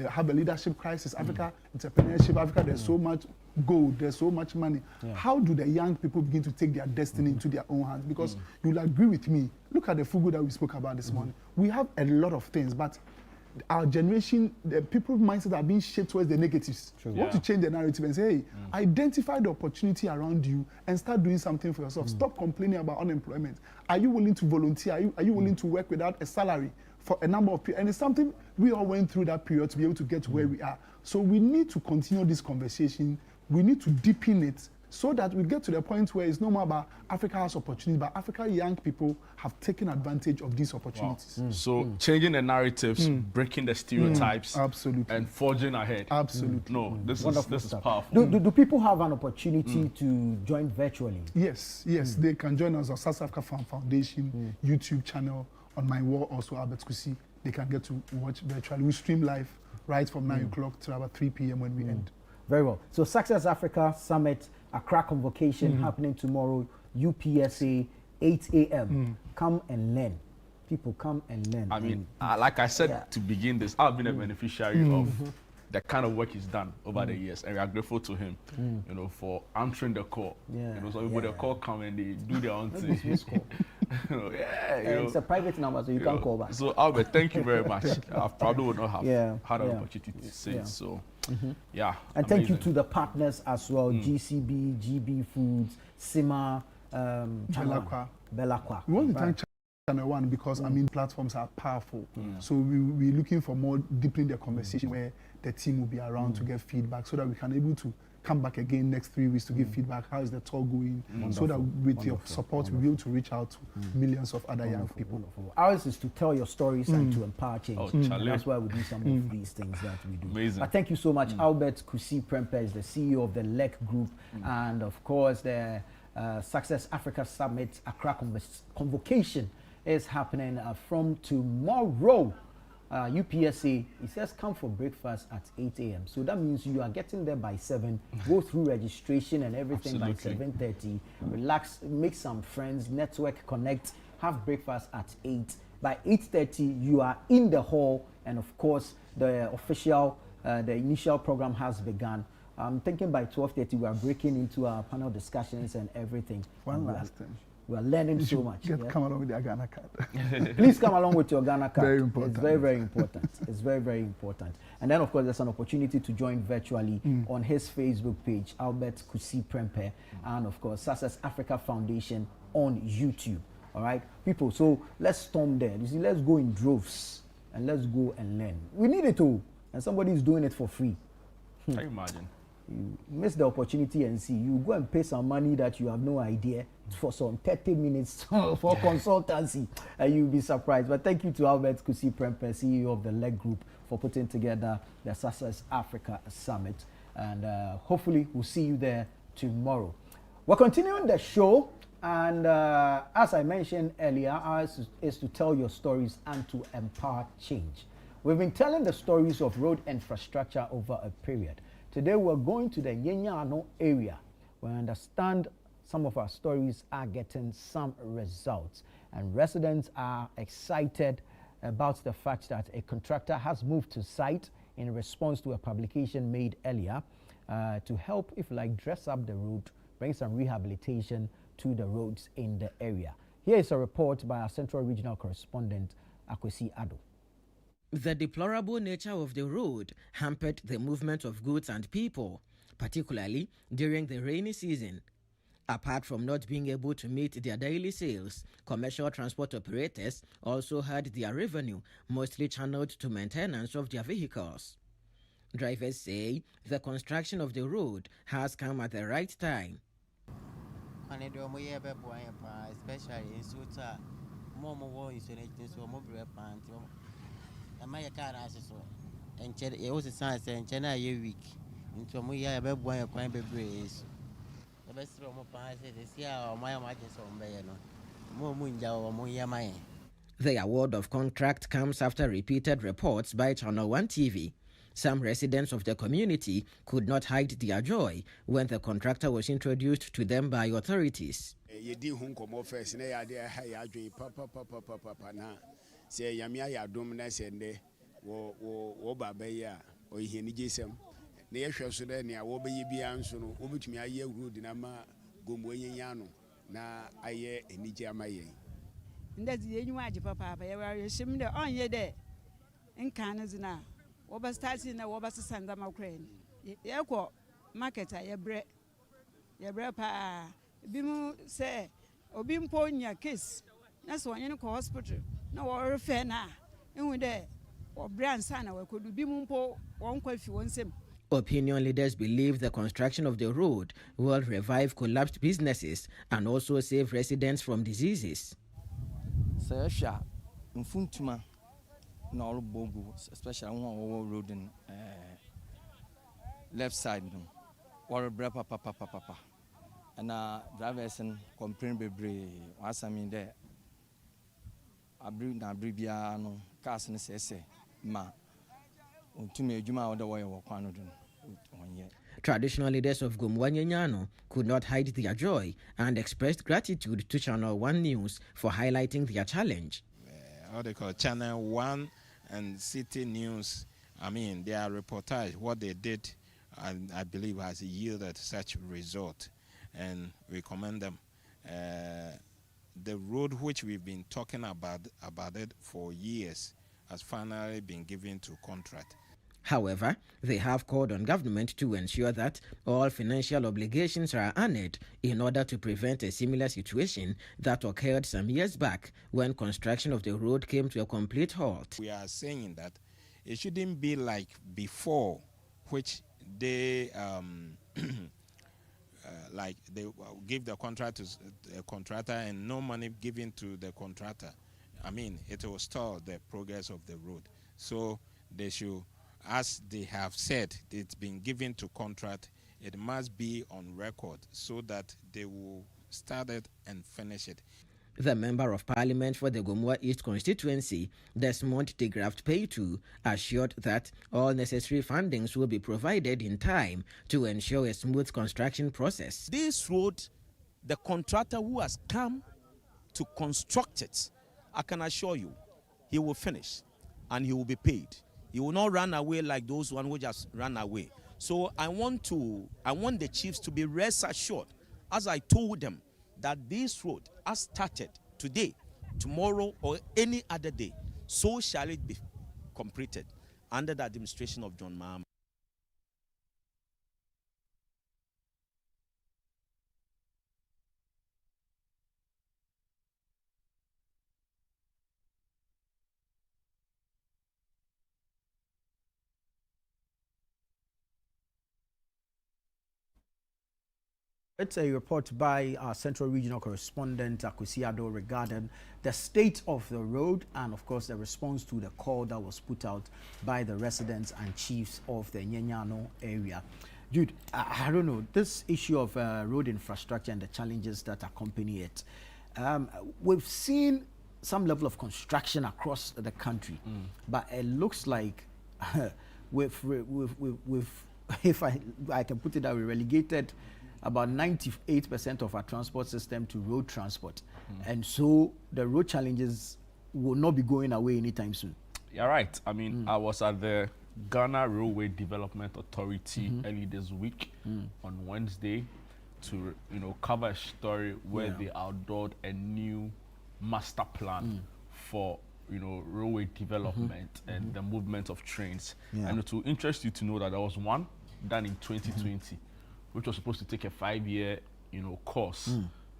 have a leadership crisis. Africa, entrepreneurship. Africa, there's so much gold, there's so much money. How do the young people begin to take their destiny into their own hands? Because you'll agree with me. Look at the Fugu that we spoke about this morning. We have a lot of things, but our generation, the people's mindsets are being shaped towards the negatives. We want to change the narrative and say, hey, identify the opportunity around you and start doing something for yourself. Stop complaining about unemployment. Are you willing to volunteer? Are you willing to work without a salary for a number of people? And it's something we all went through that period to be able to get to where we are. So we need to continue this conversation. We need to deepen it so that we get to the point where it's no more about Africa has opportunity, but African young people have taken advantage of these opportunities.
So changing the narratives, breaking the stereotypes,
absolutely,
and forging ahead.
Absolutely.
No, this is powerful.
Do people have an opportunity to join virtually?
Yes, they can join us on South Africa Foundation YouTube channel, on my wall also, Albert Kusi. They can get to watch virtually. We stream live right from 9 o'clock to about 3 p.m. when we end.
Very well. So Success Africa Summit, Accra Convocation happening tomorrow, UPSA, 8 a.m. Come and learn. People come and learn.
I mean, like I said to begin this, I've been a beneficiary of the kind of work he's done over the years, and we are grateful to him, you know, for answering the call. You know, so everybody the call come and they do their own thing.
It's a private number, so you can't call back.
So Albert, thank you very much. I probably would not have had an opportunity to say it. So
and thank you to the partners as well, GCB, GB Foods, Sima, Belacqua.
We want to thank Channel One because I mean platforms are powerful. So we're looking for more deepening the conversation where the team will be around to get feedback so that we can able to come back again next 3 weeks to give feedback. How is the tour going? So that with your support, we'll be able to reach out to millions of other young people.
Ours is to tell your stories and to empower change. And that's why we do some of these things that we do.
Amazing.
But thank you so much. Albert Kusi Prempeh is the CEO of the LEC Group and of course the Success Africa Summit Accra Convocation is happening from tomorrow. UPSA, it says come for breakfast at 8 a.m. So that means you are getting there by 7, go through registration and everything by 7:30, relax, make some friends, network, connect, have breakfast at 8. By 8:30, you are in the hall, and of course, the initial program has begun. I'm thinking by 12:30, we are breaking into our panel discussions and everything.
One last thing.
We are learning so much.
Come along with your Ghana card.
Please come along with your Ghana card.
Very important.
It's very, very important. It's very, very important. And then, of course, there's an opportunity to join virtually on his Facebook page, Albert Kusi Prempeh, and, of course, Success Africa Foundation on YouTube. All right, people, so let's storm there. You see, let's go in droves and let's go and learn. We need it all, and somebody is doing it for free.
Can you imagine?
You miss the opportunity and see. You go and pay some money that you have no idea for some 30 minutes for consultancy, and you'll be surprised. But thank you to Albert Kusi Prempeh, CEO of the LEC Group, for putting together the Success Africa Summit. And hopefully we'll see you there tomorrow. We're continuing the show, and as I mentioned earlier, ours is to tell your stories and to empower change. We've been telling the stories of road infrastructure over a period. Today we're going to the Nyenyano area. We understand some of our stories are getting some results, and residents are excited about the fact that a contractor has moved to site in response to a publication made earlier to help, if like, dress up the road, bring some rehabilitation to the roads in the area. Here is a report by our Central Regional Correspondent, Akwesi Ado.
The deplorable nature of the road hampered the movement of goods and people, particularly during the rainy season. Apart from not being able to meet their daily sales, commercial transport operators also had their revenue mostly channeled to maintenance of their vehicles. Drivers say the construction of the road has come at the right time.
Especially in Suta, more insurance, so more pant. My car has so. And it was a science and China a week. Into a year about one of crime brace. The best room of pants is here or my margins on Bayano. More Munja or Muyamai.
The award of contract comes after repeated reports by Channel 1 TV. Some residents of the community could not hide their joy when the contractor was introduced to them by authorities.
You did home come off first, and I dream papa now. Say Yamia Dominus and they were Babaya or Henijism. Near Shosudania, Wobe Bianson, which me a year good in Ama Gumwayano. Now I hear a Nijamaye.
And that's the only way, Papa. I will assume the on your day in Canada. Oba starting na oba sanda makreni yeko market ya bre pa bi mu say obi mpo nya case na so onye ko hospital na wo refer na ehun de o brand sana we kodu bi mu mpo won kwafi wonsem.
Opinion leaders believe the construction of the road will revive collapsed businesses and also save residents from diseases.
Sayasha mfuntuma na all bogu, especially on road in left side no or brepa papa and drivers and complain bebre was I mean there abri na bribia no cars ne say ma untumi adwuma other way wo kwano do onye.
Traditional leaders of Gumwanyanyano could not hide their joy and expressed gratitude to Channel 1 News for highlighting their challenge.
How they call Channel 1 and City News, I mean, their reportage, what they did, and I believe has yielded such result, and we commend them. The road which we've been talking about it for years has finally been given to contract.
However, they have called on government to ensure that all financial obligations are honored in order to prevent a similar situation that occurred some years back when construction of the road came to a complete halt.
We are saying that it shouldn't be like before, which they like they give the contract to a contractor and no money given to the contractor. I mean, it will stall the progress of the road. So they should, as they have said, it's been given to contract, it must be on record so that they will start it and finish it.
The Member of Parliament for the Gomoa East constituency, Desmond de Graft Peitu, assured that all necessary fundings will be provided in time to ensure a smooth construction process.
This road, the contractor who has come to construct it, I can assure you, he will finish and he will be paid. He will not run away like those one who just ran away. So I want the chiefs to be rest assured, as I told them, that this road has started today, tomorrow, or any other day. So shall it be completed under the administration of John Mahama.
It's a report by our Central Regional Correspondent Akwesi Ado regarding the state of the road and, of course, the response to the call that was put out by the residents and chiefs of the Nyenyano area. Jude, I don't know, this issue of road infrastructure and the challenges that accompany it. We've seen some level of construction across the country, but it looks like if I can put it that we relegated about 98% of our transport system to road transport. And so the road challenges will not be going away anytime soon.
You're right. I mean, I was at the Ghana Railway Development Authority early this week on Wednesday to, cover a story where they outdoored a new master plan for, railway development and the movement of trains. And it will interest you to know that there was one done in 2020, which was supposed to take a 5-year, course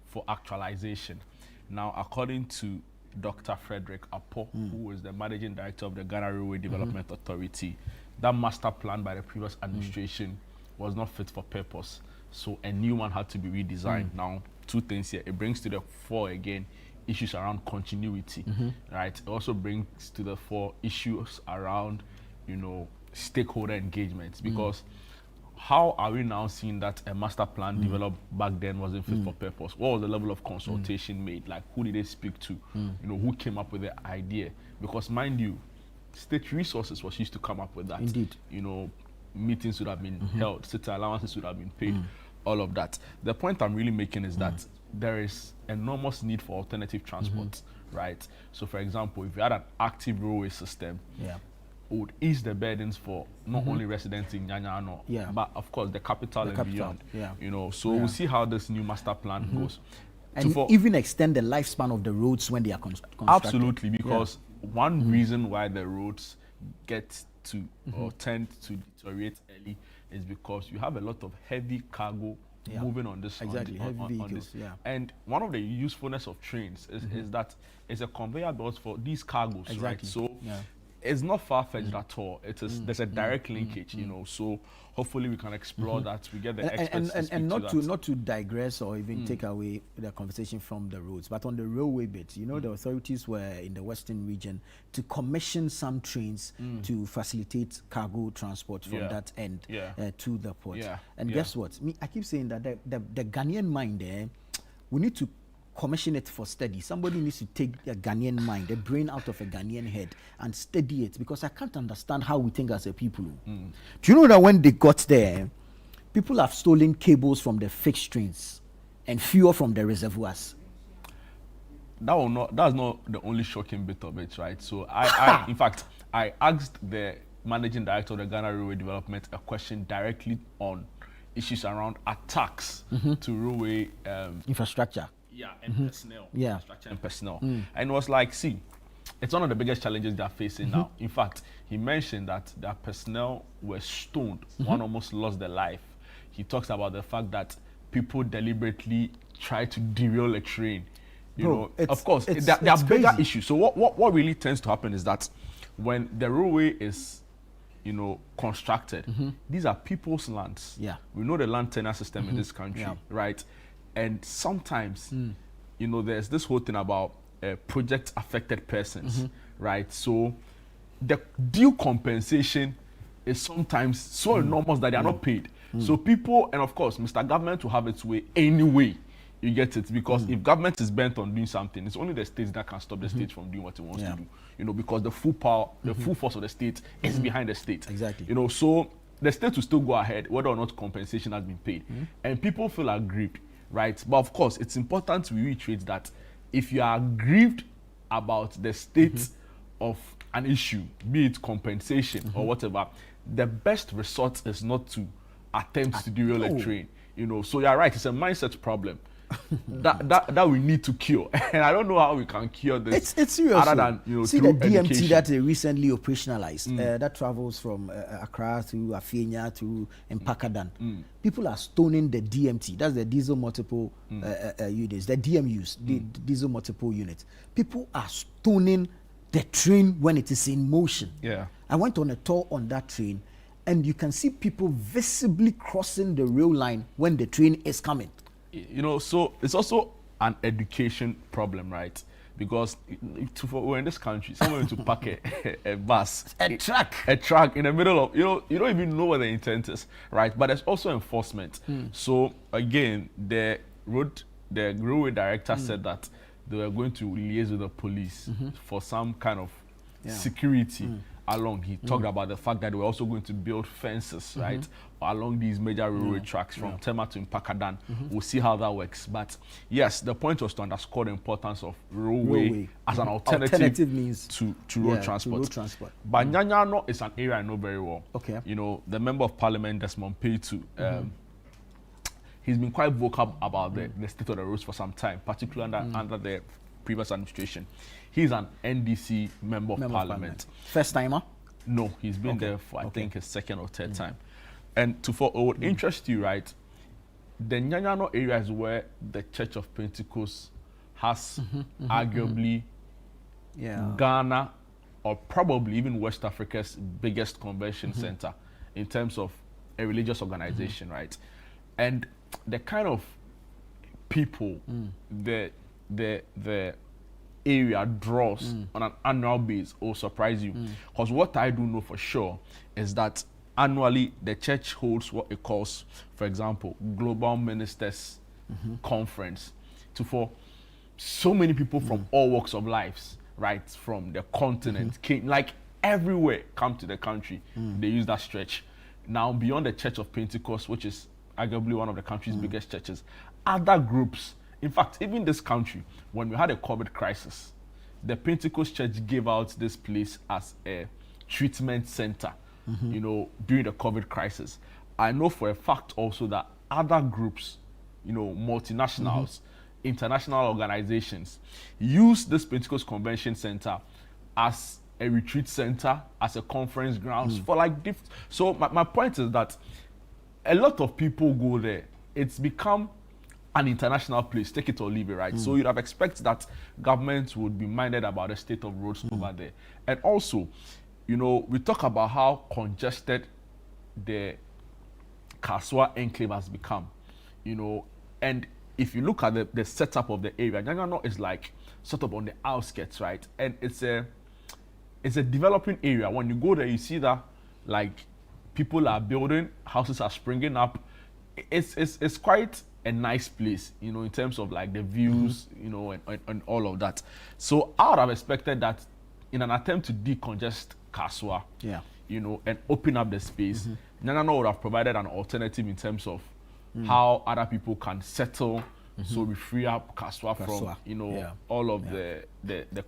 for actualization. Now, according to Dr. Frederick Apo, who is the managing director of the Ghana Railway Development Authority, that master plan by the previous administration was not fit for purpose. So a new one had to be redesigned. Now, two things here. It brings to the fore again issues around continuity, right? It also brings to the fore issues around, stakeholder engagements, because how are we now seeing that a master plan developed back then wasn't fit for purpose? What was the level of consultation made? Like, who did they speak to? Who came up with the idea? Because mind you, state resources was used to come up with that.
Indeed.
Meetings would have been held, city allowances would have been paid, all of that. The point I'm really making is that there is enormous need for alternative transport, right? So, for example, if you had an active railway system, would ease the burdens for not only residents in Nyanyano, but of course the capital and beyond. So we'll see how this new master plan goes.
And even extend the lifespan of the roads when they are constructed.
Absolutely, because one reason why the roads get to or tend to deteriorate early is because you have a lot of heavy cargo moving on this.
Exactly, heavy vehicles.
And one of the usefulness of trains is that it's a conveyor belt for these cargos, right? So it's not far-fetched at all. It is there's a direct linkage, So hopefully we can explore that. We get the experts to speak
and
to that.
not to digress or even take away the conversation from the roads, but on the railway bit, the authorities were in the western region to commission some trains to facilitate cargo transport from that end to the port. And guess what? I keep saying that the Ghanaian mind there, we need to commission it for study. Somebody needs to take a Ghanaian mind, a brain out of a Ghanaian head and study it, because I can't understand how we think as a people. Do you know that when they got there, people have stolen cables from the fixed trains and fuel from the reservoirs?
That's not the only shocking bit of it, right? So I in fact, I asked the managing director of the Ghana Railway Development a question directly on issues around attacks to railway
infrastructure.
And personnel. Infrastructure and personnel. And it was like, see, it's one of the biggest challenges they're facing now. In fact, he mentioned that their personnel were stoned. One almost lost their life. He talks about the fact that people deliberately try to derail a train. Of course, there are bigger issues. So what really tends to happen is that when the railway is constructed, these are people's lands. We know the land tenure system in this country, right? And sometimes, there's this whole thing about project affected persons, right? So the due compensation is sometimes so enormous that they are not paid. So people, and of course, Mr. Government will have its way anyway. You get it? Because if government is bent on doing something, it's only the states that can stop the state from doing what it wants to do. Because the full power, the full force of the state is behind the state.
Exactly.
So the state will still go ahead whether or not compensation has been paid. And people feel aggrieved. Right, but of course, it's important to reiterate that if you are aggrieved about the state of an issue, be it compensation or whatever, the best resort is not to attempt to derail a train. So you're right; it's a mindset problem that we need to cure, and I don't know how we can cure this.
It's serious.
Other than
see
through
the DMT
education.
that they recently operationalized that travels from Accra to Afenya to Mpakadan. People are stoning the DMT. That's the diesel multiple units. The DMUs, the diesel multiple units. People are stoning the train when it is in motion. I went on a tour on that train, and you can see people visibly crossing the rail line when the train is coming.
So it's also an education problem, right? Because we're in this country, someone to park a bus,
a
truck in the middle of, you don't even know what the intent is, right? But there's also enforcement. So again, the railway director said that they were going to liaise with the police for some kind of security along. He talked about the fact that we're also going to build fences, right, along these major railway tracks from Tema to Mpakadan. We'll see how that works. But yes, the point was to underscore the importance of railway as an alternative
means
to road transport. But Nyanyano is an area I know very well.
Okay.
You know, the Member of Parliament, Desmond Paytu, he's been quite vocal about the state of the roads for some time, particularly under the previous administration. He's an NDC Member of Parliament.
First timer?
No, he's been there for, I think, his second or third time. And it would interest you, right? The Nyanyano area is where the Church of Pentecost has arguably Ghana or probably even West Africa's biggest convention center in terms of a religious organization, right? And the kind of people the area draws on an annual basis will surprise you. Because what I do know for sure is that annually the church holds what it calls, for example, Global Ministers Conference, for so many people from all walks of lives, right, from the continent, like everywhere come to the country. They use that stretch. Now, beyond the Church of Pentecost, which is arguably one of the country's biggest churches, other groups, in fact, even this country, when we had a COVID crisis, the Pentecost Church gave out this place as a treatment center, you know, during the COVID crisis. I know for a fact also that other groups, you know, multinationals, international organizations, use this Pentecost Convention Center as a retreat center, as a conference grounds for like so my point is that a lot of people go there. It's become an international place, take it or leave it, right? So you'd have expected that governments would be minded about the state of roads over there. And also, you know, we talk about how congested the Kaswa enclave has become, you know, and if you look at the setup of the area, Nyanyano is like sort of on the outskirts, right? And it's a developing area. When you go there, you see that like people are building, houses are springing up. It's quite a nice place, you know, in terms of like the views, you know, and all of that. So I would have expected that in an attempt to decongest Kaswa, you know, and open up the space, Nyanyano would have provided an alternative in terms of how other people can settle, so we free up Kaswa from, you know, all of the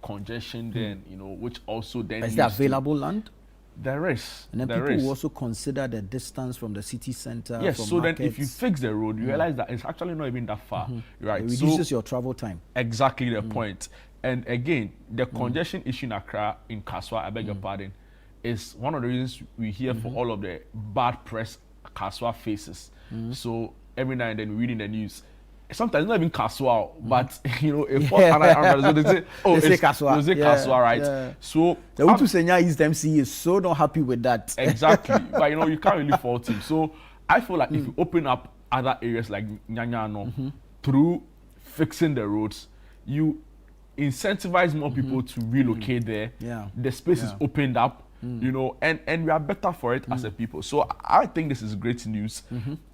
congestion then, you know, which also then
is there available land?
There is.
And then people will also consider the distance from the city center.
Yes,
from
so
markets.
Then if you fix the road, you realize that it's actually not even that far, right?
It reduces your travel time.
Exactly the point. And again, the congestion issue in Accra, in Kaswa, I beg your pardon, is one of the reasons we hear for all of the bad press Kaswa faces. So every now and then we read in the news, sometimes not even Kaswa, but you know, if so they say, oh, they say Kaswa. They say Kaswa, right? Yeah. So
the Utu Senya East MC is so not happy with that.
Exactly, but you know, you can't really fault him. So I feel like if you open up other areas like Nyanyano through fixing the roads, you incentivize more people to relocate there. The space is opened up. You know, and we are better for it as a people. So I think this is great news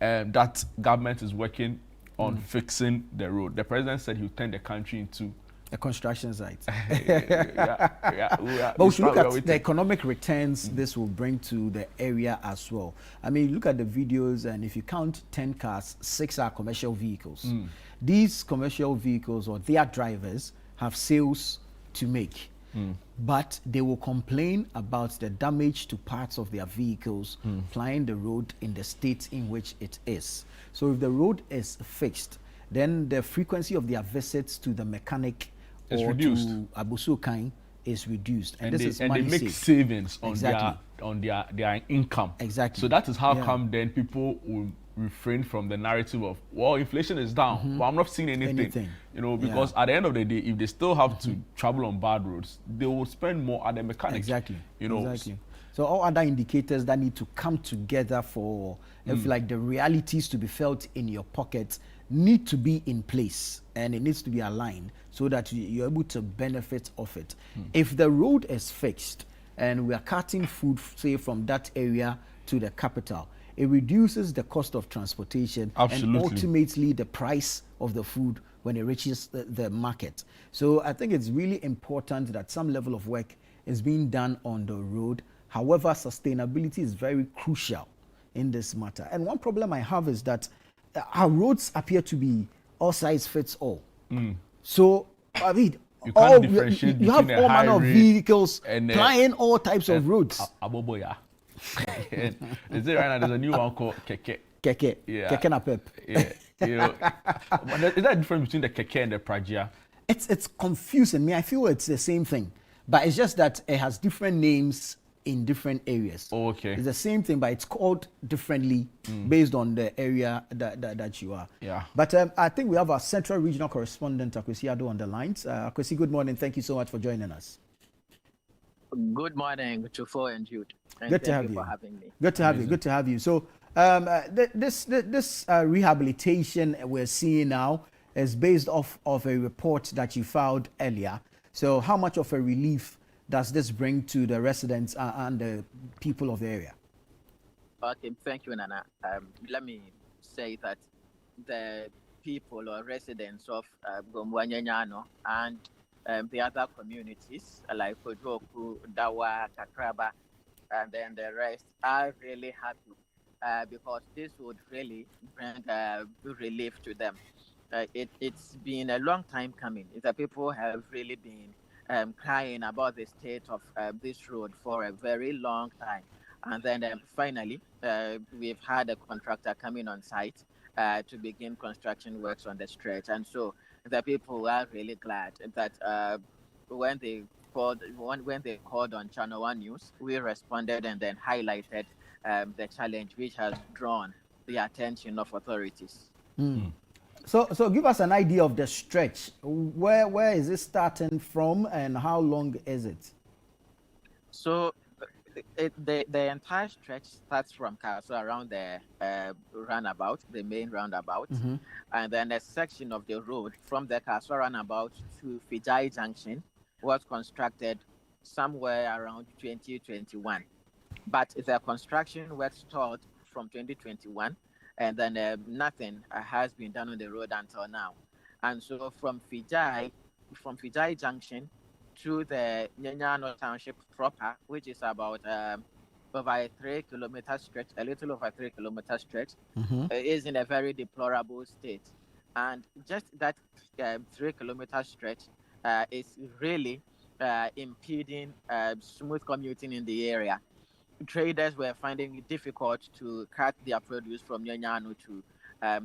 that government is working on fixing the road. The president said he'll turn the country into
a construction site. But we should look at the economic returns this will bring to the area as well. I mean, look at the videos, and if you count 10 cars, 6 are commercial vehicles. These commercial vehicles or their drivers have sales to make. But they will complain about the damage to parts of their vehicles plying the road in the state in which it is. So if the road is fixed, then the frequency of their visits to the mechanic or to Abusukai is reduced. And this is money
they make savings on their income.
Exactly.
So that is how come then people will refrain from the narrative of, well, inflation is down, but I'm not seeing anything. You know, because at the end of the day, if they still have to travel on bad roads, they will spend more at the mechanic.
Exactly.
You know.
Exactly. So all other indicators that need to come together for, if like the realities to be felt in your pocket need to be in place, and it needs to be aligned so that you're able to benefit of it. If the road is fixed and we are cutting food, say, from that area to the capital, it reduces the cost of transportation and ultimately the price of the food when it reaches the market. So I think it's really important that some level of work is being done on the road However, sustainability is very crucial in this matter. And one problem I have is that our roads appear to be all size fits all. So, I mean,
you can't differentiate
you have all manner of vehicles plying all types of roads.
Aboboya. Is it right now? There's a new one called Keke.
Keke.
Yeah.
Keke Napep.
Yeah. You know, is that different between the Keke and the Prajia?
It's confusing me. I feel it's the same thing, but it's just that it has different names in different areas.
Oh, okay.
It's the same thing, but it's called differently based on the area that you are.
Yeah.
But I think we have our Central Regional Correspondent, Akwesi Ado, on the lines. Akwesi, good morning. Thank you so much for joining us.
Good morning, Chufo and Jude. And
Good to have
thank
you.
for having me.
Good to have you. Good to have you. So this rehabilitation we're seeing now is based off of a report that you filed earlier. So how much of a relief does this bring to the residents and the people of the area?
Okay, thank you, Nana. Let me say that the people or residents of Gomwanyanyano and the other communities like Kojoku, Dawa, Kakraba, and then the rest are really happy because this would really bring relief to them. It's been a long time coming. The people have really been crying about the state of this road for a very long time. And then finally, we've had a contractor coming on site to begin construction works on the stretch. And so the people are really glad that when they called on Channel One News, we responded and then highlighted the challenge which has drawn the attention of authorities.
So give us an idea of the stretch. Where is it starting from and how long is it?
So the entire stretch starts from Kaso around the roundabout, the main roundabout, and then a section of the road from the Kaso roundabout to Fijai Junction was constructed somewhere around 2021. But the construction was stalled from 2021. And then nothing has been done on the road until now. And so from Fijai Junction to the Nyanyano Township proper, which is about over a 3 kilometer stretch, a little over 3 kilometer stretch, is in a very deplorable state. And just that 3 kilometer stretch is really impeding smooth commuting in the area. Traders were finding it difficult to cut their produce from Nyanyano to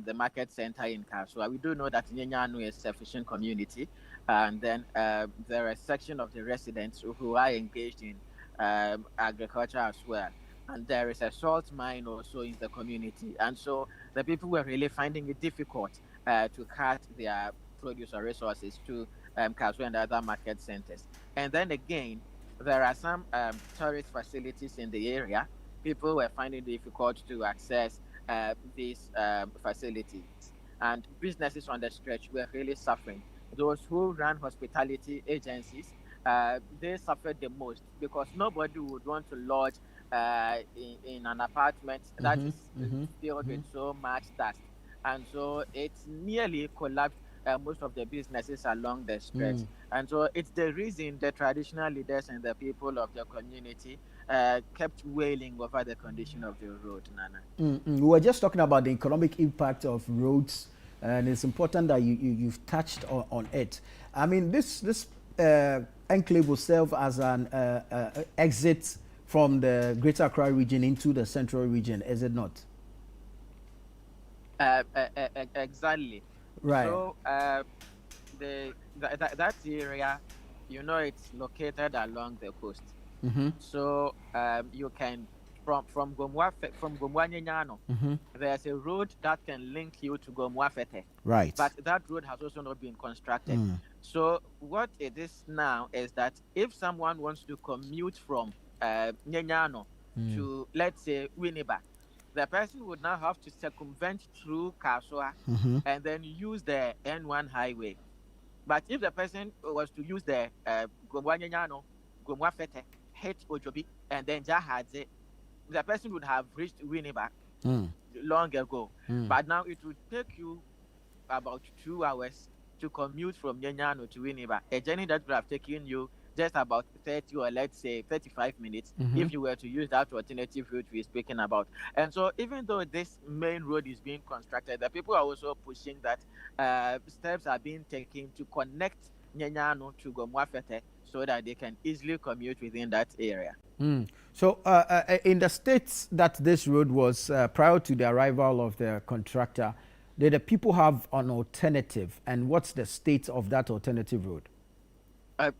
the market center in Kasua. We do know that Nyanyano is a fishing community, and then there are a section of the residents who are engaged in agriculture as well. And there is a salt mine also in the community. And so the people were really finding it difficult to cut their produce or resources to Kasua and other market centers. And then again, there are some tourist facilities in the area. People were finding it difficult to access these facilities. And businesses on the stretch were really suffering. Those who run hospitality agencies, they suffered the most because nobody would want to lodge in an apartment that is filled with so much dust. And so it's nearly collapsed most of the businesses along the stretch. And so it's the reason the traditional leaders and the people of the community kept wailing over the condition of the road, Nana.
We were just talking about the economic impact of roads, and it's important that you've touched on it. I mean, this enclave will serve as an exit from the Greater Accra region into the Central region, is it not?
Exactly.
Right.
So that area, you know, it's located along the coast. So you can from Gomwanyanyano, there's a road that can link you to Gomwafete.
Right.
But that road has also not been constructed. So what it is now is that if someone wants to commute from Nyanyano to, let's say, Winneba, the person would now have to circumvent through Kasua and then use the N1 highway. But if the person was to use the Gomwanyanyano, Gomwafete, hit Ojobi, and then Jahadze, the person would have reached Winneba long ago. But now it would take you about 2 hours to commute from Nyanyano to Winneba, a journey that would have taken you just about 30 or let's say 35 minutes if you were to use that alternative route we're speaking about. And so even though this main road is being constructed, the people are also pushing that steps are being taken to connect Nyanyano to Gomuafete so that they can easily commute within that area.
So in the states that this road was prior to the arrival of the contractor, did the people have an alternative, and what's the state of that alternative road?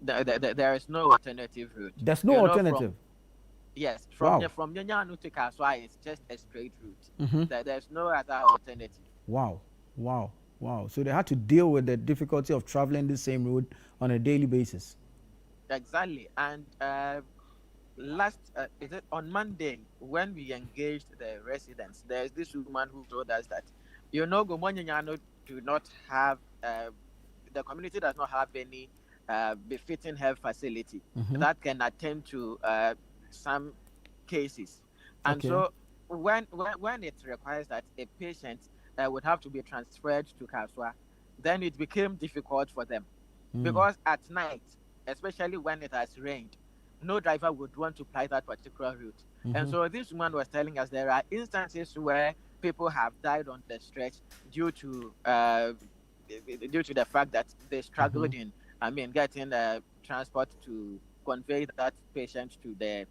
There is no alternative route.
There's no alternative?
Yes, from Nyanyano to Kaswa, it's just a straight route. There's no other alternative.
Wow. So they had to deal with the difficulty of traveling the same road on a daily basis.
Exactly. And on Monday, when we engaged the residents, there's this woman who told us that, Gomonyanyano do not have, the community does not have any befitting health facility that can attend to some cases. And so when it requires that a patient would have to be transferred to Kaswa, then it became difficult for them. Because at night, especially when it has rained, no driver would want to ply that particular route. And so this woman was telling us there are instances where people have died on the stretch due to the fact that they struggled in getting transport to convey that patient to the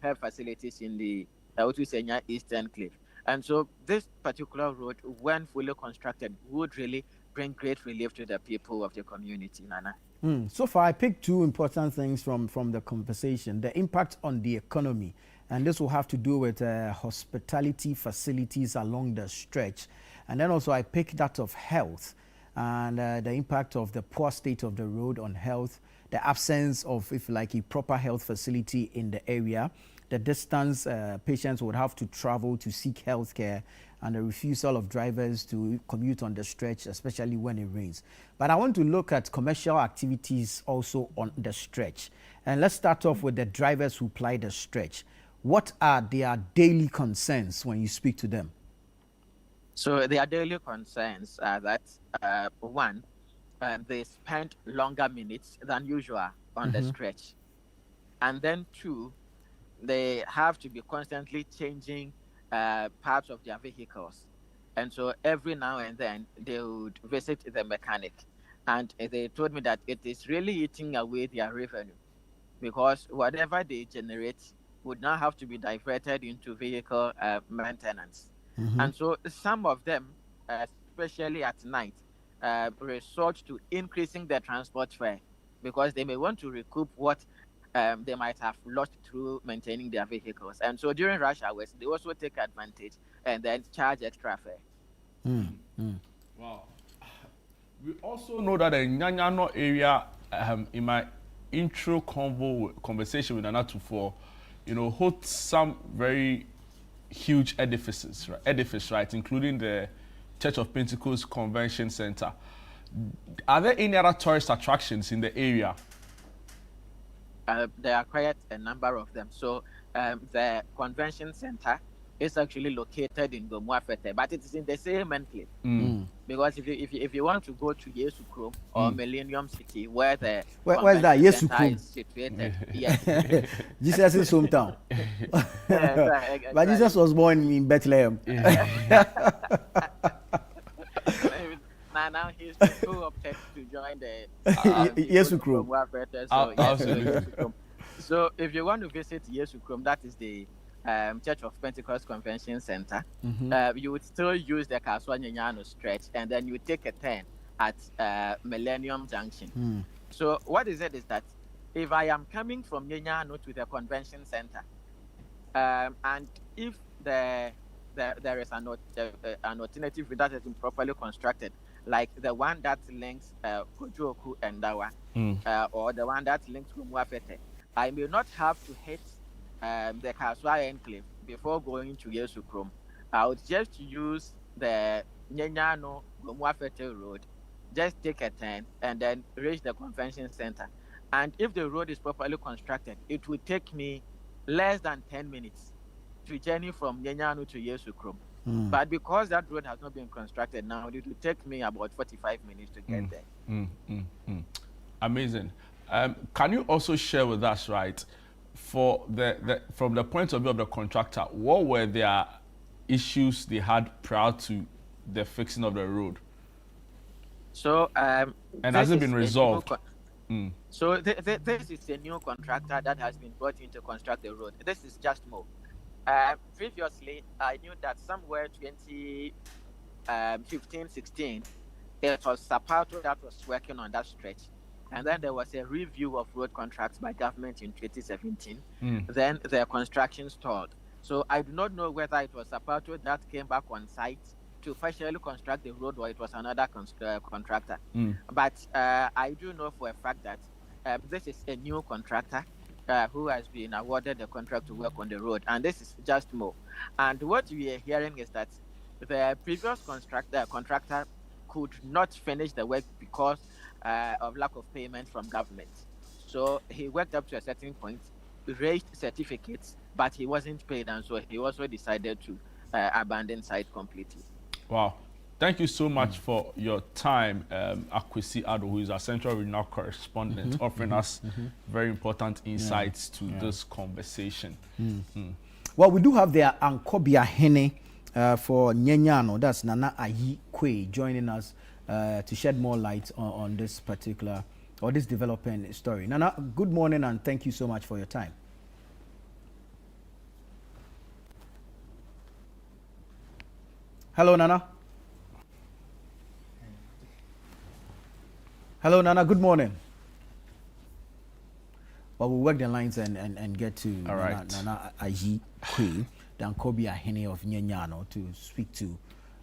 health facilities in the Otusenya Eastern Cliff. And so this particular road, when fully constructed, would really bring great relief to the people of the community, Nana.
So far, I picked two important things from the conversation. The impact on the economy, and this will have to do with hospitality facilities along the stretch. And then also I picked that of health and the impact of the poor state of the road on health, the absence of, if like, a proper health facility in the area, the distance patients would have to travel to seek health care, and the refusal of drivers to commute on the stretch, especially when it rains. But I want to look at commercial activities also on the stretch. And let's start off with the drivers who ply the stretch. What are their daily concerns when you speak to them?
So their daily concerns are that, one, they spend longer minutes than usual on the stretch. And then two, they have to be constantly changing parts of their vehicles. And so every now and then they would visit the mechanic. And they told me that it is really eating away their revenue, because whatever they generate would now have to be diverted into vehicle maintenance. And so some of them, especially at night, resort to increasing their transport fare because they may want to recoup what they might have lost through maintaining their vehicles. And so during rush hours, they also take advantage and then charge extra fare.
Wow. We also know that the Nyanyano area, in my intro conversation with Anatufo, holds some very huge edifice, right, including the Church of Pentecost Convention Center. Are there any other tourist attractions in the area?
There are quite a number of them. So the convention center is actually located in Gomuafete, but it is in the same enclave. Because if you want to go to Yesu Krom or Millennium City, where the
where's that Yesu Krom
is situated, yes,
Jesus' hometown. Exactly. But Jesus was born in Bethlehem.
Now he's too opted to join the
Yesu Krom.
So if you want to visit Yesu Krom, that is the Church of Pentecost Convention Center. You would still use the Kaswa Nyanyano stretch, and then you take a turn at Millennium Junction. So what is it is that if I am coming from Nyanyano to the convention center, and if there is an alternative that has been properly constructed, like the one that links Kojoku and Dawa, or the one that links Gomuafete, I may not have to hit the Kaswa enclave before going to Yesu Krom. I would just use the Nyanyano Gomuafete road, just take a turn, and then reach the convention center. And if the road is properly constructed, it will take me less than 10 minutes to journey from Nyanyano to Yesu Krom. But because that road has not been constructed now, it will take me about 45 minutes to get there.
Amazing. Can you also share with us, right, for from the point of view of the contractor, what were their issues they had prior to the fixing of the road?
So,
and has it been resolved?
So this is a new contractor that has been brought in to construct the road. This is Just Mo. Previously, I knew that somewhere 2015-16, it was Sapato that was working on that stretch. And then there was a review of road contracts by government in 2017. Then the construction stalled. So I do not know whether it was Sapato that came back on site to officially construct the road or it was another contractor. But I do know for a fact that this is a new contractor who has been awarded the contract to work on the road. And this is Just Mo. And what we are hearing is that the previous contractor could not finish the work because of lack of payment from government. So he worked up to a certain point, raised certificates, but he wasn't paid, and so he also decided to abandon site completely.
Wow. Thank you so much for your time, Akwesi Addo, who is our Central Regional Correspondent, offering us very important insights to this conversation.
Well, we do have the Ankobia Hene for Nyenyano, that's Nana Ayi Kwe, joining us to shed more light on this particular, or this developing story. Nana, good morning and thank you so much for your time. Hello, Nana. Hello, Nana. Good morning. Well, we'll work the lines and get to Nana Ayi Kwe, the Ankobia Hene of Nyenyano, to speak to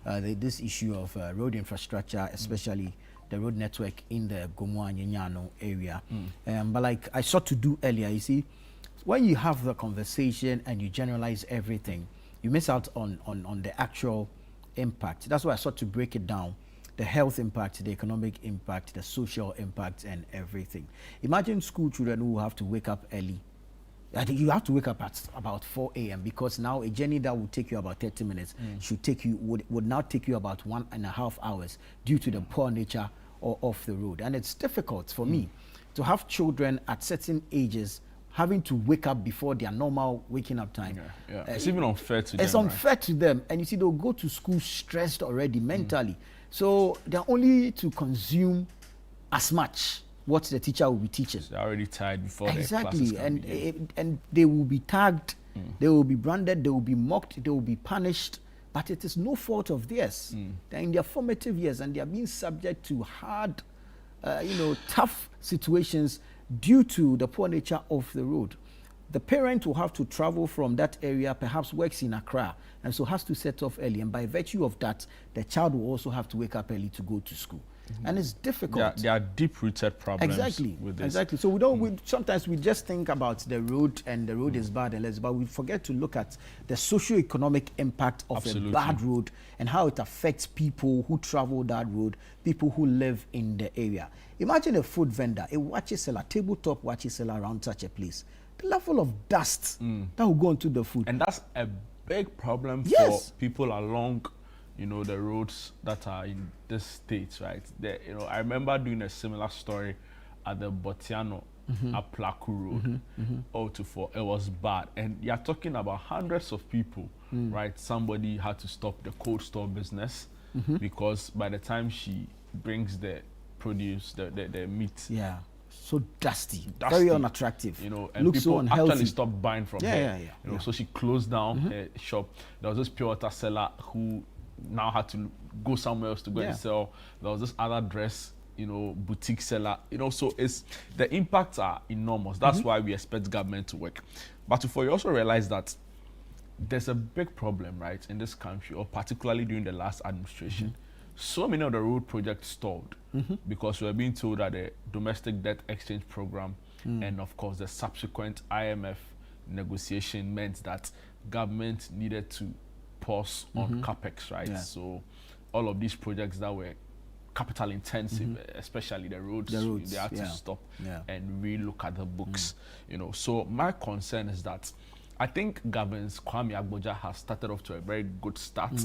this issue of road infrastructure, especially the road network in the Gomoa Nyenyano area. But like I sought to do earlier, you see, when you have the conversation and you generalize everything, you miss out on the actual impact. That's why I sought to break it down. The health impact, the economic impact, the social impact, and everything. Imagine school children who have to wake up early. I think you have to wake up at about 4 a.m. because now a journey that would take you about 30 minutes would now take you about 1.5 hours due to the poor nature of the road. And it's difficult for me to have children at certain ages having to wake up before their normal waking up time.
It's even unfair to them.
It's unfair to them. And you see, they'll go to school stressed already mentally. So they're only to consume as much what the teacher will be teaching.
They're already tired before their classes
Exactly. And they will be tagged, they will be branded, they will be mocked, they will be punished. But it is no fault of theirs. They're in their formative years and they are being subject to hard, tough situations due to the poor nature of the road. The parent will have to travel from that area, perhaps works in Accra, and so has to set off early. And by virtue of that, the child will also have to wake up early to go to school. And it's difficult.
There are deep-rooted problems with this.
Exactly. So we don't. Sometimes we just think about the road, and the road is bad, but we forget to look at the socio-economic impact of a bad road and how it affects people who travel that road, people who live in the area. Imagine a food vendor, a wachi seller, tabletop wachi seller around such a place. The level of dust that will go into the food.
And that's a big problem for people along the roads that are in this state, right? I remember doing a similar story at the Botiano Aplaku Road, 024. It was bad. And you're talking about hundreds of people, right? Somebody had to stop the cold store business because by the time she brings the produce, the meat.
Yeah. So dusty, very unattractive.
And
looks
people
so unhealthy.
Actually stopped buying from her. So she closed down her shop. There was this pure water seller who now had to go somewhere else to go and sell. There was this other dress, boutique seller. So the impacts are enormous. That's why we expect government to work. But for you also realize that there's a big problem, right, in this country, or particularly during the last administration. So many of the road projects stalled because we are being told that the domestic debt exchange program and of course the subsequent IMF negotiation meant that government needed to pause on capex, right? So all of these projects that were capital intensive, especially the roads, they had to stop and relook at the books. So my concern is that I think Governor Kwame Agboja has started off to a very good start.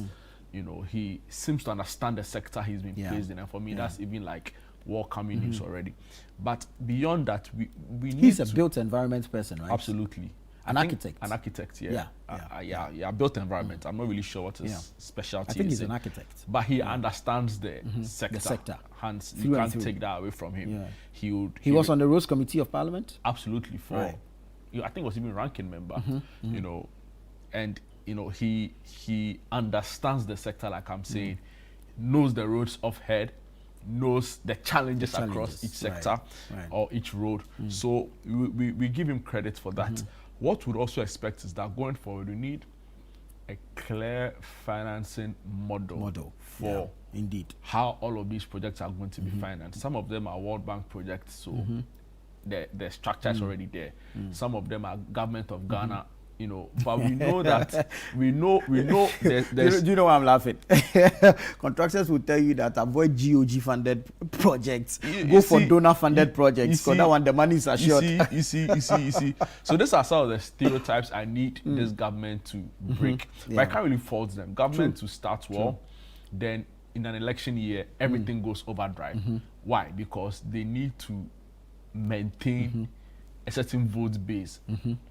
He seems to understand the sector he's been placed in, and for me, that's even like welcoming news already. But beyond that, we need
He's a built environment person, right?
Absolutely.
An architect.
An architect, yeah. Built environment. I'm not really sure what his specialty is.
I think he's an architect.
But he understands the sector.
The sector.
Hence, you can't take that away from him.
Yeah. He was on the Roads Committee of Parliament?
Absolutely. I think he was even ranking member, you know, and, you know, he understands the sector, like I'm saying, knows the roads off head, knows the challenges across each sector or each road. So we give him credit for that. What we'd also expect is that going forward, we need a clear financing model for
indeed
how all of these projects are going to be financed. Some of them are World Bank projects, so the structure is already there. Some of them are government of Ghana, you know, but we know that we know there's
do you know why I'm laughing? Contractors will tell you that avoid GOG funded projects, go for donor funded projects, because that one the money is assured.
You see. So these are some of the stereotypes I need this government to break. But I can't really fault them. Government to start well, then in an election year, everything goes overdrive. Why? Because they need to maintain a certain vote base,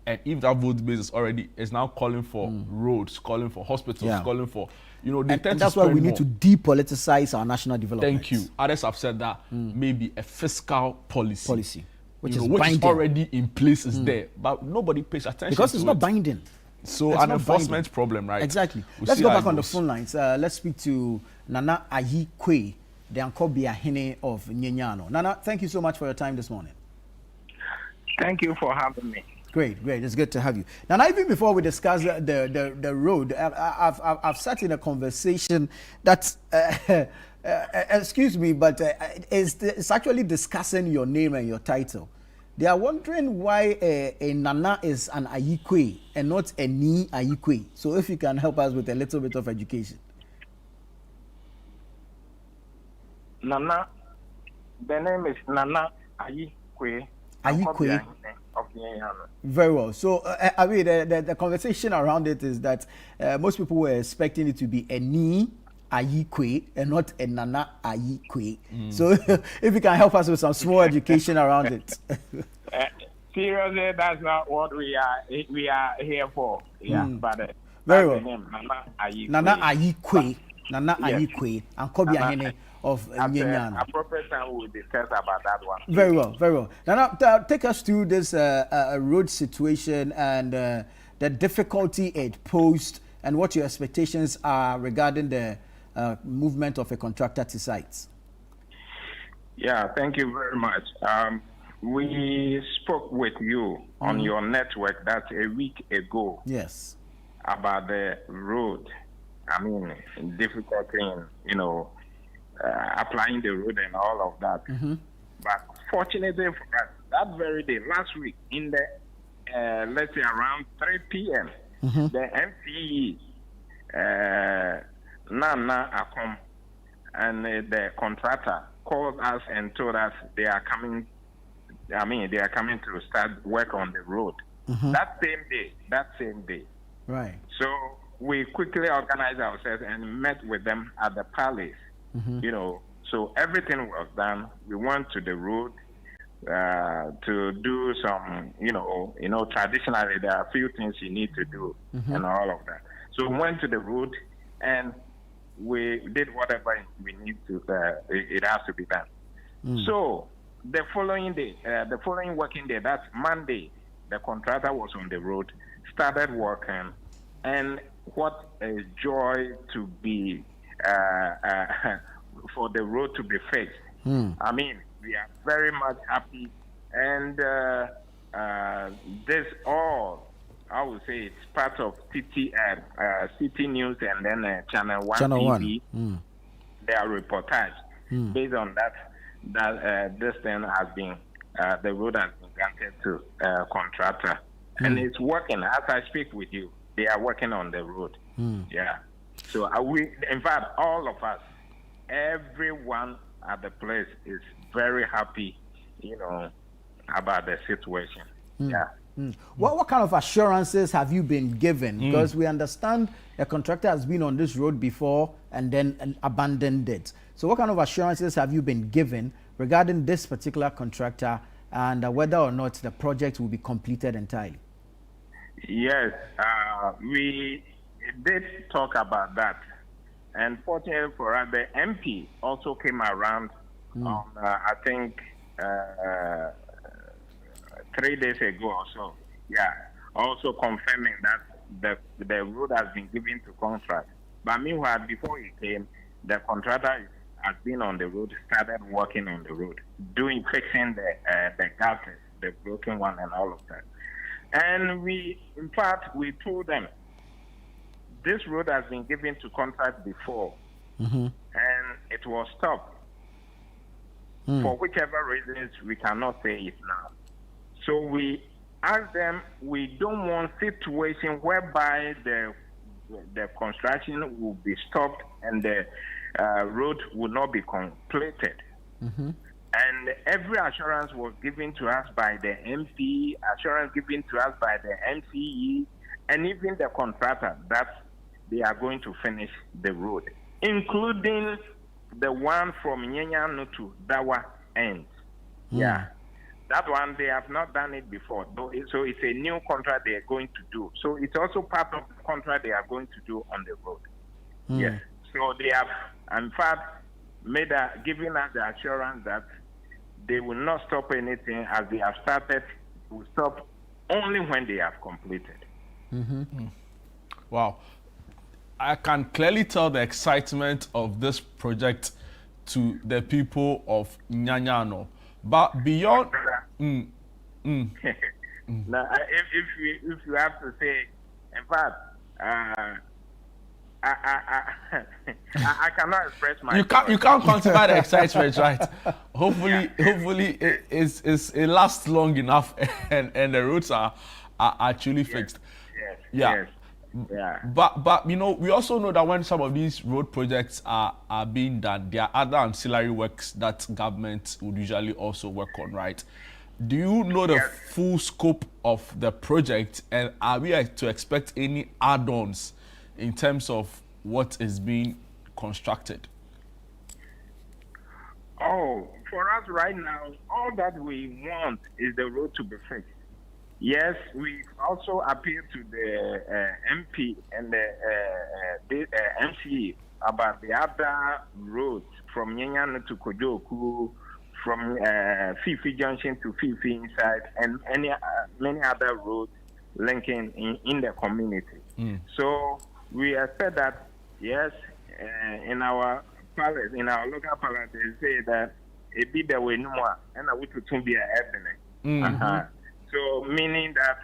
and if that vote base is now calling for roads, calling for hospitals, calling for, you know,
and that's why we need to depoliticize our national development.
Thank you. Others have said that maybe a fiscal policy
which
is
binding.
Already in place is there, but nobody pays attention
because it's not binding.
So an enforcement problem, right?
Exactly. Let's go back on the phone lines. Let's speak to Nana Ayi Kwe, the Ankobia Hene of Nyenyano. Nana, thank you so much for your time this morning.
Thank you for having me.
Great. It's good to have you. Now, even before we discuss the road, I've sat in a conversation that, excuse me, but it's actually discussing your name and your title. They are wondering why a Nana is an Ayikwe and not a Ni Ayikwe. So if you can help us with a little bit of education.
Nana, the name is Nana Ayikwe.
Ayikwe. Very well. So, I mean, the conversation around it is that most people were expecting it to be a Ni Ayikwe and not a Nana Ayikwe. So, if you can help us with some small education around it.
Seriously, that's not what we are here for. Yeah, but
very well.
Name, Nana Ayikwe.
Nana Ayikwe. Nana Ayikwe and Kobia Hene of Nyenyano.
Appropriate time we'll discuss about that one.
Very well. Now, take us through this road situation and the difficulty it posed and what your expectations are regarding the movement of a contractor to sites.
Yeah, thank you very much. We spoke with you on your network that's a week ago.
Yes.
About the road. I mean, difficulty in, you know, applying the road and all of that. But fortunately for us, that very day, last week, in the, let's say around 3 p.m., the MCE, Nana Akom, and the contractor called us and told us they are coming to start work on the road. That same day.
Right.
So we quickly organized ourselves and met with them at the palace. You know, so everything was done. We went to the road to do some, you know, traditionally there are a few things you need to do and all of that. So we went to the road and we did whatever we need to. It has to be done. So the following day, the following working day, that's Monday, the contractor was on the road, started working, and what a joy to be for the road to be fixed. I mean, we are very much happy, and this all, I would say, it's part of City News and then Channel 1 TV. Their reportage based on that this thing has been the road has been granted to contractor, and it's working. As I speak with you, they are working on the road. Yeah. So in fact, all of us, everyone at the place is very happy, you know, about the situation. Yeah.
What kind of assurances have you been given? Because we understand a contractor has been on this road before and then abandoned it. So what kind of assurances have you been given regarding this particular contractor and whether or not the project will be completed entirely?
Yes, we did talk about that. And fortunately for us, the MP also came around on, I think, 3 days ago or so. Yeah, also confirming that the road has been given to contract. But meanwhile, before he came, the contractor has been on the road, started working on the road, fixing the gutters, the broken one and all of that. And in fact, we told them, this road has been given to contract before, and it was stopped. For whichever reasons, we cannot say it now. So we asked them, we don't want situation whereby the construction will be stopped and the road will not be completed. And every assurance was given to us by the MP, assurance given to us by the MCE, and even the contractor that they are going to finish the road, including the one from Nyenyanu to Dawa end. Yeah. That one, they have not done it before. So it's a new contract they are going to do. So it's also part of the contract they are going to do on the road. Yes. So they have, in fact, given us the assurance that they will not stop anything as they have started. Will stop only when they have completed.
Wow. I can clearly tell the excitement of this project to the people of Nyanyano. But beyond...
Now, if you have to say, in fact, I cannot express my...
You can't quantify the excitement, right? Hopefully, it lasts long enough and the roads are actually fixed.
Yes.
But you know, we also know that when some of these road projects are being done, there are other ancillary works that government would usually also work on, right? Do you know the full scope of the project, and are we to expect any add-ons in terms of what is being constructed?
Oh, for us right now, all that we want is the road to be fixed. Yes, we also appeal to the MP and the MCE about the other roads from Nyenyanu to Kojoku, from Fifi Junction to Fifi inside, and many other roads linking in the community. So we expect that, yes, in our palace, in our local palace, they say that it be the way no more, and I would to be a happening. So meaning that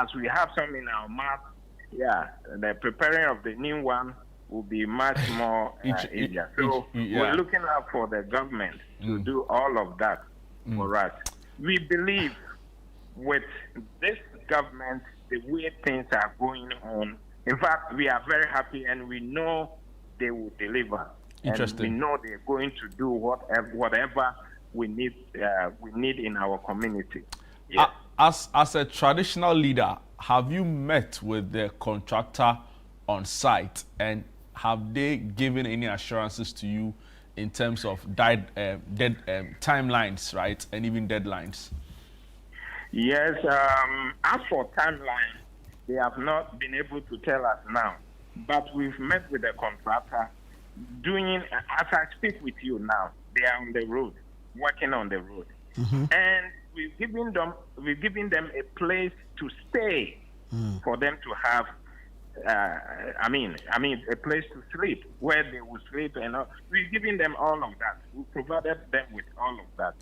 as we have some in our map, the preparing of the new one will be much more easier. So we're looking out for the government to do all of that for us. We believe with this government, the way things are going on, in fact, we are very happy and we know they will deliver.
Interesting.
And we know they're going to do whatever we need in our community. Yeah.
As a traditional leader, have you met with the contractor on site, and have they given any assurances to you in terms of timelines, right, and even deadlines?
Yes. As for timeline, they have not been able to tell us now, but we've met with the contractor. As I speak with you now, they are on the road, working on the road, and we've given them a place to stay for them to have. A place to sleep where they will sleep, and we've given them all of that. We provided them with all of that,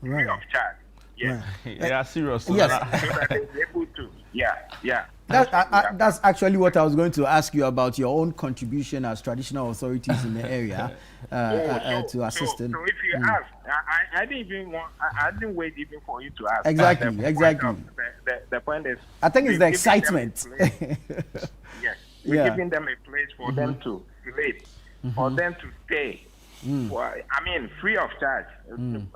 free
of charge.
Yeah, yeah, serious.
Yes.
So that they're able to. Yeah.
That's actually what I was going to ask you about, your own contribution as traditional authorities in the area to assist in.
So if you ask, I didn't wait even for you to ask.
Exactly.
The point is,
I think it's the excitement.
Yes, we're giving them a place for them to sleep, for them to stay. Free of charge. In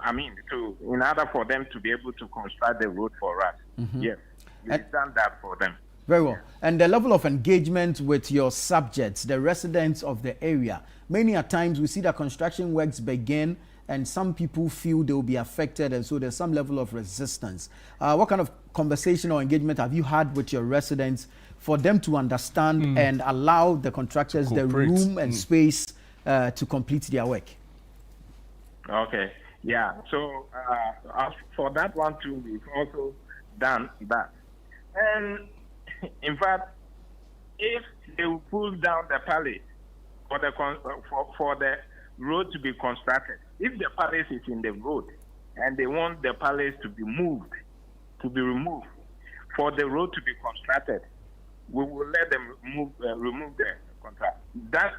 order for them to be able to construct the road for us. Yes, we've done that for them.
Very well. And the level of engagement with your subjects, the residents of the area, many a times we see that construction works begin and some people feel they will be affected, and so there's some level of resistance. What kind of conversation or engagement have you had with your residents for them to understand and allow the contractors the room and space to complete their work?
Okay, yeah. So for that one too, we've also done that. And in fact, if they will pull down the palace for the road to be constructed, if the palace is in the road and they want the palace to be removed for the road to be constructed, we will let them remove the contract. That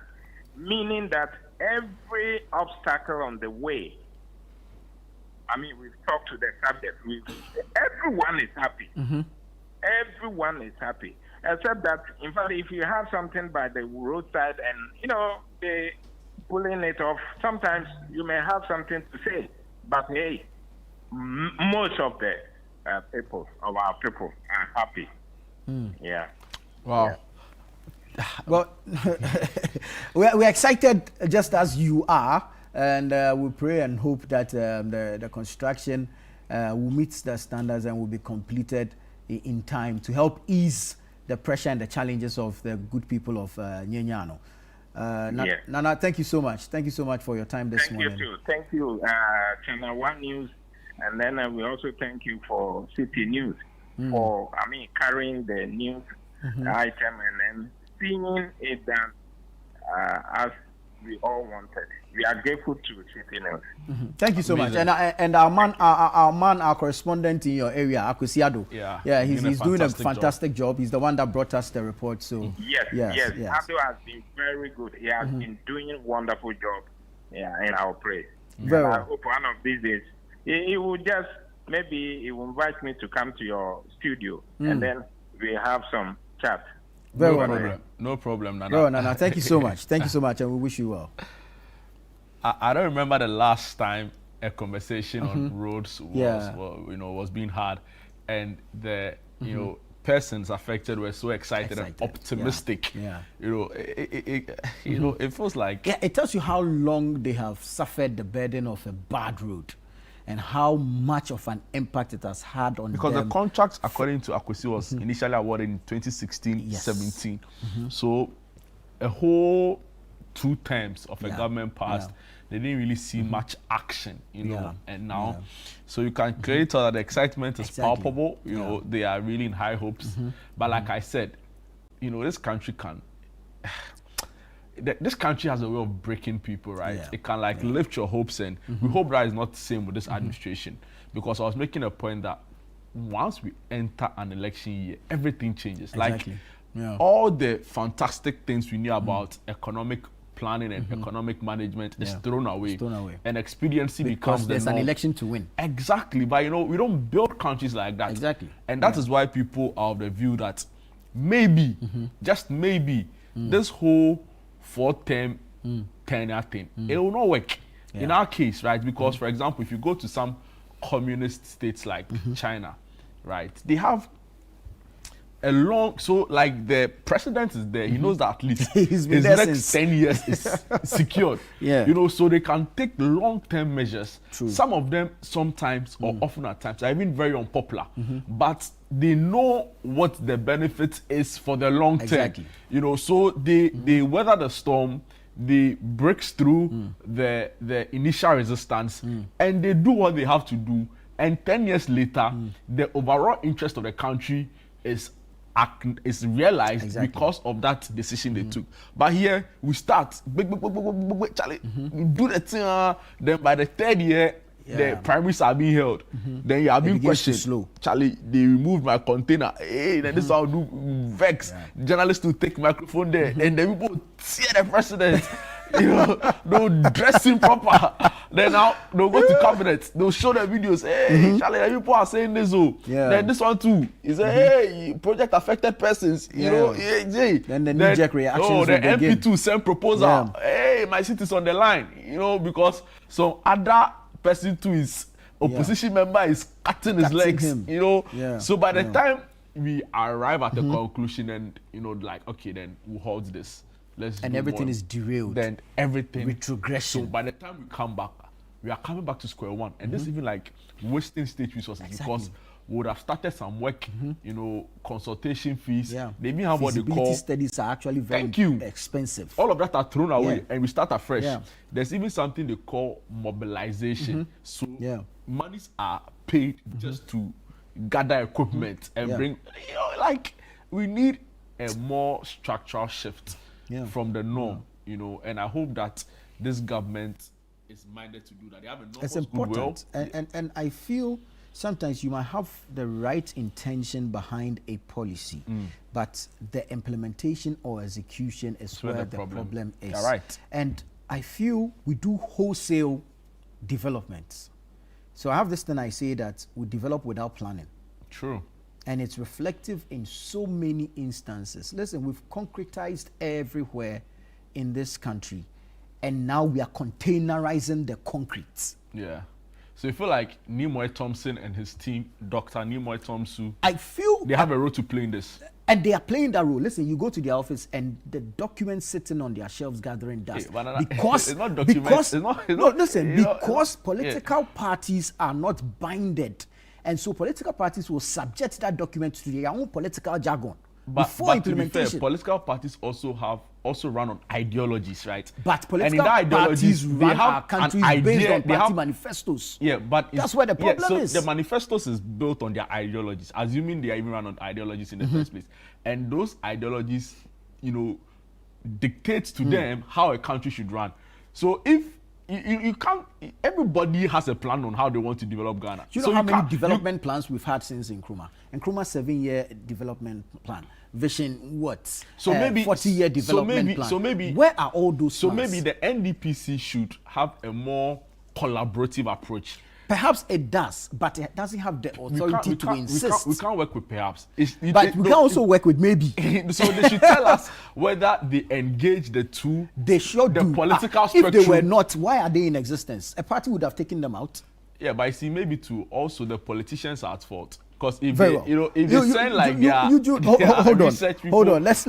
meaning that every obstacle on the way, I mean, we've talked to the subject. Everyone is happy. Everyone is happy. Except that, in fact, if you have something by the roadside and, they pulling it off, sometimes you may have something to say. But, hey, most of the people, of our people, are happy. Yeah.
Wow. Yeah. Well, we're excited just as you are, and we pray and hope that the construction will meet the standards and will be completed in time to help ease the pressure and the challenges of the good people of Nyenyano. Nana, thank you so much. Thank you so much for your time this morning.
Thank you too. Thank you, Channel One News, and then we also thank you for City News for, carrying the news item and then seeing it done as we all wanted. We are grateful to City News.
Thank you so much. And our correspondent in your area, Akusiado. He's doing a fantastic job. He's the one that brought us the report. So
yes. Ado has been very good. He has been doing a wonderful job. In our praise. I hope one of these days he will just he will invite me to come to your studio and then we have some chat.
No problem, Nana.
Bro, Nana, thank you so much. Thank you so much, and we wish you well.
I don't remember the last time a conversation on roads was being had, and the persons affected were so excited and optimistic. It feels like
it tells you how long they have suffered the burden of a bad road, and how much of an impact it has had on them.
Because the contract, according to Akwesi, was initially awarded in 2016-17. So a whole 2 terms of a government passed. They didn't really see much action, and now, so you can clearly tell that the excitement is palpable. They are really in high hopes. But like I said, this country can. This country has a way of breaking people, right? It can lift your hopes, and we hope that is not the same with this administration. Because I was making a point that once we enter an election year, everything changes. All the fantastic things we knew about economic planning and economic management is thrown away. And expediency becomes
there's an election to win.
Exactly. But we don't build countries like that.
Exactly.
And that is why people are of the view that maybe, just maybe, this whole 4-term tenure thing, it will not work in our case, right? Because, for example, if you go to some communist states like China, right, they have a long, the president is there, he knows that at least his next 10 years is secured. So they can take long-term measures. Some of them sometimes or often at times are even very unpopular, but they know what the benefit is for the long term. So they weather the storm, they break through the initial resistance, and they do what they have to do. And 10 years later, the overall interest of the country is realized because of that decision they took. But here we start, Charlie, we do the thing, then by the 3rd year, the primaries are being held. Then you are being questioned. Charlie, they removed my container. Hey, then this will do vex. Journalists will take microphone there, and then people tear the president. They'll dress him proper. Then now they'll go to cabinet. They'll show the videos. Hey, Charlie, people are saying this. Then this one too. He said, hey, project affected persons.
Then the knee-jerk reactions.
The MP2 send proposal. Hey, my seat is on the line. Because some other person too is opposition member is cutting his legs. So by the time we arrive at the conclusion, and okay, then we'll hold this.
And everything is derailed.
Then everything
retrogression.
So by the time we come back, we are coming back to square one. And this is even like wasting state resources because we would have started some work, you know, consultation fees.
Yeah.
They even have what they
Feasibility
call
studies are actually very expensive.
All of that are thrown away and we start afresh.
Yeah.
There's even something they call mobilization. So monies are paid just to gather equipment and bring, you know, like we need a more structural shift from the norm, you know, and I hope that this government is minded to do that. They have enormous
It's important. And I feel sometimes you might have the right intention behind a policy, but the implementation or execution is where the problem is.
Yeah, right.
And I feel we do wholesale developments. So I have this thing I say that we develop without planning.
True.
And it's reflective in so many instances. Listen, we've concretized everywhere in this country, and now we are containerizing the concrete.
Yeah. So you feel like Nimoy Thompson and his team, Dr. Nimoy Thompson,
I feel
they have a role to play in this.
And they are playing that role. Listen, you go to their office and the documents sitting on their shelves gathering dust. Because
it's not documents.
Because political parties are not binded. And so political parties will subject that document to their own political jargon. Before implementation.
To be fair, political parties also run on ideologies, right?
But political parties run our countries based on party manifestos.
Yeah, but
that's where the problem is.
The manifestos is built on their ideologies, assuming they are even run on ideologies in the first place. And those ideologies, you know, dictate to them how a country should run. So if you can't, everybody has a plan on how they want to develop Ghana.
You know how many development plans we've had since Nkrumah? Nkrumah 7-year development plan. Vision what?
So maybe
40-year development plan.
So maybe
where are all those
So
plans?
maybe the NDPC should have a more collaborative approach.
Perhaps it does, but it doesn't have the authority to insist.
We can't work with perhaps.
But we can also work with maybe.
So they should tell us whether they engage the two.
They should
the
do.
Political spectrum.
If they were not, why are they in existence? A party would have taken them out.
Yeah, but I see maybe too. Also, the politicians are at fault. Because if they, you know, if they sound like
hold on. Let's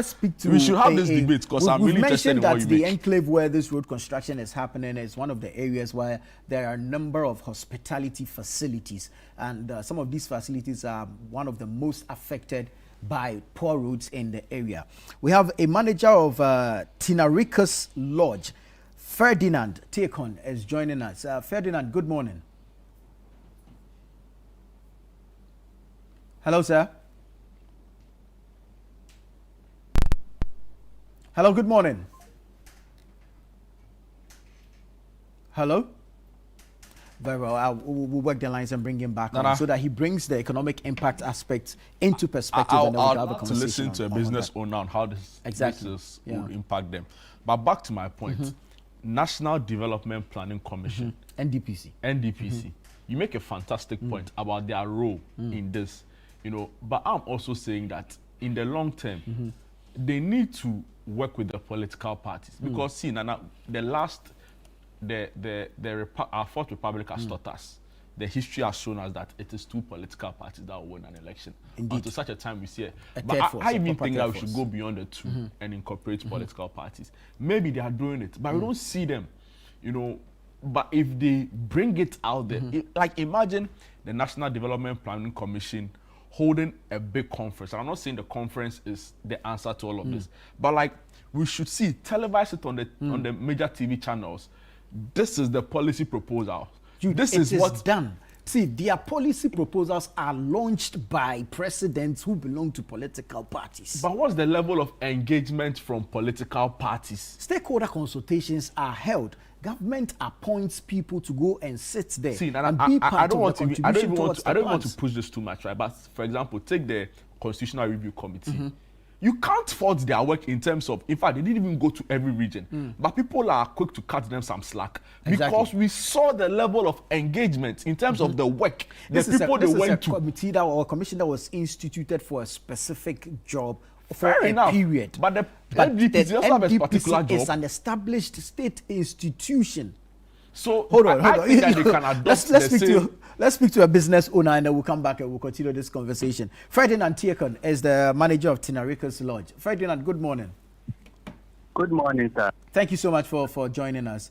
speak to.
We should have this debate because I'm really interested in what you
mentioned that the enclave where this road construction is happening is one of the areas where there are a number of hospitality facilities, and some of these facilities are one of the most affected by poor roads in the area. We have a manager of Tinarikas Lodge, Ferdinand Tekon, is joining us. Ferdinand, good morning. Hello, sir. Hello, good morning. Hello. Very well. We'll work the lines and bring him back on so that he brings the economic impact aspect into perspective.
I'd love to listen to a business owner on how this will impact them. But back to my point, National Development Planning Commission, NDPC. You make a fantastic point about their role in this. You know, but I'm also saying that in the long term, they need to work with the political parties because see, Nana, our Fourth Republic has taught us. The history has shown us that it is two political parties that will win an election. Indeed. Until such a time we see it. But I even think that we should go beyond the two and incorporate political parties. Maybe they are doing it, but we don't see them. You know, but if they bring it out there, like imagine the National Development Planning Commission holding a big conference. I'm not saying the conference is the answer to all of this, but like we should see televise it on the major TV channels. This is the policy proposal. This is what's
done. See, their policy proposals are launched by presidents who belong to political parties.
But what's the level of engagement from political parties?
Stakeholder consultations are held. Government appoints people to go and sit there.
See,
and be part
I don't
of
want
the
to. I don't want to push this too much, right? But for example, take the Constitutional Review Committee. You can't fault their work in terms of, in fact, they didn't even go to every region. But people are quick to cut them some slack because we saw the level of engagement in terms of the work.
This is a committee or a commission that was instituted for a specific job for a period.
But the NDPC also has a particular job.
Is an established state institution.
So
hold on.
I think that they can adopt
let's speak to a business owner and then we'll come back and we'll continue this conversation. Ferdinand Tekon is the manager of Tinarikas Lodge. Ferdinand, good morning.
Good morning, sir.
Thank you so much for joining us.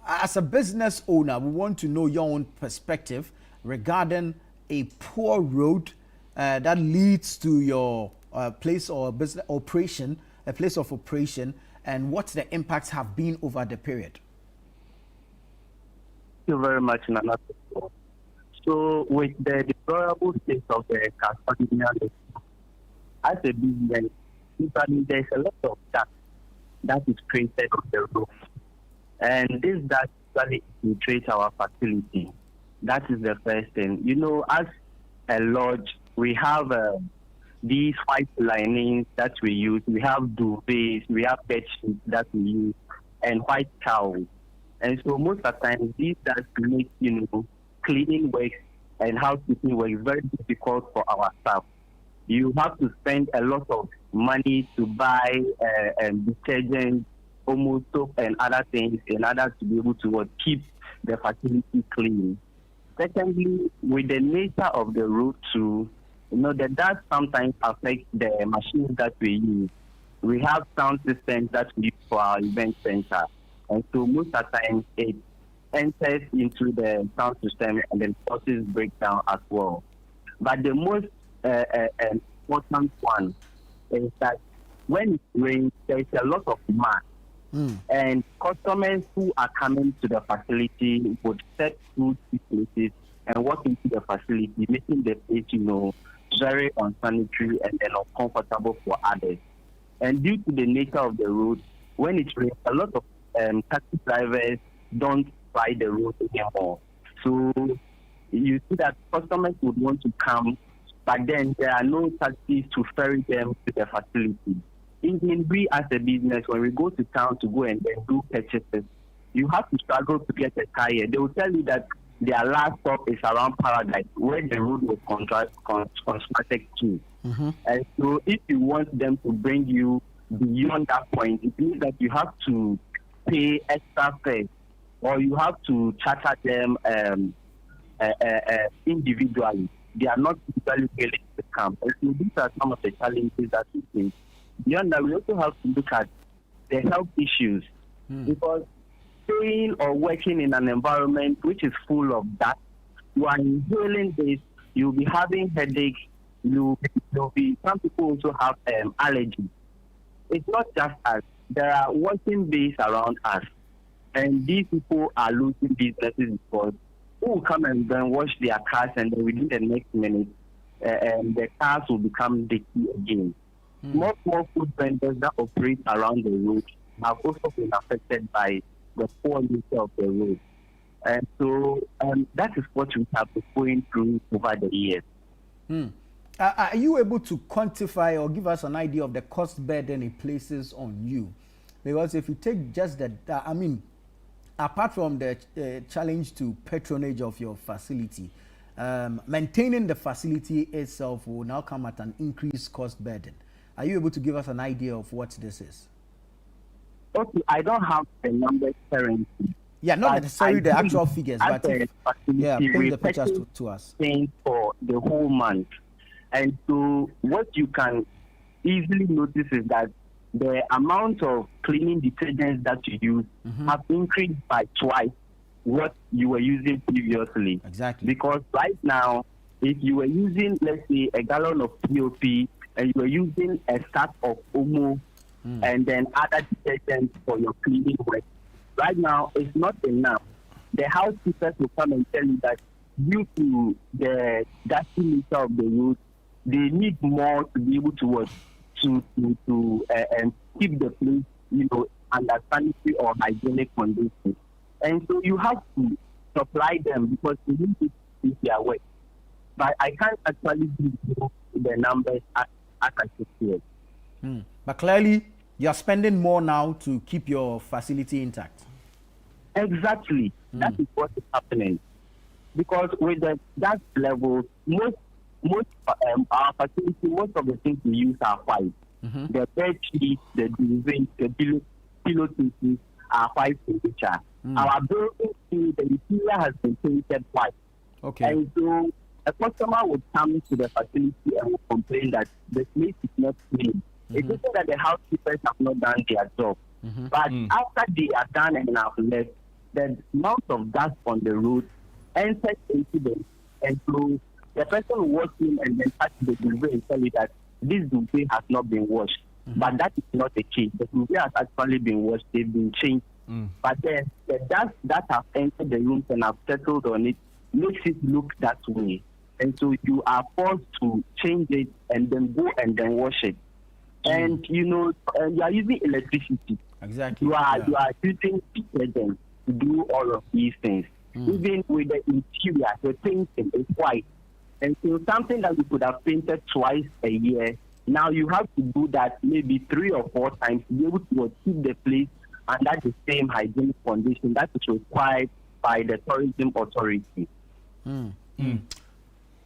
as a business owner, we want to know your own perspective regarding a poor road that leads to your place or business operation, a place of operation, and what the impacts have been over the period.
Thank you very much, Nana. So, with the deplorable state of the Cascadia, as a business, there's a lot of dust that is created on the road. And this dust actually infiltrates our facility. That is the first thing. You know, as a lodge, we have these white linings that we use. We have duvets, we have bed sheets that we use, and white towels. And so most of the time, these does make, cleaning work and housekeeping work very difficult for our staff. You have to spend a lot of money to buy detergent, almost soap and other things in order to be able to keep the facility clean. Secondly, with the nature of the road too, the dust sometimes affects the machines that we use. We have sound systems that we use for our event center. And so most of the time it enters into the sound system and then causes breakdown as well. But the most important one is that when it rains, there's a lot of mud. And customers who are coming to the facility would step through these places and walk into the facility, making the place, very unsanitary and then uncomfortable for others. And due to the nature of the road, when it rains, a lot of taxi drivers don't fly the road anymore. So you see that customers would want to come, but then there are no taxis to ferry them to the facility. Even we as a business, when we go to town to go and then do purchases, you have to struggle to get a tire. They will tell you that their last stop is around Paradise, where the road was constructed to. And so if you want them to bring you beyond that point, it means that you have to pay extra fare, or you have to charter them individually. They are not usually willing to come. And so these are some of the challenges that we face. Beyond that, we also have to look at the health issues, because staying or working in an environment which is full of dust, you are inhaling this, you'll be having headaches, some people also have allergies. It's not just us. There are working days around us, and these people are losing businesses because who will come and then wash their cars, and then within the next minute, the cars will become dirty again. More food vendors that operate around the road have also been affected by the poor nature of the road. And so that is what we have been going through over the years.
Are you able to quantify or give us an idea of the cost burden it places on you? Because if you take just apart from the challenge to patronage of your facility, maintaining the facility itself will now come at an increased cost burden. Are you able to give us an idea of what this is?
Okay, I don't have the numbers currently.
Yeah, not necessarily the actual figures, but paint the pictures to us.
For the whole month. And so what you can easily notice is that the amount of cleaning detergents that you use have increased by twice what you were using previously.
Exactly.
Because right now, if you were using, let's say, a gallon of POP, and you were using a stack of Omo and then other detergents for your cleaning work, right now it's not enough. The housekeepers will come and tell you that due to the dusty nature of the road, they need more to be able to work to keep the place, under sanitary or hygienic conditions. And so you have to supply them because they need to do their work. But I can't actually give you the numbers as I can see it.
But clearly, you're spending more now to keep your facility intact.
Exactly. That is what is happening. Because with that level, most our facility, most of the things we use are white. The bed sheets, the duvet, the pillowcases are white in nature. Our building, the interior has been painted white.
Okay.
And so a customer would come to the facility and would complain that the place is not clean. It isn't that the housekeepers have not done their job. But after they are done and have left, the amount of gas on the road enters into the, and so the person walking and then touch the duvet and tell you that this duvet has not been washed. But that is not the case. The duvet has actually been washed, they've been changed. But then the dust that have entered the room and have settled on it makes it look that way. And so you are forced to change it and then go and then wash it. And you are using electricity.
Exactly.
You are using detergent to do all of these things. Even with the interior, the painting is white. And so something that we could have painted twice a year, now you have to do that maybe 3 or 4 times to be able to keep the place under the same hygienic condition that is required by the tourism authority.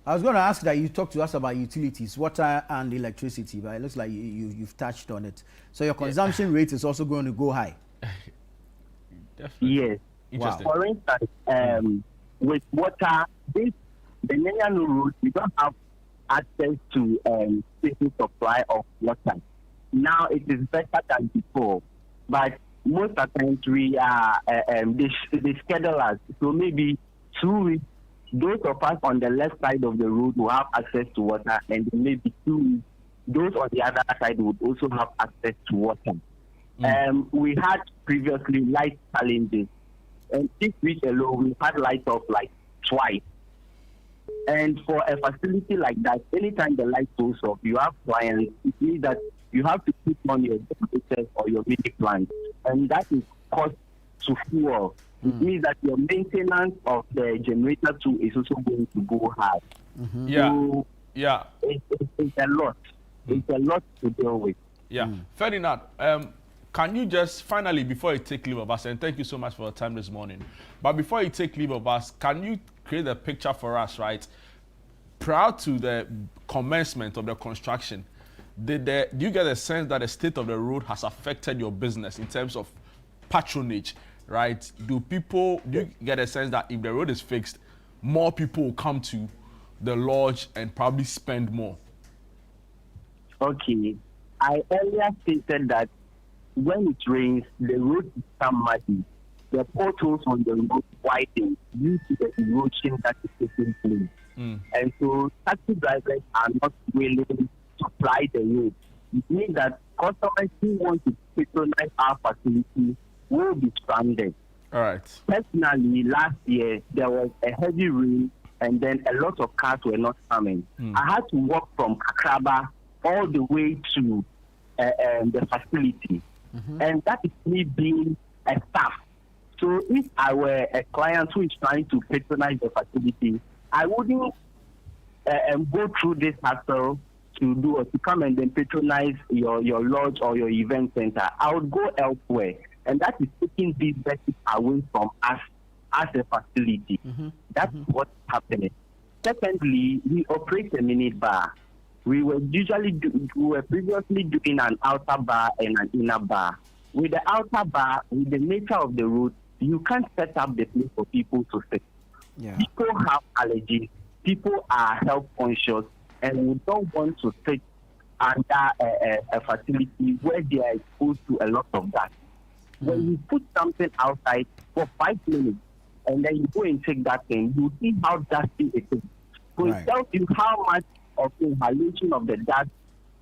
I was going to ask that you talk to us about utilities, water and electricity, but it looks like you've touched on it. So your consumption rate is also going to go high.
Yes.
Wow.
For instance, with water, the Nyanyano road, we don't have access to safety supply of water. Now it is better than before, but most of the times we are they schedule us. So maybe 2 weeks, those of us on the left side of the road will have access to water, and maybe 2 weeks, those on the other side would also have access to water. We had previously light challenges, and this week alone we had light off like twice. And for a facility like that, anytime the light goes off, you have clients. It means that you have to put on your generators or your mini plant, and that is cost to fuel. It means that your maintenance of the generator too is also going to go high. So it's a lot. It's a lot to deal with.
Ferdinand, can you just finally, before you take leave of us, and thank you so much for your time this morning, but before you take leave of us, can you create a picture for us, right? Prior to the commencement of the construction, do you get a sense that the state of the road has affected your business in terms of patronage, right? Do you get a sense that if the road is fixed, more people will come to the lodge and probably spend more?
Okay. I earlier stated that when it rains, the road become muddy. The potholes on the road widen due to the erosion that is taking place. And so taxi drivers are not willing to ply the road. It means that customers who want to patronize our facility will be stranded.
All right.
Personally, last year there was a heavy rain, and then a lot of cars were not coming. I had to walk from Kakraba all the way to the facility, and that is me being a staff. So if I were a client who is trying to patronize the facility, I wouldn't go through this hassle to come and then patronize your lodge or your event center. I would go elsewhere, and that is taking business away from us as a facility. That's what's happening. Secondly, we operate a mini bar. We were previously doing an outer bar and an inner bar. With the outer bar, with the nature of the road, you can't set up the place for people to sit. People have allergies. People are health conscious, and we don't want to sit under a facility where they are exposed to a lot of dust. When you put something outside for 5 minutes, and then you go and take that thing, you see how dusty it is. So it tells you how much of inhalation of the dust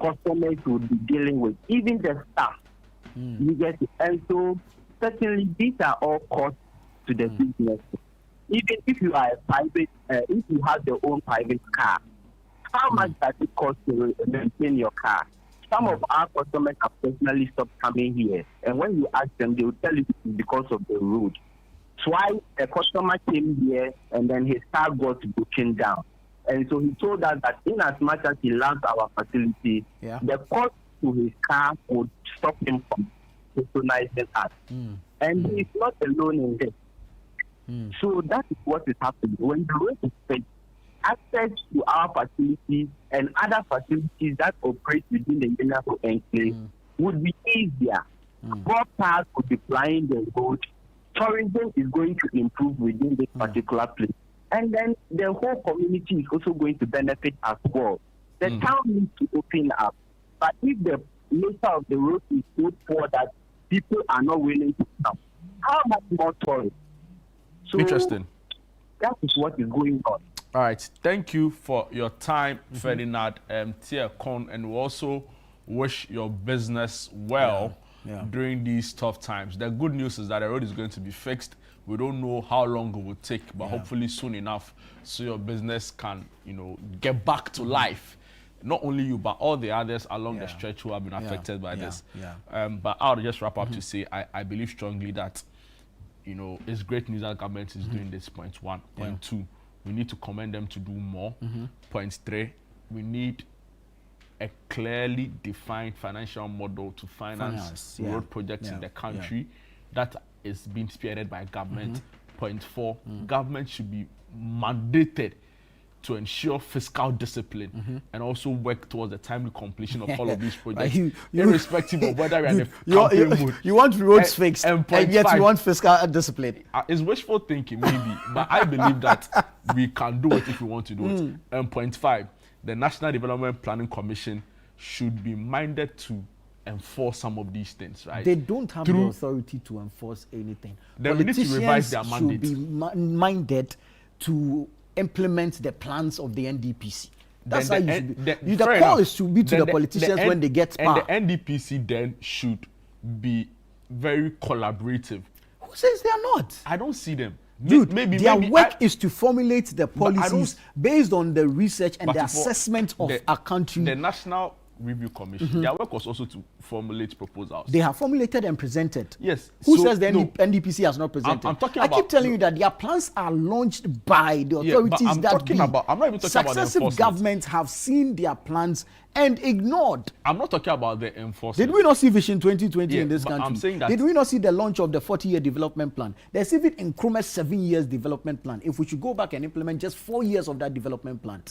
customers would be dealing with, even the staff. You get it. And so certainly these are all costs to the business. Even if you are a private, if you have your own private car, how much does it cost to maintain your car? Some of our customers have personally stopped coming here, and when you ask them, they will tell you it's because of the road. Twice a customer came here, and then his car got broken down. And so he told us that in as much as he loves our facility, the cost to his car would stop him from patronizing us. And he is not alone in this. So that is what is happening. When the road is fixed, access to our facilities and other facilities that operate within the Yenafo enclave would be easier. More cars would be flying the road. Tourism is going to improve within this particular place. And then the whole community is also going to benefit as well. The town needs to open up. But if the nature of the road is so poor that people are not willing to come, how much more tourists? So
interesting.
That is what is going on.
All right. Thank you for your time, Ferdinand Tiekon, and we also wish your business well during these tough times. The good news is that the road is going to be fixed. We don't know how long it will take, but hopefully soon enough, so your business can, get back to life. Not only you, but all the others along the stretch who have been affected by this. But I'll just wrap up to say I believe strongly that, it's great news that government is doing this. Point one. Point two, we need to commend them to do more. Point three, we need a clearly defined financial model to finance road projects in the country that is being spearheaded by government. Point four, government should be mandated to ensure fiscal discipline and also work towards the timely completion of all of these projects, irrespective of whether we're in a campaign mode.
You want roads fixed, and yet you want fiscal discipline.
It's wishful thinking, maybe, but I believe that we can do it if we want to do it. And point five, the National Development Planning Commission should be minded to enforce some of these things, right?
They don't have the authority to enforce anything.
Then we need to revise their mandate.
Should be minded to implement the plans of the NDPC. That's how you should be. The call is to be to the politicians when they get power.
And the NDPC then should be very collaborative.
Who says they are not?
I don't see them.
Dude, their work is to formulate the policies based on the research and the assessment of a country.
The National Review Commission, their work was also to formulate proposals.
They have formulated and presented.
Yes.
Who says the NDPC has not presented?
I'm talking about,
I keep telling you that their plans are launched by the authorities
I'm not even talking about the
successive governments have seen their plans and ignored.
I'm not talking about the enforcement.
Did we not see Vision 2020 in this country?
I'm saying that.
Did we not see the launch of the 40-year development plan? There's even Nkrumah's 7 years development plan. If we should go back and implement just 4 years of that development plan,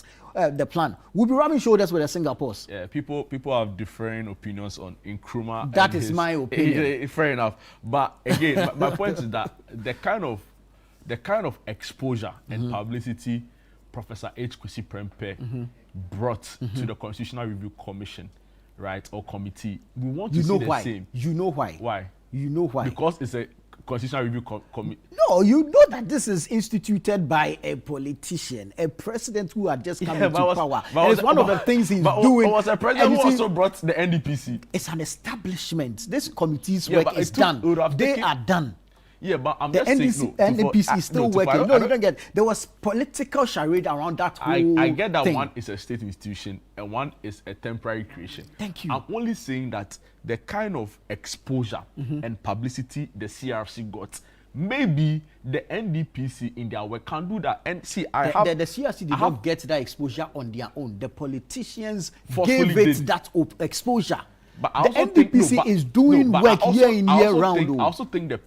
the plan, we'll be rubbing shoulders with the Singapore's.
Yeah, people have differing opinions on Nkrumah.
That is my opinion.
Fair enough. But again, my point is that the kind of exposure and publicity Professor H. Kwesi Prempeh brought to the Constitutional Review Commission, right, or committee, we want to see the same.
You know why?
Why?
You know why?
Because it's a Constitutional Review Committee.
No, you know that this is instituted by a politician, a president who had just come into power. And it's one of the things he's doing.
But was a president who also brought the NDPC.
It's an establishment. This committee's work is done. They are done.
Yeah, but I'm just saying,
NDPC is still working. No, you don't get. There was political charade around that whole
I get that
thing.
One is a state institution and one is a temporary creation.
Thank you.
I'm only saying that the kind of exposure and publicity the CRC got, maybe the NDPC in their work can do that. And see,
the CRC did not get that exposure on their own. The politicians gave it that exposure.
But
the NDPC is doing work year in, year round.
I also think the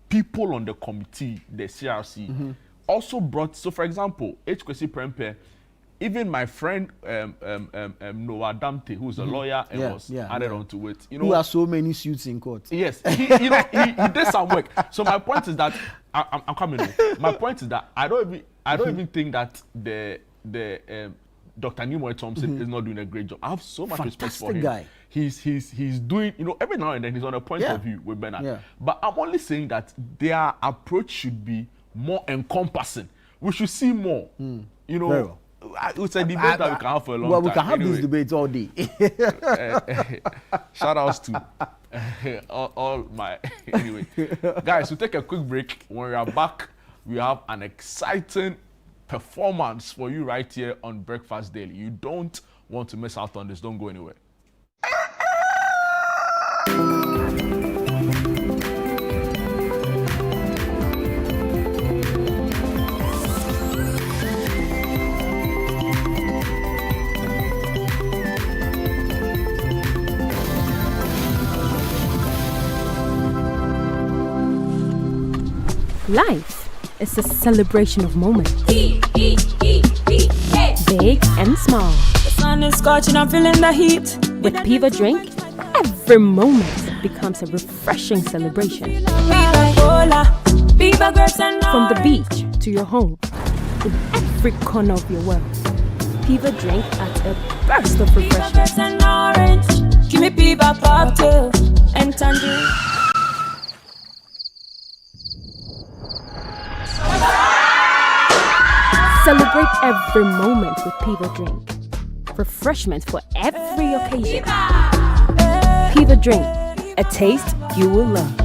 people on the committee, the CRC, also brought. So, for example, H. Kwesi Prempeh, even my friend Noah Damte, who's a lawyer and was added onto it.
Who has so many suits in court.
Yes, he did some work. So my point is that I'm coming. My point is that I don't even think that the Dr. Nimoy Thompson is not doing a great job. I have so much respect for him.
Guy.
He's doing, every now and then he's on a point of view with Bernard. Yeah. But I'm only saying that their approach should be more encompassing. We should see more. It's a debate that we can have for a long time.
Well, we can have these debates all day.
Shout outs to all my... Anyway, guys, we'll take a quick break. When we are back, we have an exciting performance for you right here on Breakfast Daily. You don't want to miss out on this. Don't go anywhere.
Life is a celebration of moments. Big and small.
The sun is scorching, I'm feeling the heat.
With Piva Drink, every moment becomes a refreshing celebration. From the beach to your home, in every corner of your world. Piva Drink at a burst of refreshment.
Give me Piva cocktail and tangerine.
every moment with Piva Drink. Refreshment for every occasion. Piva Drink, a taste you will love.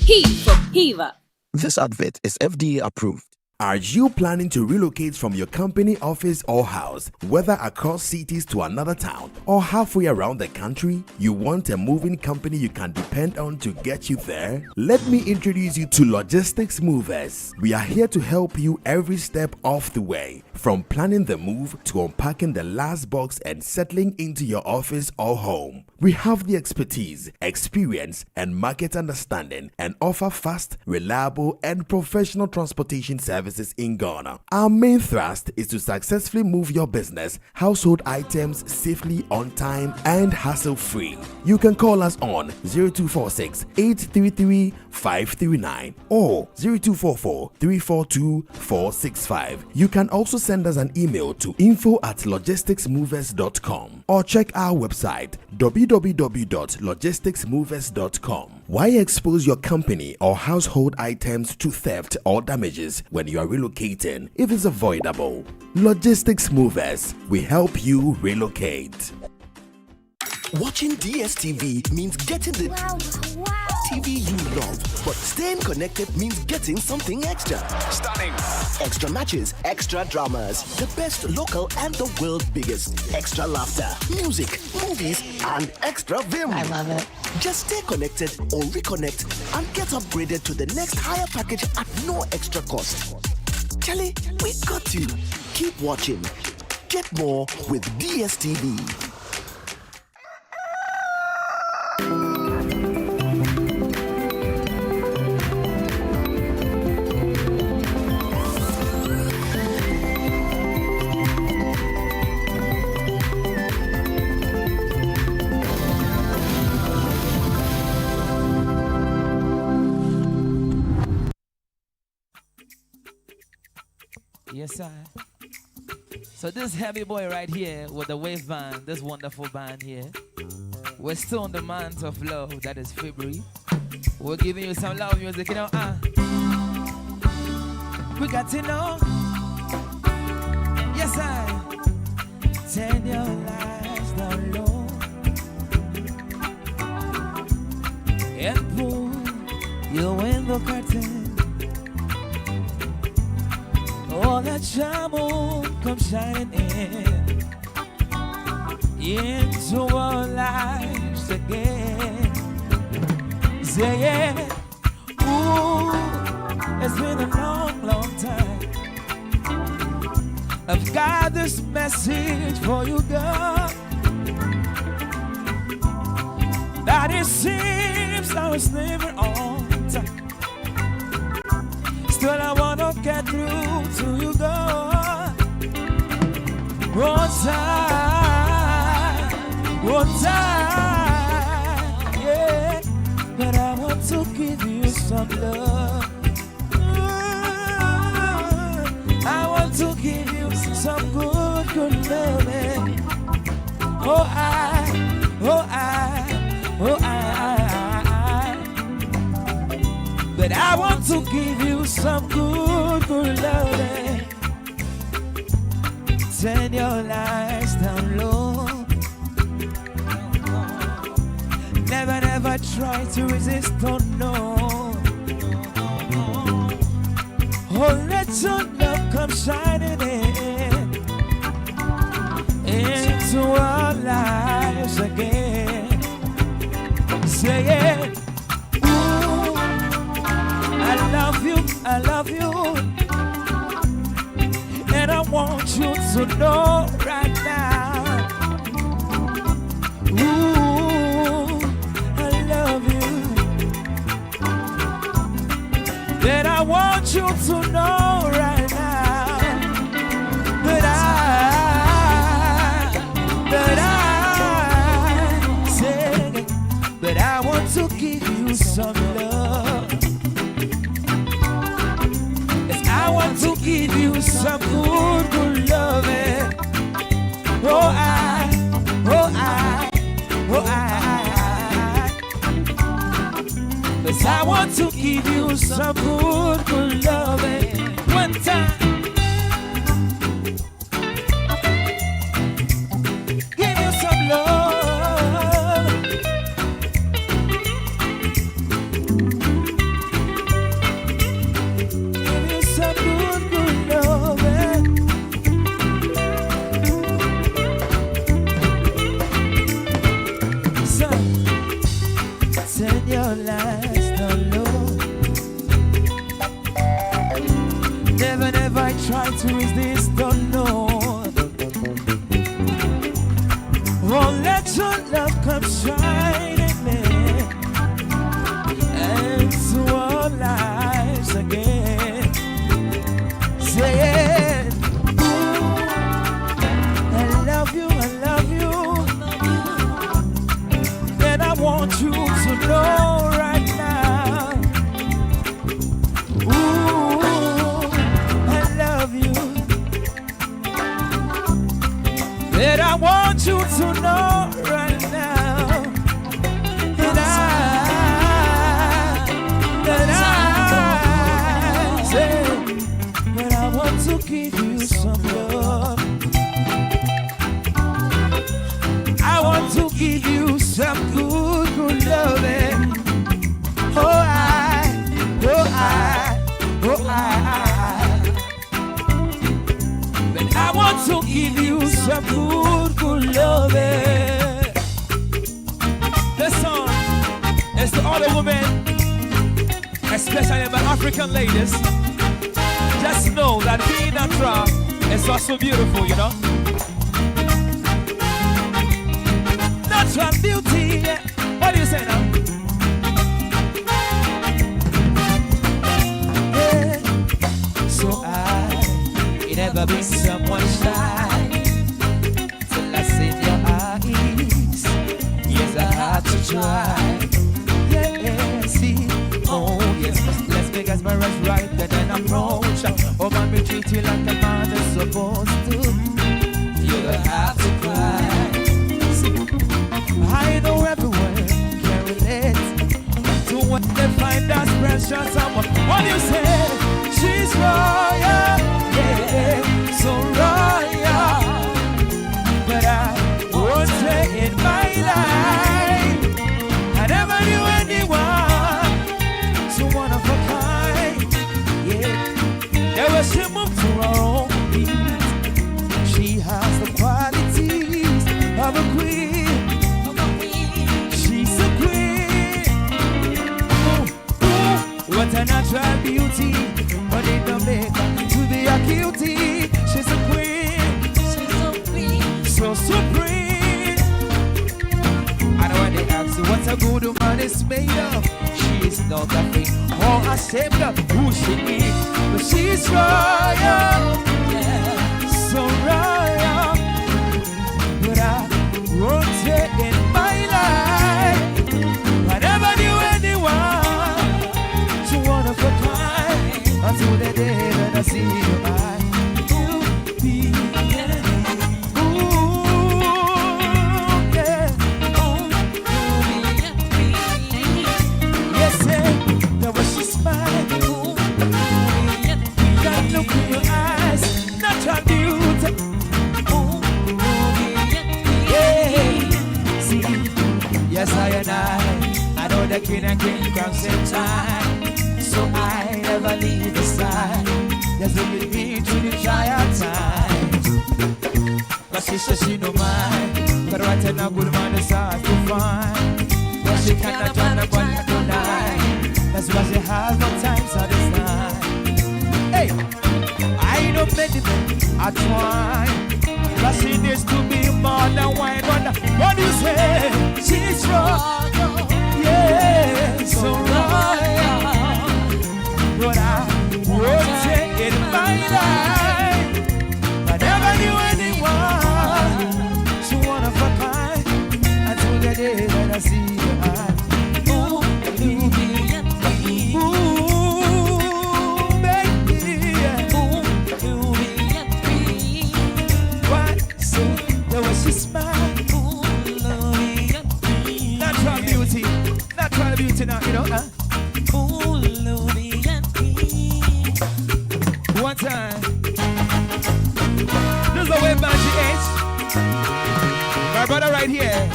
P for Piva.
This advert is FDA approved. Are you planning to relocate from your company office or house, whether across cities to another town or halfway around the country? You want a moving company you can depend on to get you there? Let me introduce you to Logistics Movers. We are here to help you every step of the way, from planning the move to unpacking the last box and settling into your office or home. We have the expertise, experience, and market understanding and offer fast, reliable, and professional transportation services in Ghana. Our main thrust is to successfully move your business, household items safely, on time, and hassle-free. You can call us on 0246 833 539 or 0244 342 465. You can also send us an email to info@logisticsmovers.com or check our website www.logisticsmovers.com. Why expose your company or household items to theft or damages when you are relocating if it's avoidable? Logistics Movers, we help you relocate. Watching DSTV means getting the TV you love, but staying connected means getting something extra. Stunning. Extra matches, extra dramas, the best local and the world's biggest. Extra laughter, music, movies, and extra vim. I love it. Just stay connected or reconnect and get upgraded to the next higher package at no extra cost. Charlie, we got you. Keep watching. Get more with DSTV.
Yes, sir. So this heavy boy right here with the wave band, this wonderful band here, we're still on the month of love, that is February. We're giving you some love music, you know, we got to know, yes, sir. Turn your lights down low and pull your window curtain. Oh, that shadow come shining into our lives again. Say yeah, ooh, it's been a long, long time. I've got this message for you, girl, that it seems I was never on time. Still I wanna get through to you, girl. One time, yeah. But I want to give you some love. I want to give you some good, good loving. Oh, but I want to give you some good, good loving. Turn your lights down low. Never, never try to resist, oh no. Oh, let your love come shining into our lives again. Say it. I love you, and I want you to know right now. Ooh, I love you, and I want you to know right now that I said that I want to give you some love. I want to give you some good, good loving. Oh, Yes, I want to give you some good, good loving. One time. last, oh no. Never I try to resist, oh no. Won't let your love come shining in into our lives again. Say it. I love you, and I want you to know right now. Ooh, I love you, and I want you to know right now that I say that I want to give you some love. I want to give you some good loving. Oh But I want to give you some good loving. This song is to all the women, especially my African ladies. Just know that being natural is also beautiful, you know. Natural beauty, yeah. What do you say now? Yeah. So it never been someone shy till I see your eyes. Yes, I had to try. Yeah, see, oh yes, let's make us marriage right and then approach. Oh, man, we treat you like a man is supposed to. You have to cry. I know everyone can relate to what they find as precious. What do you say? She's royal, yeah, so royal. But I won't say in my life I never knew anyone so one of a kind. Yeah, never she moved to her own beat. She has the qualities of a queen. What a natural beauty, but it don't make her to be a cutie. She's a queen, so supreme. I know when they ask you what a good woman is made of, she is not afraid or ashamed of who she is, but she's royal, yeah, so royal. But I won't say in my life I never knew anyone one of a kind until the day that I see your eye. Ooh, be yes, the way she smiles. Ooh, that look in your eyes, natural beauty. Ooh, yeah, see, yes, I know the king and queen come same time. So I never leave the side. Just look with me through the trial times. But she says she no mind. But right now good man is hard to find. But she cannot run up on her tonight. That's why she has no time to decide. Hey, I know many men are trying, but she needs to be more than wine. What do you say? She's royal, yeah, so royal. But I won't say in my life I never knew anyone so one of a kind until the day that I see your eye. Ooh, ooh, baby, what? So the way she smiles, natural beauty now, you know, one time. This is the way back to age. My brother right here.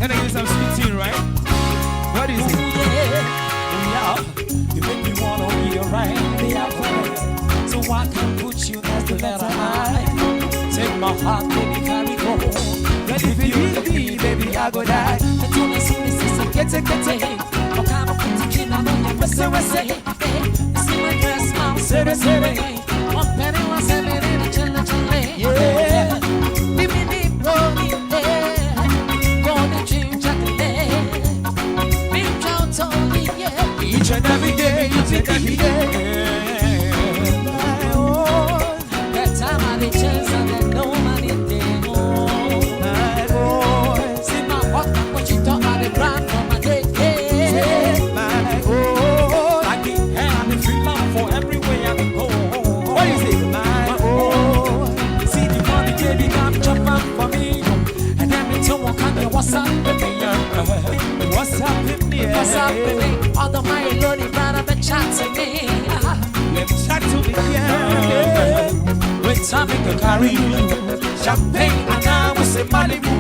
And I use some sweet tune, right? What is it?
Yeah. You make me wanna be alright, the alphabet. So I can put you as the letter I. Take my heart, baby, carry go. But if you leave me, baby, I go die. And to me, see, get it. Each and every day, each and every day.
That time I did chance and then no money day. My boy, see my heart, what you thought I did run for my day.
My boy, I get hand and free love for everywhere I go. What is it? My boy, see the money, baby, come jump up for me. And then me tell what kind of what's up with me. What's up with me?
What's up with me? All the my lonely brother been chat to me.
Let's chat to me, yeah. When time can carry you, champagne and I will say Malibu.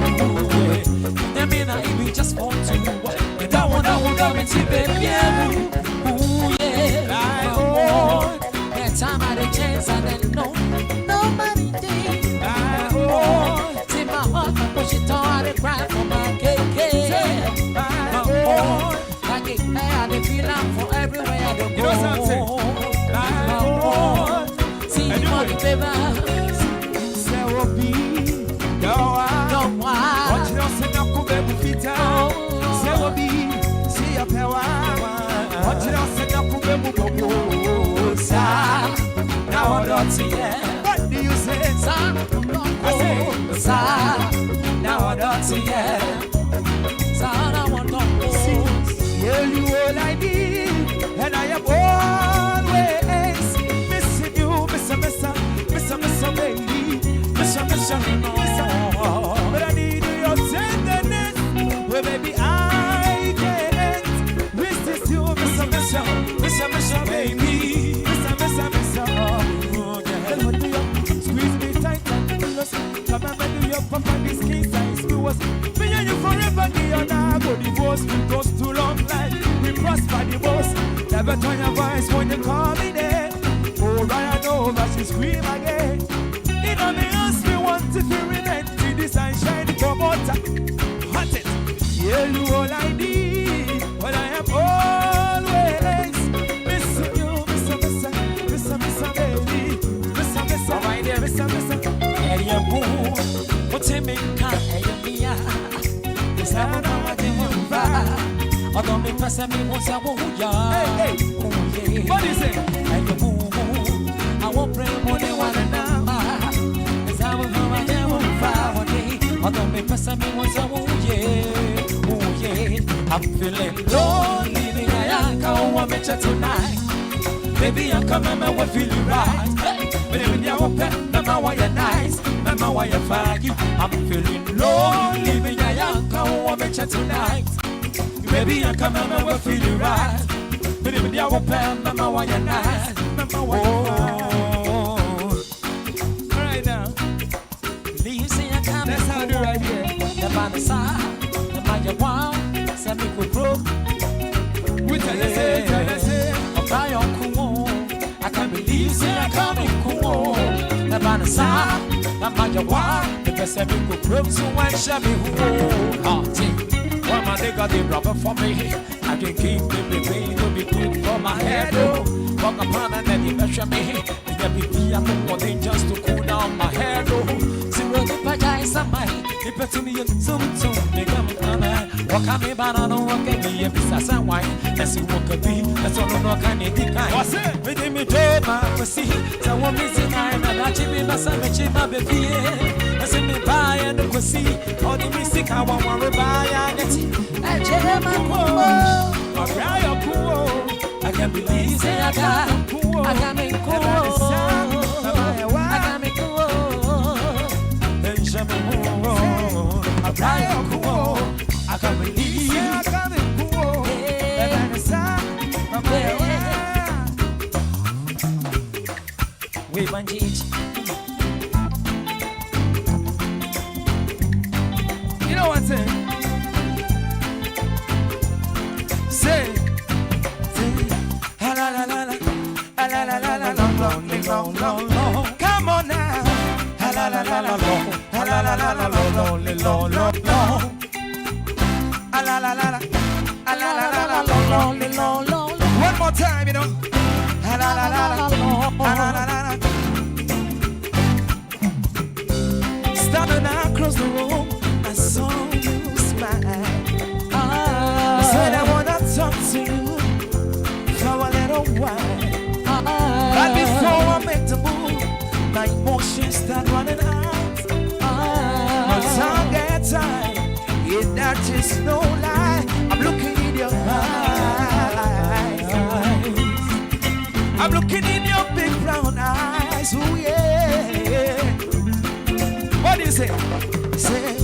Then me na even just want to. And that one got me to baby.
Ooh yeah, oh, that time I did chance and then nobody did. See my heart, but she thought I cried for my cake. I get mad, I feel I'm for everywhere I go.
You know something?
See the money, baby.
Say what be? No, what you don't say no come baby fita. Say what be? See your power. What you don't say no come baby go. Sa, now I don't see it. What do you say? Sa, I say sa, now I don't see it. Sa, I want to go. Tell you all I need, and I am always missing you, miss baby, miss. But I need your tenderness, well baby I can't resist you, miss baby, miss. Oh yeah, squeeze me tight and close, come and do your papa this kiss I screws. Me and you forever, the honor go divorce, we goes too long like we prosper the most. Never turn your voice when you call me there. Oh, Ryan over, she scream again. In on the house, we want to feel relent to the sunshine from water. Hot it, yeah, you all I need. But I am always missing you, miss baby, miss. All right there, miss. Hey, you boo, what's in me? Hey, you this time I didn't move. Although me press me once I won't Hey, what is it? And you move, I won't pray more than one another. This time I didn't move one day. Although me press me once I won't I'm feeling lonely, I can't want me tonight. Baby, I'm coming, I will feel you right. But even you open, remember why you're nice, remember why you're fine. I'm feeling lonely, I can't want me tonight. Baby, I'm coming, I will feel you right. But even you open, remember why you're nice, remember why you're fine. Right now,
You see I come
that's how I do right here.
The man side, the man you want, send me quick broke.
We tell you say.
I can't believe say I come in cool. The man side, the man you want, the best every good broke. So when shall be who?
Why my nigga they rubber for me? I can keep the pain to be good for my head. Walk upon and then you measure me. I'm more than just to cool down my hair.
See what the pajai samai.
If it's me and some make them walk on me, but I don't walk at me if it's a wine. Let's see what could be. That's all no kind of thing. What's it? With me, my see. So I'm missing I'm not even a sandwich, my baby. I see me buy and go see. All the music I want to buy and it's
I tell my
cool. I can't believe
say I got cool. I got me cool. I got me cool.
I can't believe I got me cool.
We want it.
You know what I'm saying? Say, la la la la, la la la la la, come on now, la la la la la, la la la la la, la la la la la, la la la la la, One more time, you know. La la la la la la la la. Standing across the room, I saw you smile. I said I wanna talk to you for a little while. But before I make the move, my emotions start running out. My tongue gets tied, yeah, that is no lie. I'm looking in your eyes. I'm looking in your big brown eyes. Oh yeah. What do you say? Say,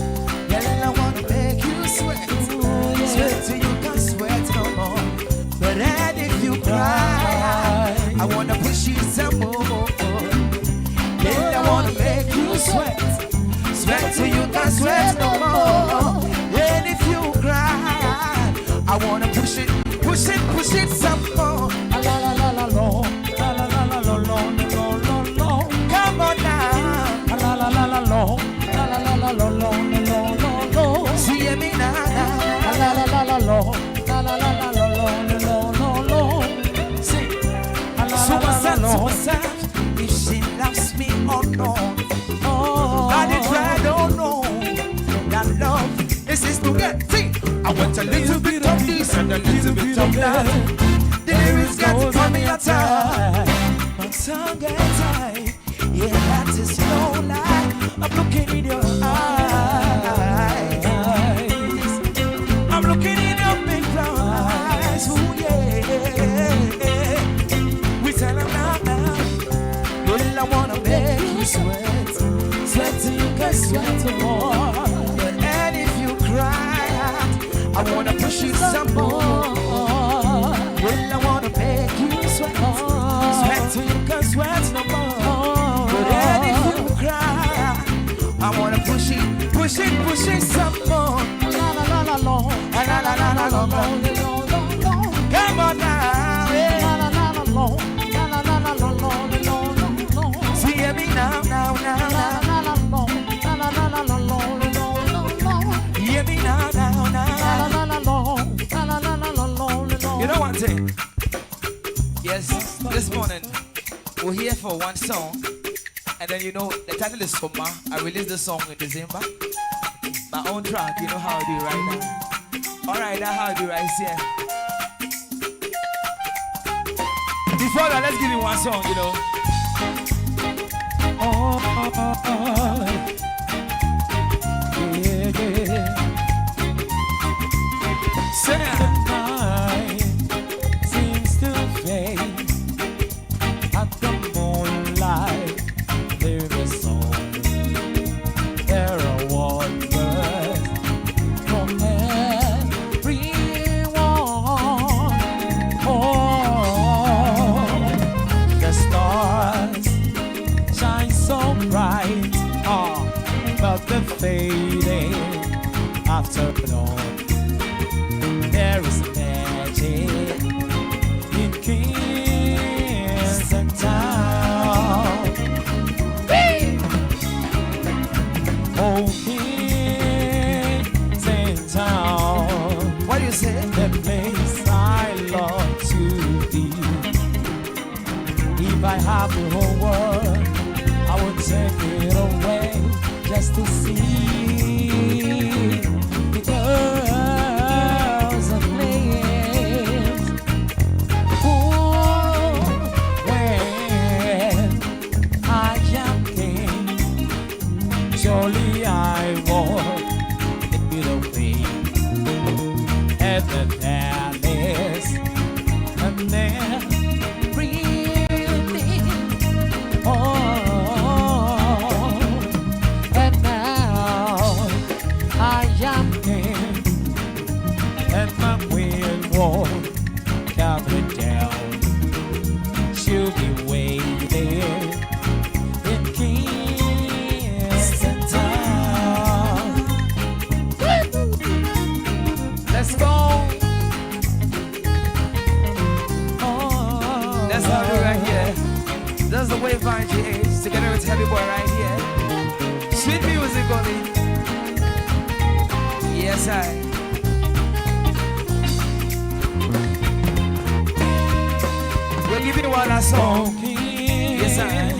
girl, I wanna make you sweat. Sweat till you can't sweat no more. But then if you cry, I wanna push you some more. Girl, I wanna make you sweat. Sweat till you can't sweat no more. And if you cry, I wanna push it some more. La la la la la la la la la la la la la. Come on now. La la la la la la la la la la la la. See me now. La la la la la la la la la la la. See. Superstar, if she loves me or not. But if I don't know that love is to get. See, I want a little bit of this and a little bit of that. The lyrics got to come me a time. My tongue gets tight. Yeah, that is no lie. I'm looking in your eyes. I'm looking in your big brown eyes. Ooh, yeah. We tell them now. Well, I wanna make you sweat. Sweat till you can sweat more. But and if you cry out, I wanna push you some more. Well, I wanna make you sweat. Sweat till you can sweat no more. But and if you cry out, I wanna push it some more. La la la la la la la la la la la. Come on now, la la la la la la la la la la. See me now. Hear me now. You know one thing? Yes, this morning we're here for one song, and then you know the title is Summer. I released the song in December. My own track, you know how I do right now. Alright, that's how I do right here. Before that, let's give you one song, you know. Yeah. Night seems to fade at the moonlight. There is song. There are wonders from everyone. Oh, the stars shine so bright, but they're fading after dawn. There is magic in Kingston Town. Oh, Kingston Town. What do you say? The place I love to be. If I have the whole world, I would take it away just to see the girls and playing. Oh, when I am king, surely I walk it away at the palace and then breathing. Oh, and now I am king, and my queen won't coming down. She'll be waiting in Kingston Town. Let's go. Oh, that's how we do right here. That's the way Vine GH together with Heavy Boy right here. Sweet music only. Yes, I. what I saw. Yes, I.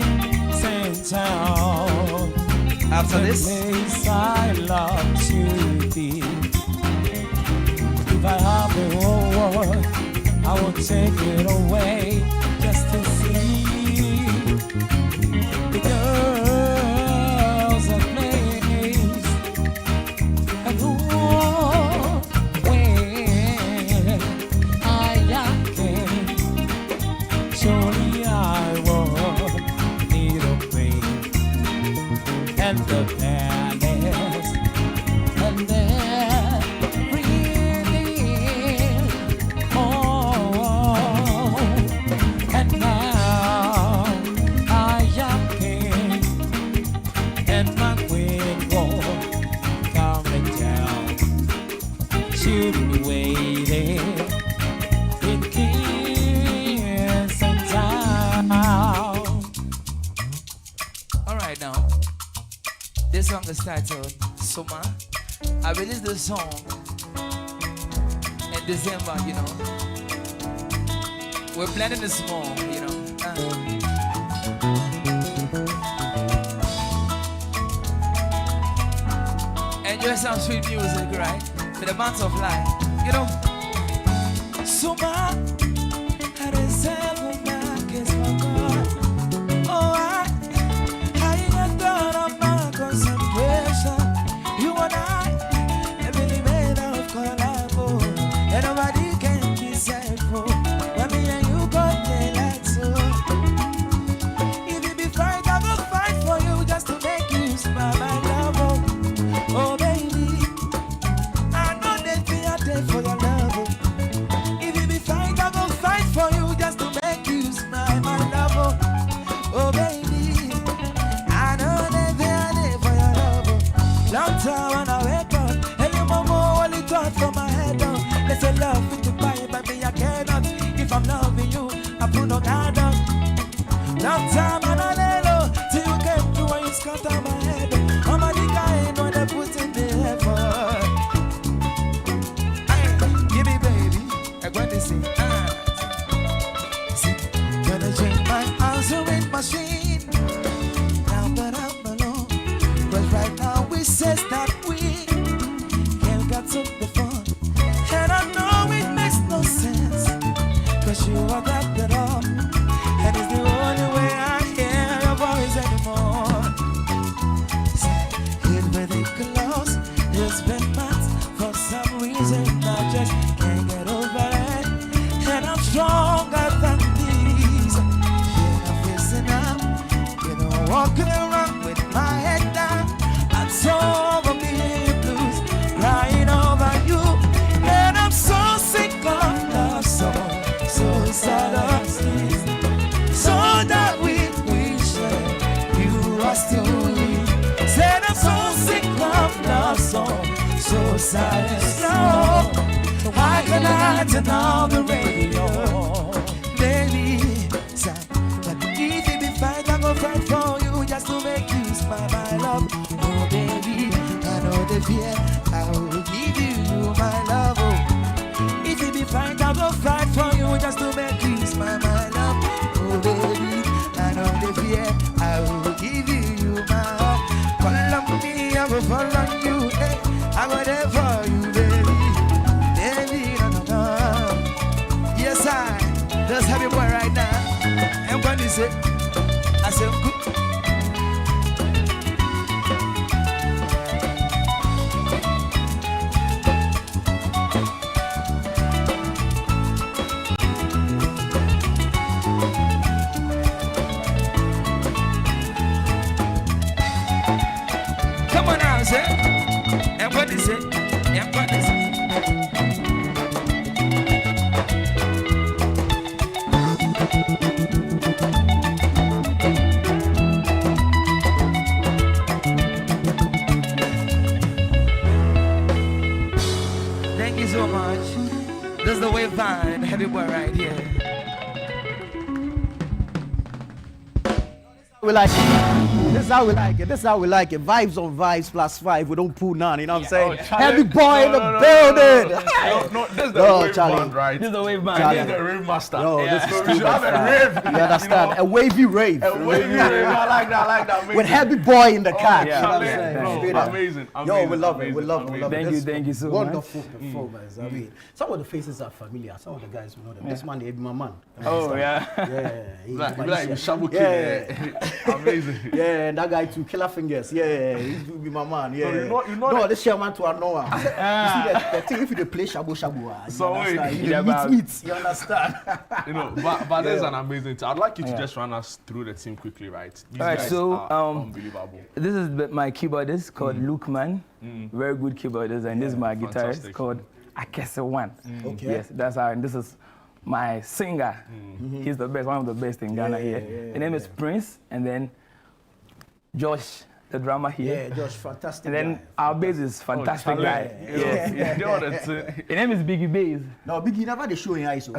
After this,
place I love to be. If I have the whole world, I will take it away just to see the girls that place and when I can, surely I will need a queen and the palace and then breathing. Oh, and now I am king and my queen will coming down. She'll be waiting in Kingston Town.
all right now. This song is titled Summer. I released this song in December, you know. We're planning it small, you know. Enjoy some sweet music, right? For the month of life, you know.
Summer, I deserve my kiss for God. Oh, I ain't done of my concentration. You and I really made of collabo, and nobody can decide for. When me and you got daylight, so if it be fight, I will fight for you just to make you smile, my love. Oh, baby, I know that be a day for your love. If it be fight, I will fight for you just to make you smile, my love. Oh, baby, I know that be a day for your love. Long time when I wake up, and your mama only thought from my head up. They say love with the fire, but me I cannot. If I'm loving you, I put no guard up. Long time when I lay low, till you came through and you scatter my head. I'm a nigga ain't when they put in the effort. Give me baby, I want to see. See, gonna change my answering machine. Now that I'm alone, but right now we says that we can't get to the fun. And I know it makes no sense, cause you are that at all. And it's the only way I hear your voice anymore. It's ridiculous, it's been months. For some reason I just can't get over it. And I'm stronger than these. I'm facing up, walking around with my head down. I'm so over me blues, crying over you. And I'm so sick of love song, so sad of things. So that we share, you are still here. Said I'm so sick of love song, so sad and slow. Why can I turn on the radio, baby? But if it be fight, I go fight for you just to make you smile, my love. Oh, baby, I know the fear. I will give you my love. Oh. If it be fight, I go fight for you just to make you smile, my love. Oh, baby, I know the fear. I will give you my heart. Follow me, I will follow you. Hey, I go there for you, baby. Baby, no. Yes, I just have your boy right now. And what is it? I said, good. Come on now, say. And what is it? And what is it? Thank you so much. This is the Wave Band, heavy boy right here.
We like This is how we like it. This is how we like it. Vibes on vibes +5. We don't pull none. You know what I'm saying?
Charlie,
Heavy boy in the building.
No, this is the wave
Charlie.
band, right?
This is the wave band.
Charlie is the rave master.
No, this is
So
too
we should have
much
a
fun.
rave.
You understand? A wavy rave.
A wavy rave. I like that. Amazing.
With Heavy Boy in the car.
Yeah,
You know what I'm
Charlie,
saying?
bro,
Straight up.
amazing.
Yo, we love it. We love it.
Thank you so much.
Wonderful performance. I mean, some of the faces are familiar. Some of the guys we know them. This man, they my man.
Oh, yeah.
Yeah.
Like Shabu King.
Yeah.
Amazing.
Yeah, and that guy too, Killer Fingers. Yeah, he's be my man. Yeah.
You know
no, this chairman to Anoa. You see the thing if you dey play Shabu Shabu,
So wait,
you understand?
You know, but there's an amazing team. I'd like you to just run us through the team quickly, right? These
All right,
guys
so
are unbelievable.
this is my keyboardist called Luke Man, very good keyboardist, and this is my guitarist
fantastic.
called Akese One.
Okay.
Yes, that's how, and this is my singer. He's the best, one of the best in Ghana here. His name is Prince, and then Josh, the drummer here.
Yeah, Josh, fantastic.
And then
guy.
our bass is fantastic
Charlie.
guy.
Yeah.
Yes.
You know what it's,
His name is Biggie Bass.
No, Biggie never they show in eyes.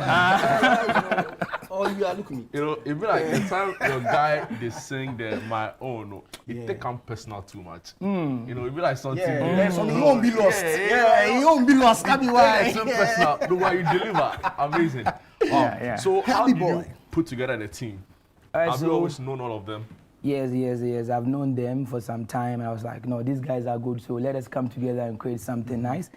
Oh, you are looking.
you know, it be like the time your guy they sing the My Own, it take him personal too much. You know, it be like something.
Something he won't be lost. Yeah, he won't be lost. Can be why.
It's so personal. The way you deliver, amazing.
Yeah.
So how
Happy
do
boy.
you put together the team?
Alright,
Have you
so-
always known all of them?
Yes. I've known them for some time. I was like, no, these guys are good, so let us come together and create something nice.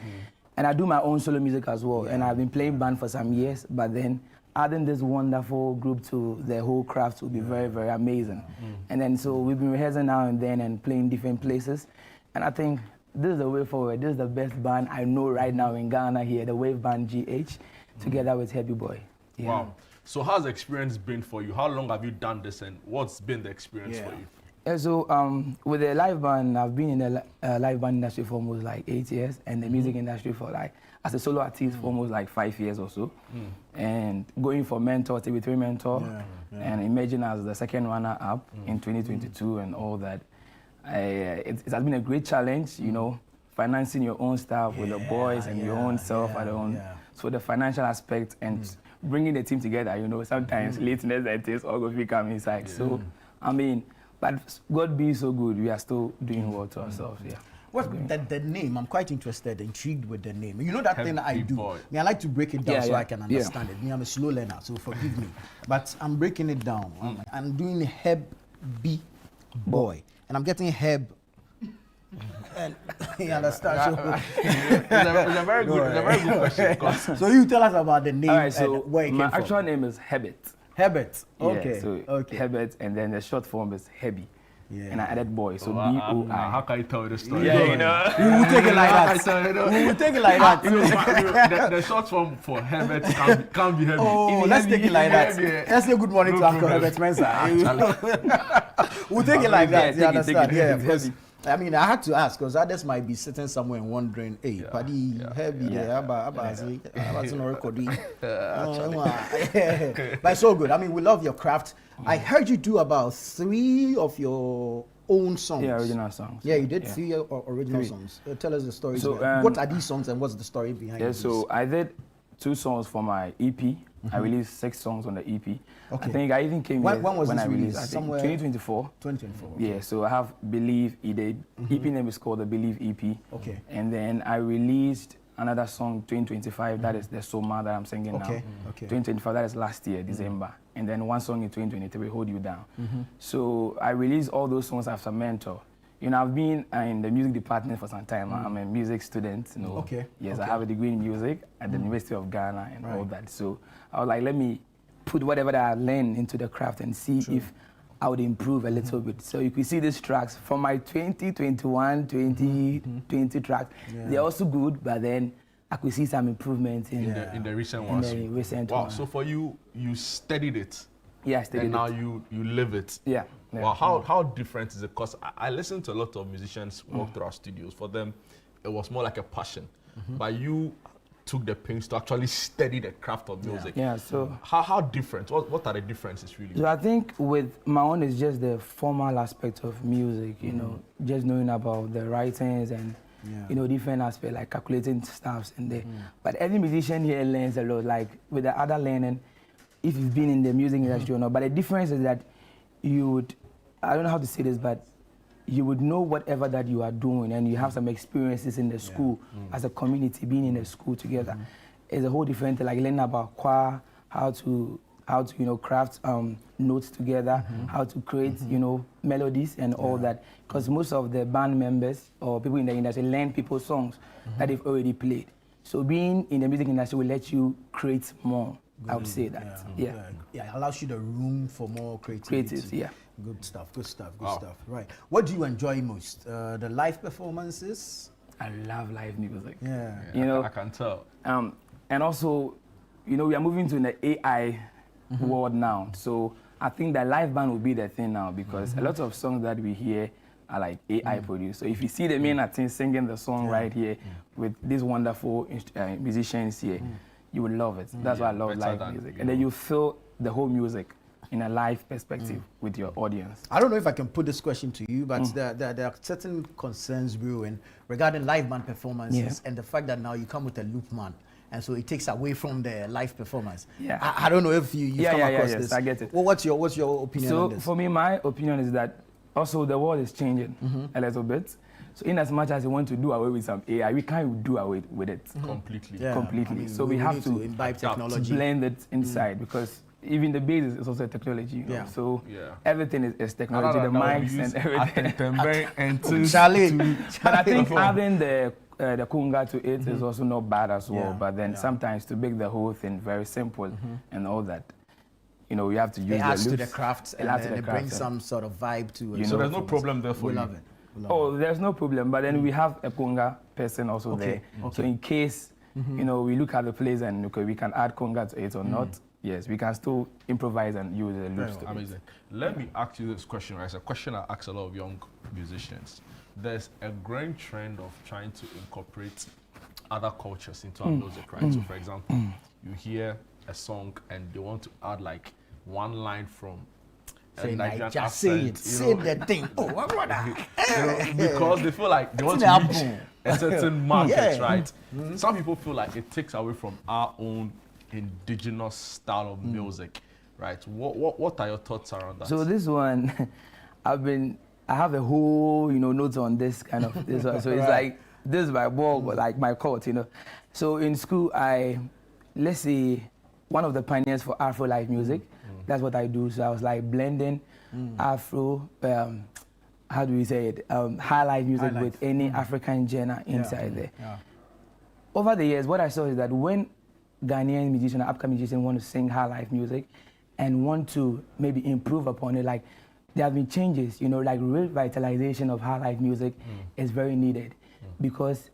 And I do my own solo music as well. And I've been playing band for some years, but then adding this wonderful group to the whole craft will be very, very amazing. And then so we've been rehearsing now and then and playing different places. And I think this is the way forward. This is the best band I know right now in Ghana here, the Wave Band GH, together with Heavy Boy. Yeah.
Wow. So how's the experience been for you? How long have you done this and what's been the experience for you?
Yeah, so with the live band, I've been in the live band industry for almost like 8 years, and the music industry for like, as a solo artist for almost like 5 years or so. And going for Mentor, TV3 Mentor, and emerging as the second runner-up in 2022 and all that. It has been a great challenge, you know, financing your own stuff with the boys and your own self at home. So the financial aspect and bringing the team together, you know, sometimes lateness and things all go become inside. So, I mean, but God being so good, we are still doing well to ourselves,
What's the name? I'm quite intrigued with the name. You know that thing I do?
Boy.
I like to break it down so
Yeah.
I can understand it. I'm a slow learner, so forgive me. But I'm breaking it down. I'm doing Heb B Boy, and I'm getting Heb. And you understand? So,
It's a very good question. 'Cause
so you tell us about the name
All right, so
and where it came
my
from.
actual name is Herbert.
Herbert.
Yeah,
Okay.
so
okay.
Herbert, and then the short form is Heavy.
Yeah.
And I added boy, so
how
B-O-I.
can you tell the story?
Yeah, you know.
We will take it like that. We will take it like that.
The short form for Herbert can't be heavy.
Oh, let's take it like that. Let's say good morning to Uncle Herbert Mensah. We'll take it like that. You
take it,
understand?
take it.
Yeah, of course. I mean, I had to ask because others might be sitting somewhere and wondering, hey, Paddy, heavy there, but it's so good. I mean, we love your craft. I heard you do about 3 of your own songs.
Yeah, original songs.
Yeah, you did
Yeah.
3 original
3.
songs. Tell us the story.
So,
what are these songs and what's the story behind
Yeah,
these?
so I did 2 songs for my EP. I released 6 songs on the EP.
Okay.
I think I even came
When
here
was
when
this
I released.
released?
I think
Somewhere
2024.
2024.
Yeah, so I have Believe He Did. EP name is called the Believe EP.
Okay.
And then I released another song 2025. That is the Soma that I'm singing now.
Okay.
2025, that is last year, December. And then one song in 2023, Hold You Down. So I released all those songs after Mentor. You know, I've been in the music department for some time. I'm a music student. You know.
Okay.
Yes, I have a degree in music at the University of Ghana and all that. So I was like, let me put whatever that I learned into the craft and see if I would improve a little bit. So you could see these tracks from my 2021, 2020 tracks. They're also good, but then I could see some improvement in
the recent
in
ones.
the recent
Wow.
one.
So for you, you studied it.
Yeah, I studied
and now
it.
you live it.
Yeah.
Wow. How different is it? Because I listen to a lot of musicians walk through our studios. For them, it was more like a passion. But you took the pains to actually study the craft of music.
Yeah, so
how different? What are the differences really?
So I think with my own is just the formal aspect of music, you know, just knowing about the writings and you know, different aspects like calculating stuffs in there. But every musician here learns a lot, like with the other learning, if you've been in the music industry or not. But the difference is that you would I don't know how to say this, but you would know whatever that you are doing, and you have some experiences in the school as a community, being in a school together. It's a whole different thing, like learning about choir, how to craft notes together, how to create melodies and all that. Because most of the band members or people in the industry learn people's songs that they've already played. So being in the music industry will let you create more. I would say that. Yeah.
It allows you the room for more creativity.
Yeah.
Good stuff. Right. What do you enjoy most? The live performances?
I love live music.
Yeah.
I can tell.
And also, we are moving to the AI world now. So I think that live band will be the thing now, because a lot of songs that we hear are like AI produced. So if you see the main artist singing the song right here with these wonderful musicians here, you will love it. That's why I love live music. And then you feel the whole music in a live perspective with your audience.
I don't know if I can put this question to you, but there are certain concerns brewing regarding live band performances and the fact that now you come with a loop man. And so it takes away from the live performance.
Yeah.
I don't know if you've come across this.
I get it.
Well, what's your opinion on this?
So for me, my opinion is that also the world is changing a little bit. So in as much as you want to do away with some AI, we can't do away with it
completely.
Completely. I mean, so we have to
imbibe technology,
to blend it inside, because even the bass is also technology. So everything is technology, the mics and everything. But I think adding the conga to it is also not bad as well. But then sometimes to make the whole thing very simple and all that, you have to use
it adds
the
to the craft, and it brings some sort of vibe to it.
So there's no problem there for you.
Love it.
There's no problem. But then we have a conga person also there. So in case we look at the place and we can add conga to it or not, yes, we can still improvise and use the loops.
Amazing. Let me ask you this question. It's a question I ask a lot of young musicians. There's a growing trend of trying to incorporate other cultures into our music, right? So, for example, you hear a song and they want to add like one line from a Nigerian accent.
Say the thing. Oh, what brother?
Because they feel like they want to reach a certain market, right? Some people feel like it takes away from our own indigenous style of music, right? What are your thoughts around that?
So this one, I have a whole, notes on this kind of this one. So it's like, this is my ball, but like my court, So in school, let's say, one of the pioneers for Afro live music. That's what I do. So I was like blending Afro, how do we say it? High live music with any African genre inside there. Over the years, what I saw is that when Ghanaian musicians, upcoming musicians want to sing high life music and want to maybe improve upon it, like there have been changes, like revitalization of high life music is very needed because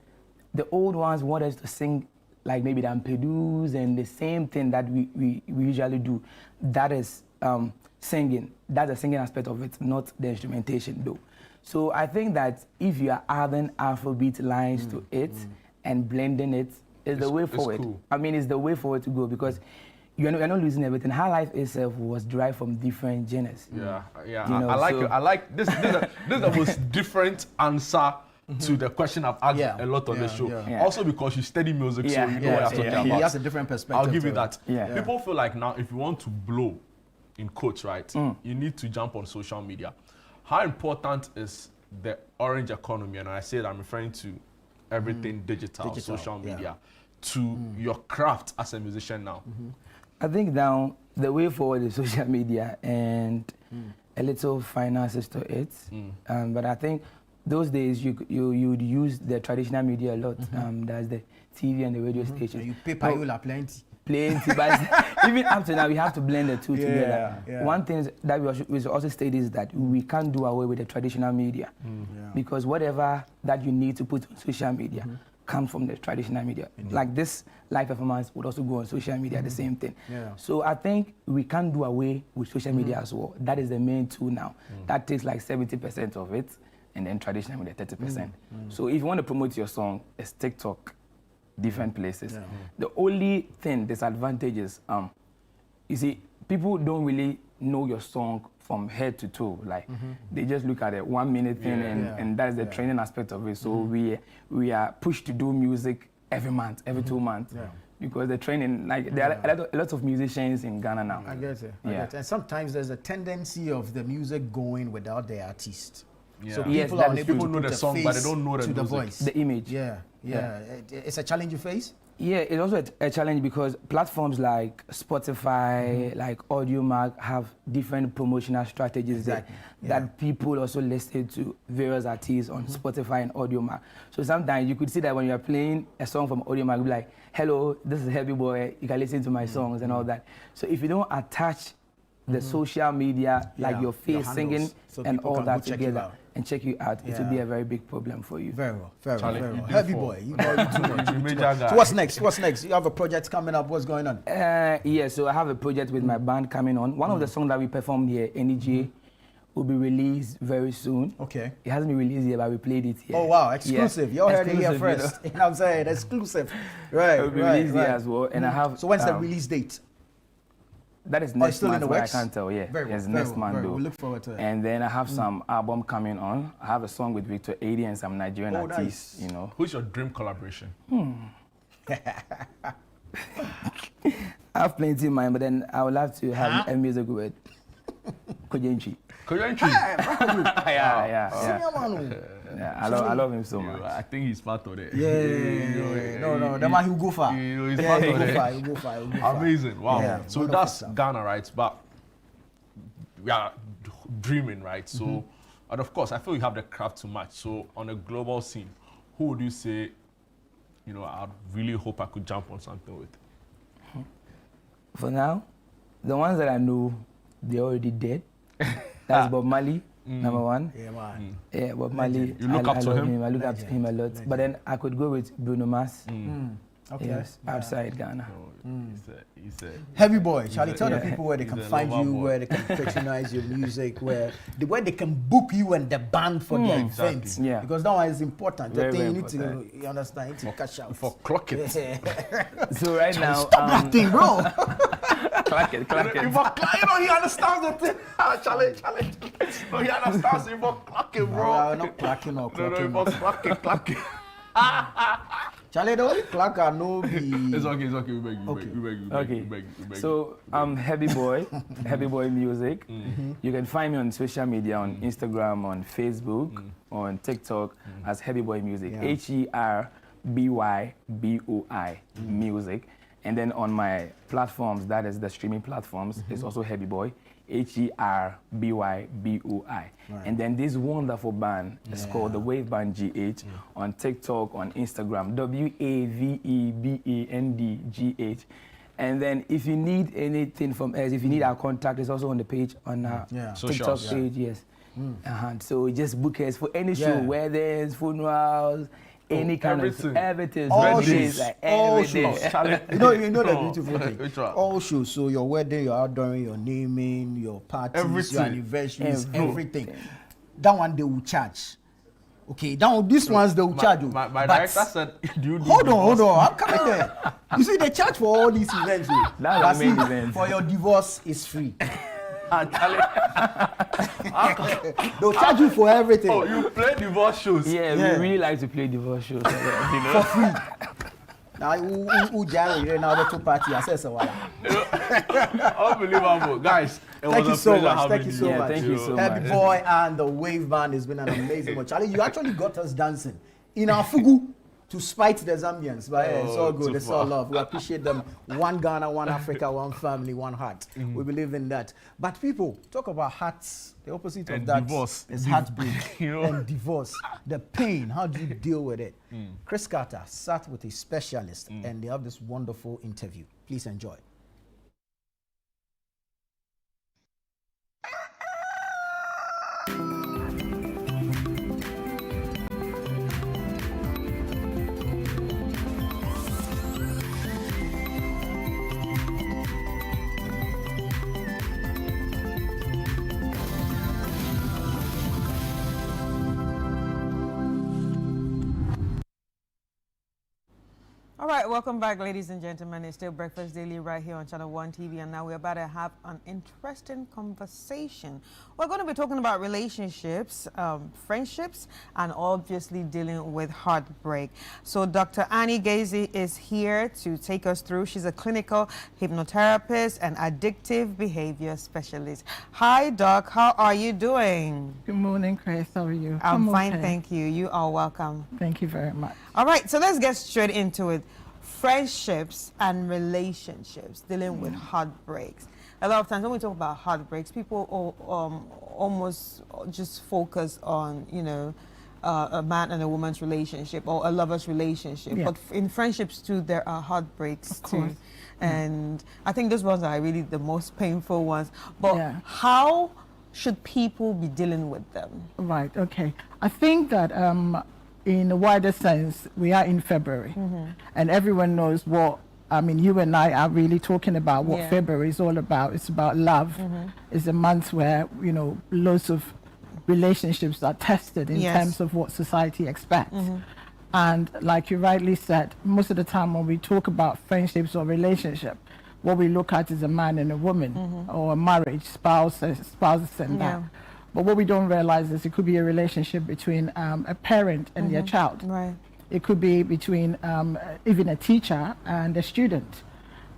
the old ones want us to sing like maybe the Ampedus and the same thing that we usually do. That is singing. That's the singing aspect of it, not the instrumentation though. So I think that if you are adding Afrobeat lines to it and blending it, is the way forward.
Cool.
I mean, it's the way forward to go because you're not losing everything. High life itself was derived from different genres.
I like it. I like this. This is the most different answer to the question I've asked a lot on the show. Also because you study music, so you know what I'm talking about.
He has a different perspective.
I'll give you that. People feel like now if you want to blow, in quotes, right, you need to jump on social media. How important is the orange economy? And when I say that, I'm referring to everything digital, social media, to your craft as a musician now.
I think now the way forward is social media and a little finances to it. But I think those days you would use the traditional media a lot. That's the TV and the radio station.
You pay Payola plenty.
But even up to now, we have to blend the two together. One thing that we should also state is that we can't do away with the traditional media because whatever that you need to put on social media comes from the traditional media. Like this live performance would also go on social media, the same thing. So I think we can't do away with social media as well. That is the main tool now. That takes like 70% of it, and then traditional media 30%. So if you want to promote your song, it's TikTok, different places. The only disadvantage is, you see, people don't really know your song from head to toe. Like they just look at a 1 minute thing and that's the training aspect of it. So we are pushed to do music every month, every 2 months. because the training, like there are a lot of musicians in Ghana now.
I get it. I get it. And sometimes there's a tendency of the music going without the artist.
Yeah.
So people are unable to
know
put
the song, but they don't know the
to the voice,
the image.
Yeah. It's a challenge you face.
Yeah, it's also a challenge because platforms like Spotify, like AudioMac have different promotional strategies that people also listen to various artists on Spotify and AudioMac. So sometimes you could see that when you're playing a song from AudioMac, you'll be like, hello, this is Heavy Boy, you can listen to my songs and all that. So if you don't attach the social media, like your face singing
so
and all that
together
and check you out, it will be a very big problem for you.
Very well, very
Charlie,
well. Heavy Boy, you know too much. So what's next? You have a project coming up. What's going on?
Yeah, so I have a project with my band coming on. One of the songs that we performed here, NEJ, will be released very soon.
Okay.
It hasn't been released yet, but we played it here.
Oh wow, exclusive.
Yeah.
You heard it here first. You know what I'm saying? Exclusive. Right.
It will be released here as well. And I have.
So when's the release date?
That is next
still in
month,
the
but I
works?
can't tell. Yeah,
Very well,
it's
very
next
well,
month
very
though.
well. We look forward to it.
And then I have some album coming on. I have a song with Victor Adi and some Nigerian artists.
nice.
You know.
Who's your dream collaboration?
I have plenty in mind, but then I would love to have a music with Kojenchi.
Kojenchi?
Yeah, I love him so much.
I think he's part of it.
No, the man who go far.
He's part of it.
He'll go far.
Amazing. Wow.
Yeah,
so that's Ghana, right? But we are dreaming, right? So, and of course, I feel you have the craft to match. So, on a global scene, who would you say, you know, I really hope I could jump on something with?
For now, the ones that I know, they're already dead. That's Bob Marley, number one.
Yeah, man.
Yeah, Bob Marley.
You look up to him?
I look up to him a lot. But then I could go with Bruno Mars.
Okay.
Yes, outside Ghana.
He's a
Heavy Boy, Charlie, tell the people where they can
he's a
find
lover
you,
boy.
where they can patronize your music, where they can book you and the band for their events.
Yeah.
Because that one is important.
Very,
The thing
very
you need
important.
to, you understand, you need to cash out.
For clock it.
So right now,
Stop that thing, bro.
clack it.
You know, he understands the thing. Charlie. No, he understands. You must clock it, bro.
No, not clacking or
No, you
clocking.
must clock it.
Charlie, the only clacker no be.
It's okay. We beg you.
Okay. So I'm Heavy Boy, Heavy Boy Music. You can find me on social media, on Instagram, on Facebook, on TikTok as Heavy Boy Music. HERBYBOI Music. And then on my platforms, that is the streaming platforms, it's also Heavy Boy. HERBYBOI. And then this wonderful band is called the Wave Band GH on TikTok, on Instagram, WAVEBANDGH. And then if you need anything from us, if you need our contact, it's also on the page on our TikTok page, yes. So just book us for any show, weddings, funerals, any kind of everything.
All
birthdays,
shows.
like
All
everything.
shows. You know the beautiful thing. All shows. So your wedding, your outdooring, your naming, your parties, your anniversaries, everything. That one they will charge. Okay, these ones they will charge you.
My director said, do you do
hold on. I'm coming there. You see, they charge for all these events.
That's the main event.
For your divorce, it's free. They'll charge you for everything.
Oh, you play divorce shows?
Yeah, we really like to play divorce shows.
For free. Now, who Jerry now the two party access
Unbelievable, guys.
Thank you so much. Thank you so much.
Thank you so much.
Heavy Boy and the Wave Band has been an amazing one. Charlie, you actually got us dancing in our fugu to spite the Zambians, but it's all good. It's all love. We appreciate them. One Ghana, one Africa, one family, one heart. We believe in that. But people, talk about hearts. The opposite of that
divorce.
is heartbreak and divorce. The pain. How do you deal with it? Chris Carter sat with a specialist, and they have this wonderful interview. Please enjoy.
All right, welcome back, ladies and gentlemen. It's still Breakfast Daily right here on Channel One TV, and now we're about to have an interesting conversation. We're going to be talking about relationships, friendships, and obviously dealing with heartbreak. So Dr. Annie Gazy is here to take us through. She's a clinical hypnotherapist and addictive behavior specialist. Hi, Doc. How are you doing?
Good morning, Chris. How are you?
I'm fine, thank you. You are welcome.
Thank you very much.
All right, so let's get straight into it. Friendships and relationships, dealing with heartbreaks. A lot of times when we talk about heartbreaks, people almost just focus on, you know, a man and a woman's relationship or a lover's relationship.
Yeah.
But in friendships too, there are heartbreaks too. And I think those ones are really the most painful ones. But how should people be dealing with them?
Right, okay. I think that in a wider sense, we are in February, and everyone knows what, I mean, you and I are really talking about what February is all about. It's about love. It's a month where, you know, lots of relationships are tested in terms of what society expects. And like you rightly said, most of the time when we talk about friendships or relationship, what we look at is a man and a woman or a marriage, spouses and that. But what we don't realize is it could be a relationship between a parent and their child.
Right.
It could be between even a teacher and a student,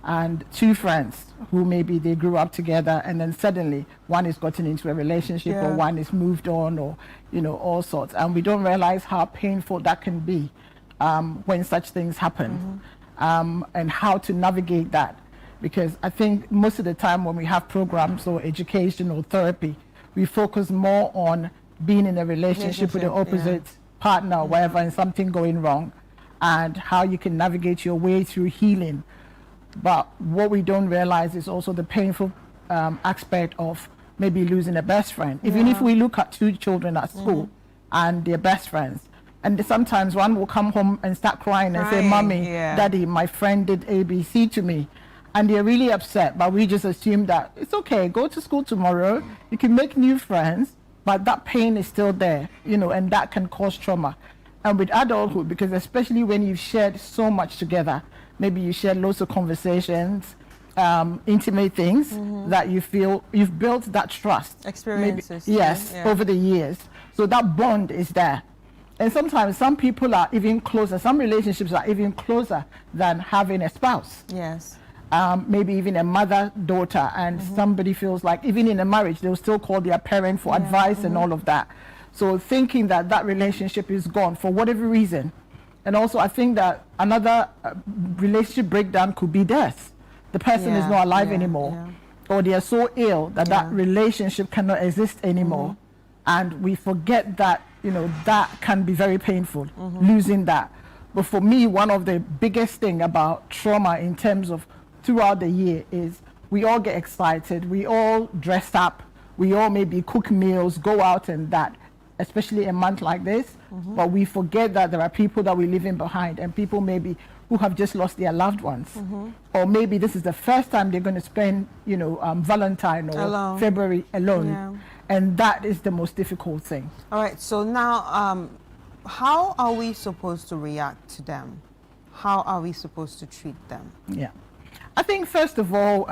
and two friends who maybe they grew up together and then suddenly one has gotten into a relationship or one is moved on, or, you know, all sorts. And we don't realize how painful that can be when such things happen, and how to navigate that. Because I think most of the time when we have programs or education or therapy, we focus more on being in a relationship with the opposite partner or whatever, and something going wrong, and how you can navigate your way through healing. But what we don't realize is also the painful aspect of maybe losing a best friend. Even if we look at two children at school and they're best friends, and sometimes one will come home and start crying and say, "Mommy, Daddy, my friend did ABC to me." And they're really upset, but we just assume that it's okay, go to school tomorrow, you can make new friends, but that pain is still there, you know, and that can cause trauma. And with adulthood, because especially when you've shared so much together, maybe you share lots of conversations, intimate things that you feel you've built that trust.
Experiences.
Maybe, over the years. So that bond is there. And sometimes some people are even closer, some relationships are even closer than having a spouse.
Yes.
Maybe even a mother, daughter, and somebody feels like even in a marriage, they'll still call their parent for advice and all of that. So thinking that that relationship is gone for whatever reason. And also I think that another relationship breakdown could be death. The person is not alive anymore, or they are so ill that that relationship cannot exist anymore. And we forget that, you know, that can be very painful, losing that. But for me, one of the biggest thing about trauma in terms of throughout the year is we all get excited, we all dress up, we all maybe cook meals, go out and that, especially a month like this. But we forget that there are people that we're leaving behind, and people maybe who have just lost their loved ones. Or maybe this is the first time they're going to spend, you know, Valentine or February alone. And that is the most difficult thing.
All right, so now how are we supposed to react to them? How are we supposed to treat them?
Yeah. I think first of all,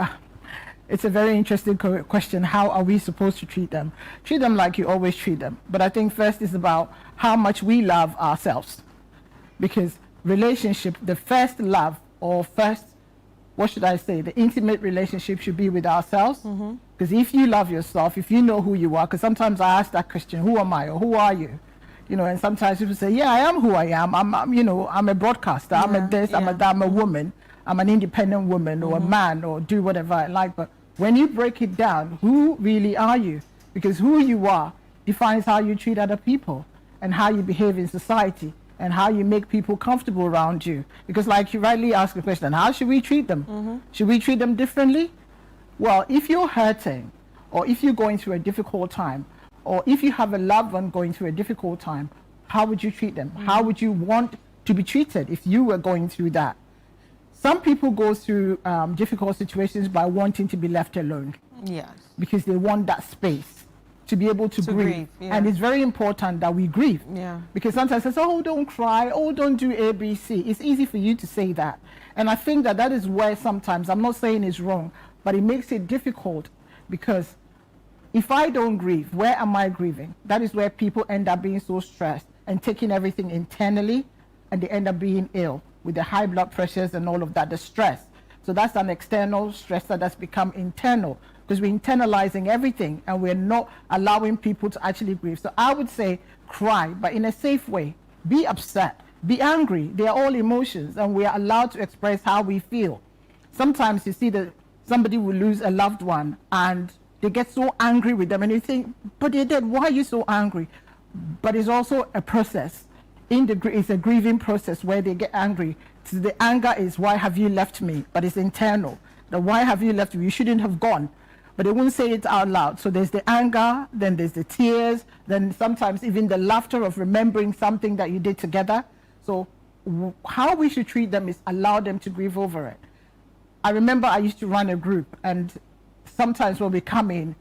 it's a very interesting question. How are we supposed to treat them? Treat them like you always treat them. But I think first is about how much we love ourselves. Because relationship, the first love, or first, what should I say, the intimate relationship should be with ourselves. Because if you love yourself, if you know who you are, because sometimes I ask that question, who am I, or who are you? You know, and sometimes people say, yeah, I am who I am. I'm you know, I'm a broadcaster, I'm a this, I'm a that, I'm a woman. I'm an independent woman or a man, or do whatever I like. But when you break it down, who really are you? Because who you are defines how you treat other people and how you behave in society and how you make people comfortable around you. Because like you rightly asked the question, how should we treat them? Should we treat them differently? Well, if you're hurting, or if you're going through a difficult time, or if you have a loved one going through a difficult time, how would you treat them? How would you want to be treated if you were going through that? Some people go through difficult situations by wanting to be left alone.
Yes.
Because they want that space. to be able to grieve.
Yeah.
And it's very important that we grieve.
Yeah.
Because sometimes it's, oh, don't cry, oh, don't do ABC. It's easy for you to say that. And I think that is where sometimes, I'm not saying it's wrong, but it makes it difficult, because if I don't grieve, where am I grieving? That is where people end up being so stressed and taking everything internally, and they end up being ill with the high blood pressures and all of that, the stress. So that's an external stressor that's become internal, because we're internalizing everything and we're not allowing people to actually grieve. So I would say cry, but in a safe way. Be upset, be angry. They are all emotions, and we are allowed to express how we feel. Sometimes you see that somebody will lose a loved one and they get so angry with them, and you think, but they're dead, why are you so angry? But it's also a process. It's a grieving process where they get angry. So the anger is, why have you left me? But it's internal. The why have you left me? You shouldn't have gone. But they won't say it out loud. So there's the anger, then there's the tears, then sometimes even the laughter of remembering something that you did together. So how we should treat them is allow them to grieve over it. I remember I used to run a group, and sometimes when we come in,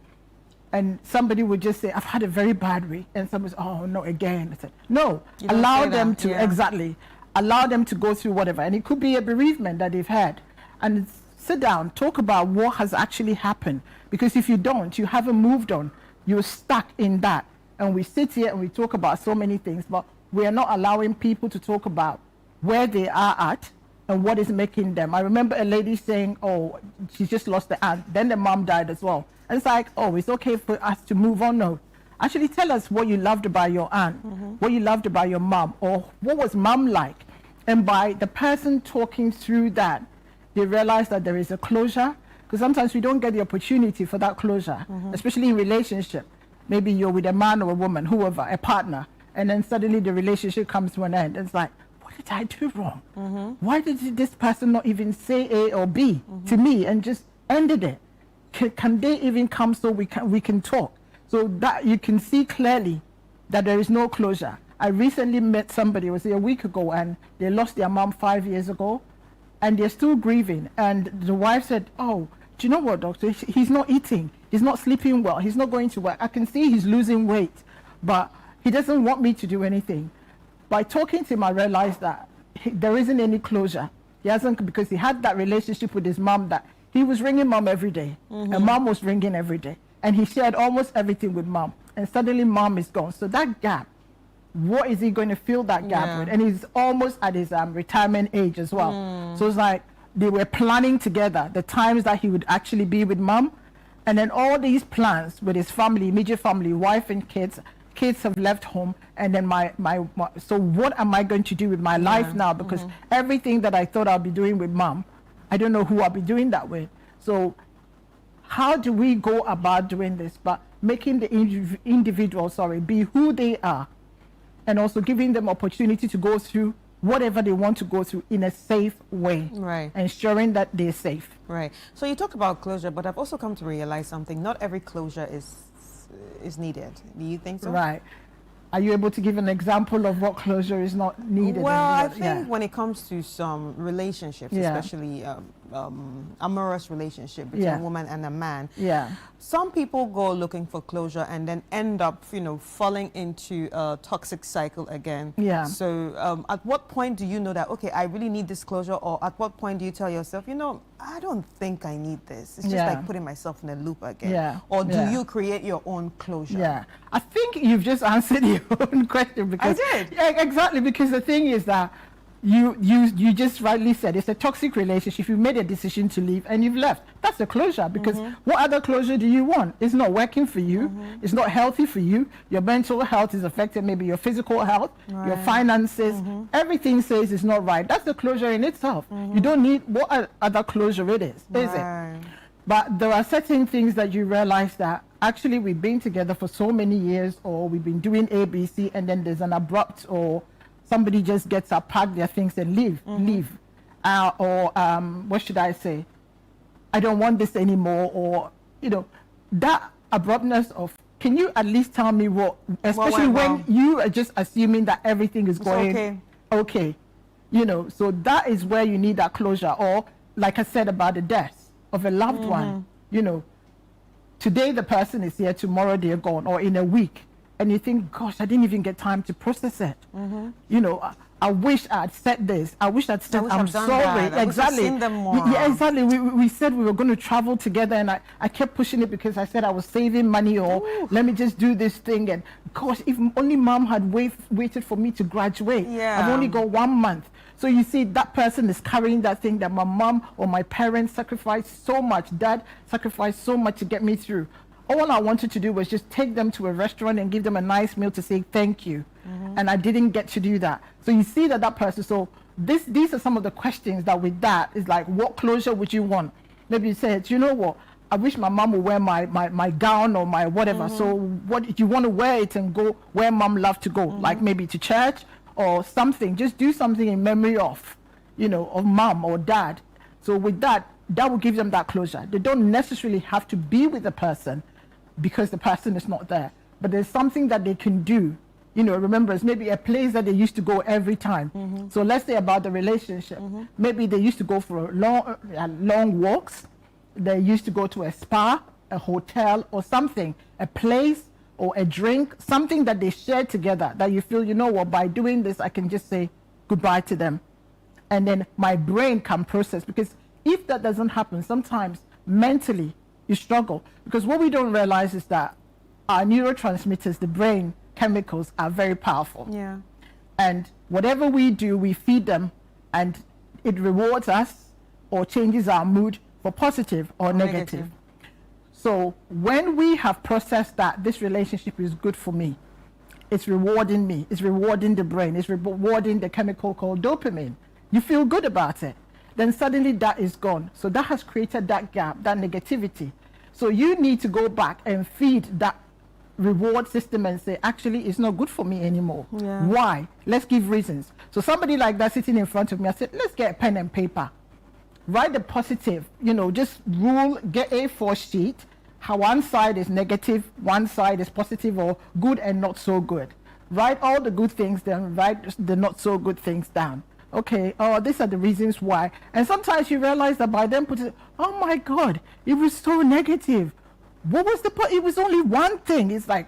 and somebody would just say, I've had a very bad week. And somebody said, oh, no, again. I said, no, allow them to, exactly, allow them to go through whatever. And it could be a bereavement that they've had. And sit down, talk about what has actually happened. Because if you don't, you haven't moved on. You're stuck in that. And we sit here and we talk about so many things, but we are not allowing people to talk about where they are at and what is making them. I remember a lady saying, oh, she just lost the aunt. Then the mom died as well. And it's like, oh, it's okay for us to move on. No, actually tell us what you loved about your aunt, what you loved about your mom, or what was mom like. And by the person talking through that, they realize that there is a closure. Because sometimes we don't get the opportunity for that closure, especially in relationship. Maybe you're with a man or a woman, whoever, a partner, and then suddenly the relationship comes to an end. It's like, what did I do wrong? Why did this person not even say A or B to me and just ended it? Can they even come so we can talk? So that you can see clearly that there is no closure. I recently met somebody, it was a week ago, and they lost their mom 5 years ago, and they're still grieving. And the wife said, oh, do you know what, doctor? He's not eating. He's not sleeping well. He's not going to work. I can see he's losing weight, but he doesn't want me to do anything. By talking to him, I realized that there isn't any closure. He hasn't, because he had that relationship with his mom that he was ringing mom every day, and mom was ringing every day. And he shared almost everything with mom. And suddenly mom is gone. So that gap, what is he going to fill that gap with? And he's almost at his retirement age as well. So it's like they were planning together the times that he would actually be with mom. And then all these plans with his family, immediate family, wife and kids have left home. And then my so what am I going to do with my life now? Because everything that I thought I'll be doing with mom, I don't know who I'll be doing that with. So how do we go about doing this? But making the individual, be who they are, and also giving them opportunity to go through whatever they want to go through in a safe way.
Right.
Ensuring that they're safe.
Right. So you talk about closure, but I've also come to realize something. Not every closure is needed. Do you think so?
Right. Are you able to give an example of what closure is not needed?
Well, I think when it comes to some relationships, especially amorous relationship between a woman and a man, some people go looking for closure and then end up, falling into a toxic cycle again. Yeah. So at what point do you know that, okay, I really need this closure? Or at what point do you tell yourself, I don't think I need this. It's just like putting myself in a loop again. Yeah. Or do you create your own closure? Yeah. I think you've just answered your own question. Because I did. Yeah, exactly. Because the thing is that you just rightly said it's a toxic relationship. You made a decision to leave and you've left. That's a closure, because what other closure do you want? It's not working for you. It's not healthy for you. Your mental health is affected, maybe your physical health, your finances. Everything says it's not right. That's the closure in itself. You don't need what other closure it is it? But there are certain things that you realize that actually we've been together for so many years, or we've been doing ABC, and then there's an abrupt, or somebody just gets up, pack their things and leave. Or what should I say? I don't want this anymore. Or, that abruptness of, can you at least tell me what, especially when you are just assuming that everything is going okay. So that is where you need that closure. Or, like I said about the death of a loved one,
today the person is here, tomorrow they're gone, or in a week, and you think, gosh, I didn't even get time to process it. You know, I wish I'd said this. I wish I'd said, I'm sorry.
Exactly.
Yeah, exactly. We said we were going to travel together, and I kept pushing it because I said I was saving money, or let me just do this thing. And gosh, if only mom had waited for me to graduate. I've only got 1 month. So you see, that person is carrying that thing that my mom or my parents sacrificed so much, dad sacrificed so much to get me through. All I wanted to do was just take them to a restaurant and give them a nice meal to say thank you. And I didn't get to do that. So you see that person, so these are some of the questions that with that is like, what closure would you want? Maybe you say, you know what, I wish my mom would wear my gown or my whatever. So what, you want to wear it and go where mom loved to go, like maybe to church or something. Just do something in memory of, you know, of mom or dad. So with that will give them that closure. They don't necessarily have to be with the person because the person is not there, but there's something that they can do. You know, remember, it's maybe a place that they used to go every time. So let's say about the relationship. Maybe they used to go for long walks. They used to go to a spa, a hotel, or something, a place or a drink, something that they share together that you feel, you know what, by doing this, I can just say goodbye to them. And then my brain can process, because if that doesn't happen, sometimes mentally you struggle. Because what we don't realize is that our neurotransmitters, the brain chemicals, are very powerful. And whatever we do, we feed them, and it rewards us or changes our mood for positive or negative. So when we have processed that this relationship is good for me, it's rewarding me, it's rewarding the brain, it's rewarding the chemical called dopamine, you feel good about it, then suddenly that is gone. So that has created that gap, that negativity. So you need to go back and feed that reward system and say, actually, it's not good for me anymore. Why? Let's give reasons. So somebody like that sitting in front of me, I said, let's get a pen and paper. Write the positive, you know, just rule, get A4 sheet, how one side is negative, one side is positive, or good and not so good. Write all the good things, then write the not so good things down. Okay, these are the reasons why. And sometimes you realize that by then putting, oh my God, it was so negative. What was the point? It was only one thing. It's like,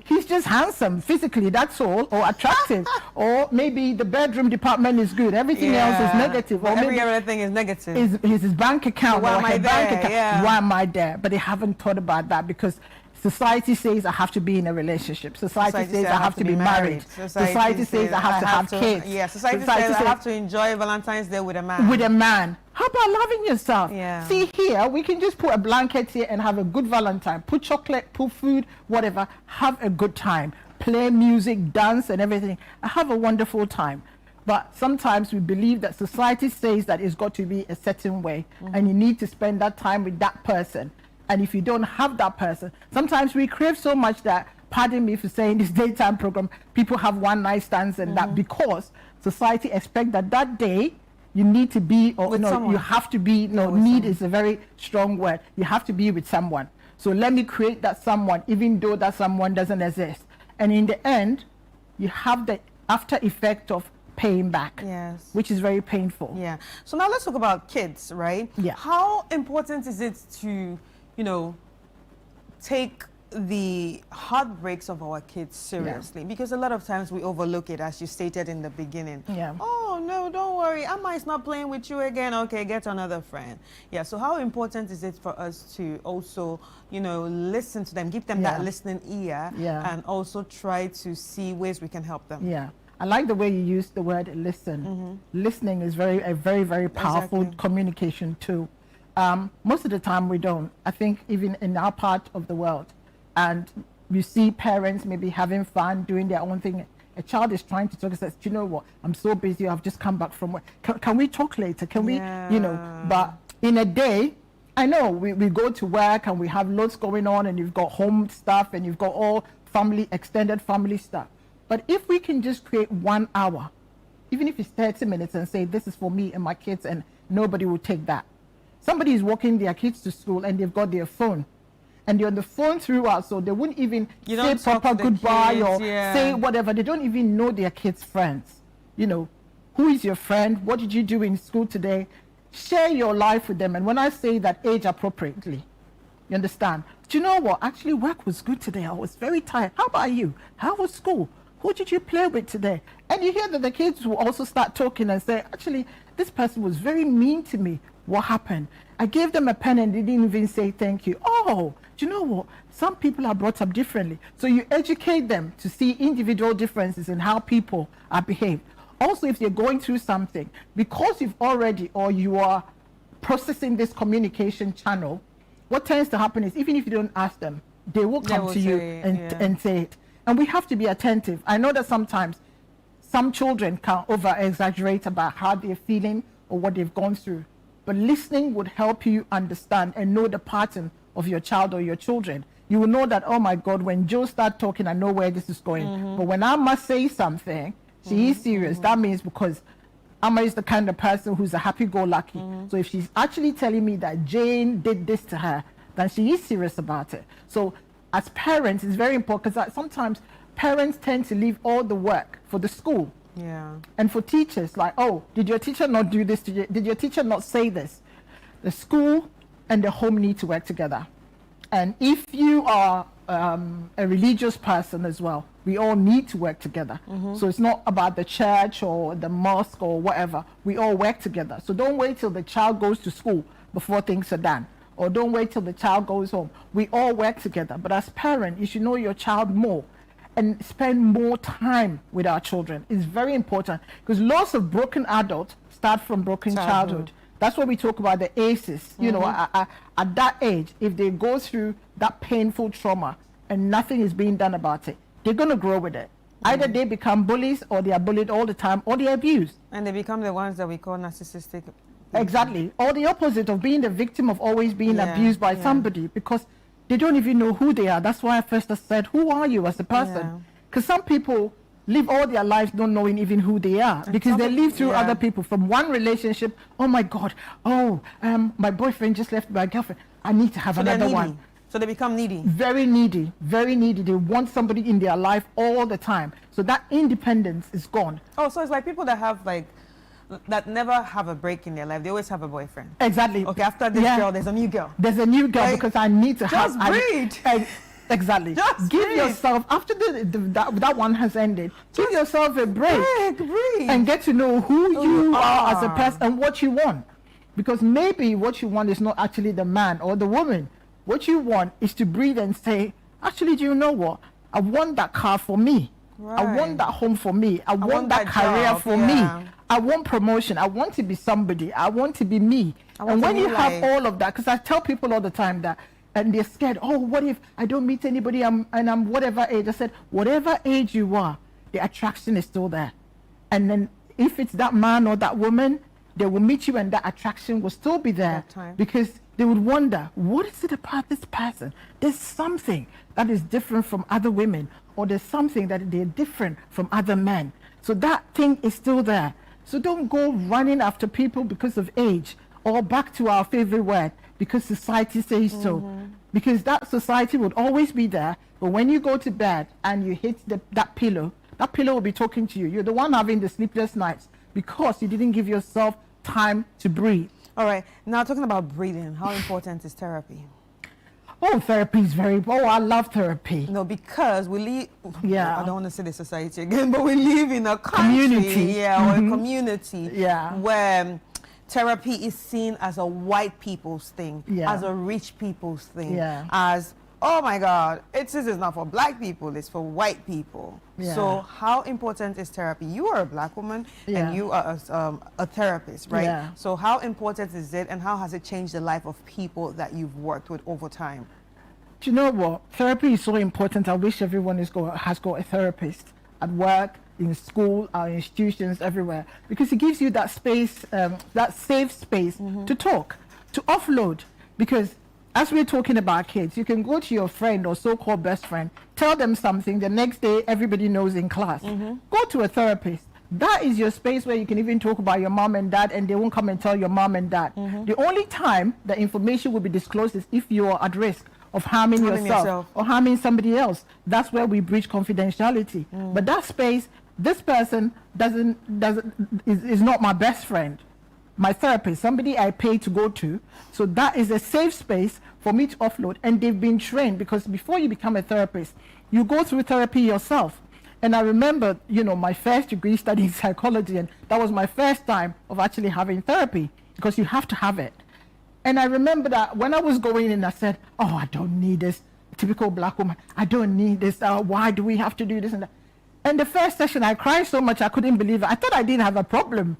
he's just handsome physically, that's all, or attractive. Or maybe the bedroom department is good, everything else is negative. Or
every other thing is negative.
Is his bank account,
so
or her bank account. Why am I there? But they haven't thought about that, because society says I have to be in a relationship. Society says I have to be married. Society says I have to have kids.
Yeah, society says I have to enjoy Valentine's Day with a man.
With a man. How about loving yourself? See, here, we can just put a blanket here and have a good Valentine. Put chocolate, put food, whatever. Have a good time. Play music, dance, and everything. Have a wonderful time. But sometimes we believe that society says that it's got to be a certain way, and you need to spend that time with that person. And if you don't have that person, sometimes we crave so much that, pardon me for saying this daytime program, people have one night stands and that, because society expects that that day you need to be, or you have to be, need is a very strong word. You have to be with someone. So let me create that someone, even though that someone doesn't exist. And in the end, you have the after effect of paying back, which is very painful.
So now let's talk about kids, right? How important is it to, you know, take the heartbreaks of our kids seriously? Because a lot of times we overlook it, as you stated in the beginning. Oh no, don't worry, Amma is not playing with you again. Okay, get another friend. So how important is it for us to also, you know, listen to them, give them that listening ear, and also try to see ways we can help them?
I like the way you use the word listen. Listening is a very, very powerful communication tool. Most of the time we don't. I think even in our part of the world, and you see parents maybe having fun, doing their own thing. A child is trying to talk and says, you know what, I'm so busy, I've just come back from work. Can we talk later? Can we, you know, but in a day, I know we go to work and we have loads going on, and you've got home stuff and you've got all family, extended family stuff. But if we can just create 1 hour, even if it's 30 minutes, and say, this is for me and my kids, and nobody will take that. Somebody is walking their kids to school and they've got their phone, and they're on the phone throughout, so they wouldn't even say proper goodbye kids, or say whatever. They don't even know their kids' friends. You know, who is your friend? What did you do in school today? Share your life with them. And when I say that, age appropriately. You understand? Do you know what? Actually, work was good today. I was very tired. How about you? How was school? Who did you play with today? And you hear that the kids will also start talking and say, actually, this person was very mean to me. What happened? I gave them a pen and they didn't even say thank you. Oh, do you know what? Some people are brought up differently. So you educate them to see individual differences in how people are behaved. Also, if they're going through something, because you've already, or you are processing this communication channel, what tends to happen is, even if you don't ask them, they will come to you and say it. And we have to be attentive. I know that sometimes some children can over-exaggerate about how they're feeling or what they've gone through. But listening would help you understand and know the pattern of your child or your children. You will know that, oh my God, when Joe starts talking, I know where this is going. But when I must say something, she is serious. That means because Amma is the kind of person who's a happy-go-lucky. So if she's actually telling me that Jane did this to her, then she is serious about it. So as parents, it's very important, because sometimes parents tend to leave all the work for the school.
Yeah.
And for teachers, like, oh, did your teacher not do this? Did your teacher not say this? The school and the home need to work together. And if you are a religious person as well, we all need to work together. So it's not about the church or the mosque or whatever. We all work together. So don't wait till the child goes to school before things are done. Or don't wait till the child goes home. We all work together. But as parents, you should know your child more and spend more time with our children. It's very important, because lots of broken adults start from broken childhood. That's what we talk about, the ACEs. You know, at that age, if they go through that painful trauma and nothing is being done about it, they're going to grow with it. Either they become bullies, or they are bullied all the time, or they are abused.
And they become the ones that we call narcissistic.
Exactly. Or the opposite of being the victim of always being abused by somebody, because they don't even know who they are. That's why I first said, who are you as a person? Because some people live all their lives not knowing even who they are, because they live through other people. From one relationship, oh my God, my boyfriend just left my girlfriend, I need to have another one.
So they become needy.
Very needy, very needy. They want somebody in their life all the time. So that independence is gone.
Oh, so it's like people that have that never have a break in their life. They always have a boyfriend.
Exactly.
Okay, after this girl, there's a new girl.
There's a new girl, because I need to
just breathe.
Exactly.
Just
give
breathe.
yourself, after that one has ended, give yourself a break.
Breathe.
And get to know who you are as a person and what you want. Because maybe what you want is not actually the man or the woman. What you want is to breathe and say, actually, do you know what? I want that car for me. Right. I want that home for me. I want that career
job
for me. I want promotion. I want to be somebody. I want to be me. And when you have all of that, because I tell people all the time that, and they're scared, oh, what if I don't meet anybody and I'm whatever age? I said, whatever age you are, the attraction is still there. And then if it's that man or that woman, they will meet you and that attraction will still be there, because they would wonder, what is it about this person? There's something that is different from other women, or there's something that they're different from other men. So that thing is still there. So don't go running after people because of age, or back to our favorite word, because society says so. Because that society would always be there, but when you go to bed and you hit that pillow will be talking to you. You're the one having the sleepless nights, because you didn't give yourself time to breathe.
All right, now talking about breathing, how important is therapy?
Oh, therapy is I love therapy.
No, because we live,
I
don't want to say the society again, but we live in a country, or a community where therapy is seen as a white people's thing, as a rich people's thing, as, oh my God, this is not for black people, it's for white people. So how important is therapy? You are a black woman and you are a therapist, right? So how important is it, and how has it changed the life of people that you've worked with over time?
Do you know what? Therapy is so important. I wish everyone has got a therapist at work, in school, our institutions, everywhere, because it gives you that space, that safe space to talk, to offload. Because as we're talking about kids, you can go to your friend or so-called best friend, tell them something, the next day everybody knows in class. Go to a therapist. That is your space where you can even talk about your mom and dad, and they won't come and tell your mom and dad. The only time the information will be disclosed is if you are at risk of harming yourself or harming somebody else. That's where we breach confidentiality. But that space, this person is not my best friend. my therapist, somebody I pay to go to. So that is a safe space for me to offload. And they've been trained, because before you become a therapist, you go through therapy yourself. And I remember, my first degree studying psychology, and that was my first time of actually having therapy, because you have to have it. And I remember that when I was going in, I said, oh, I don't need this. Typical black woman, I don't need this. Why do we have to do this and that? And the first session, I cried so much I couldn't believe it. I thought I didn't have a problem,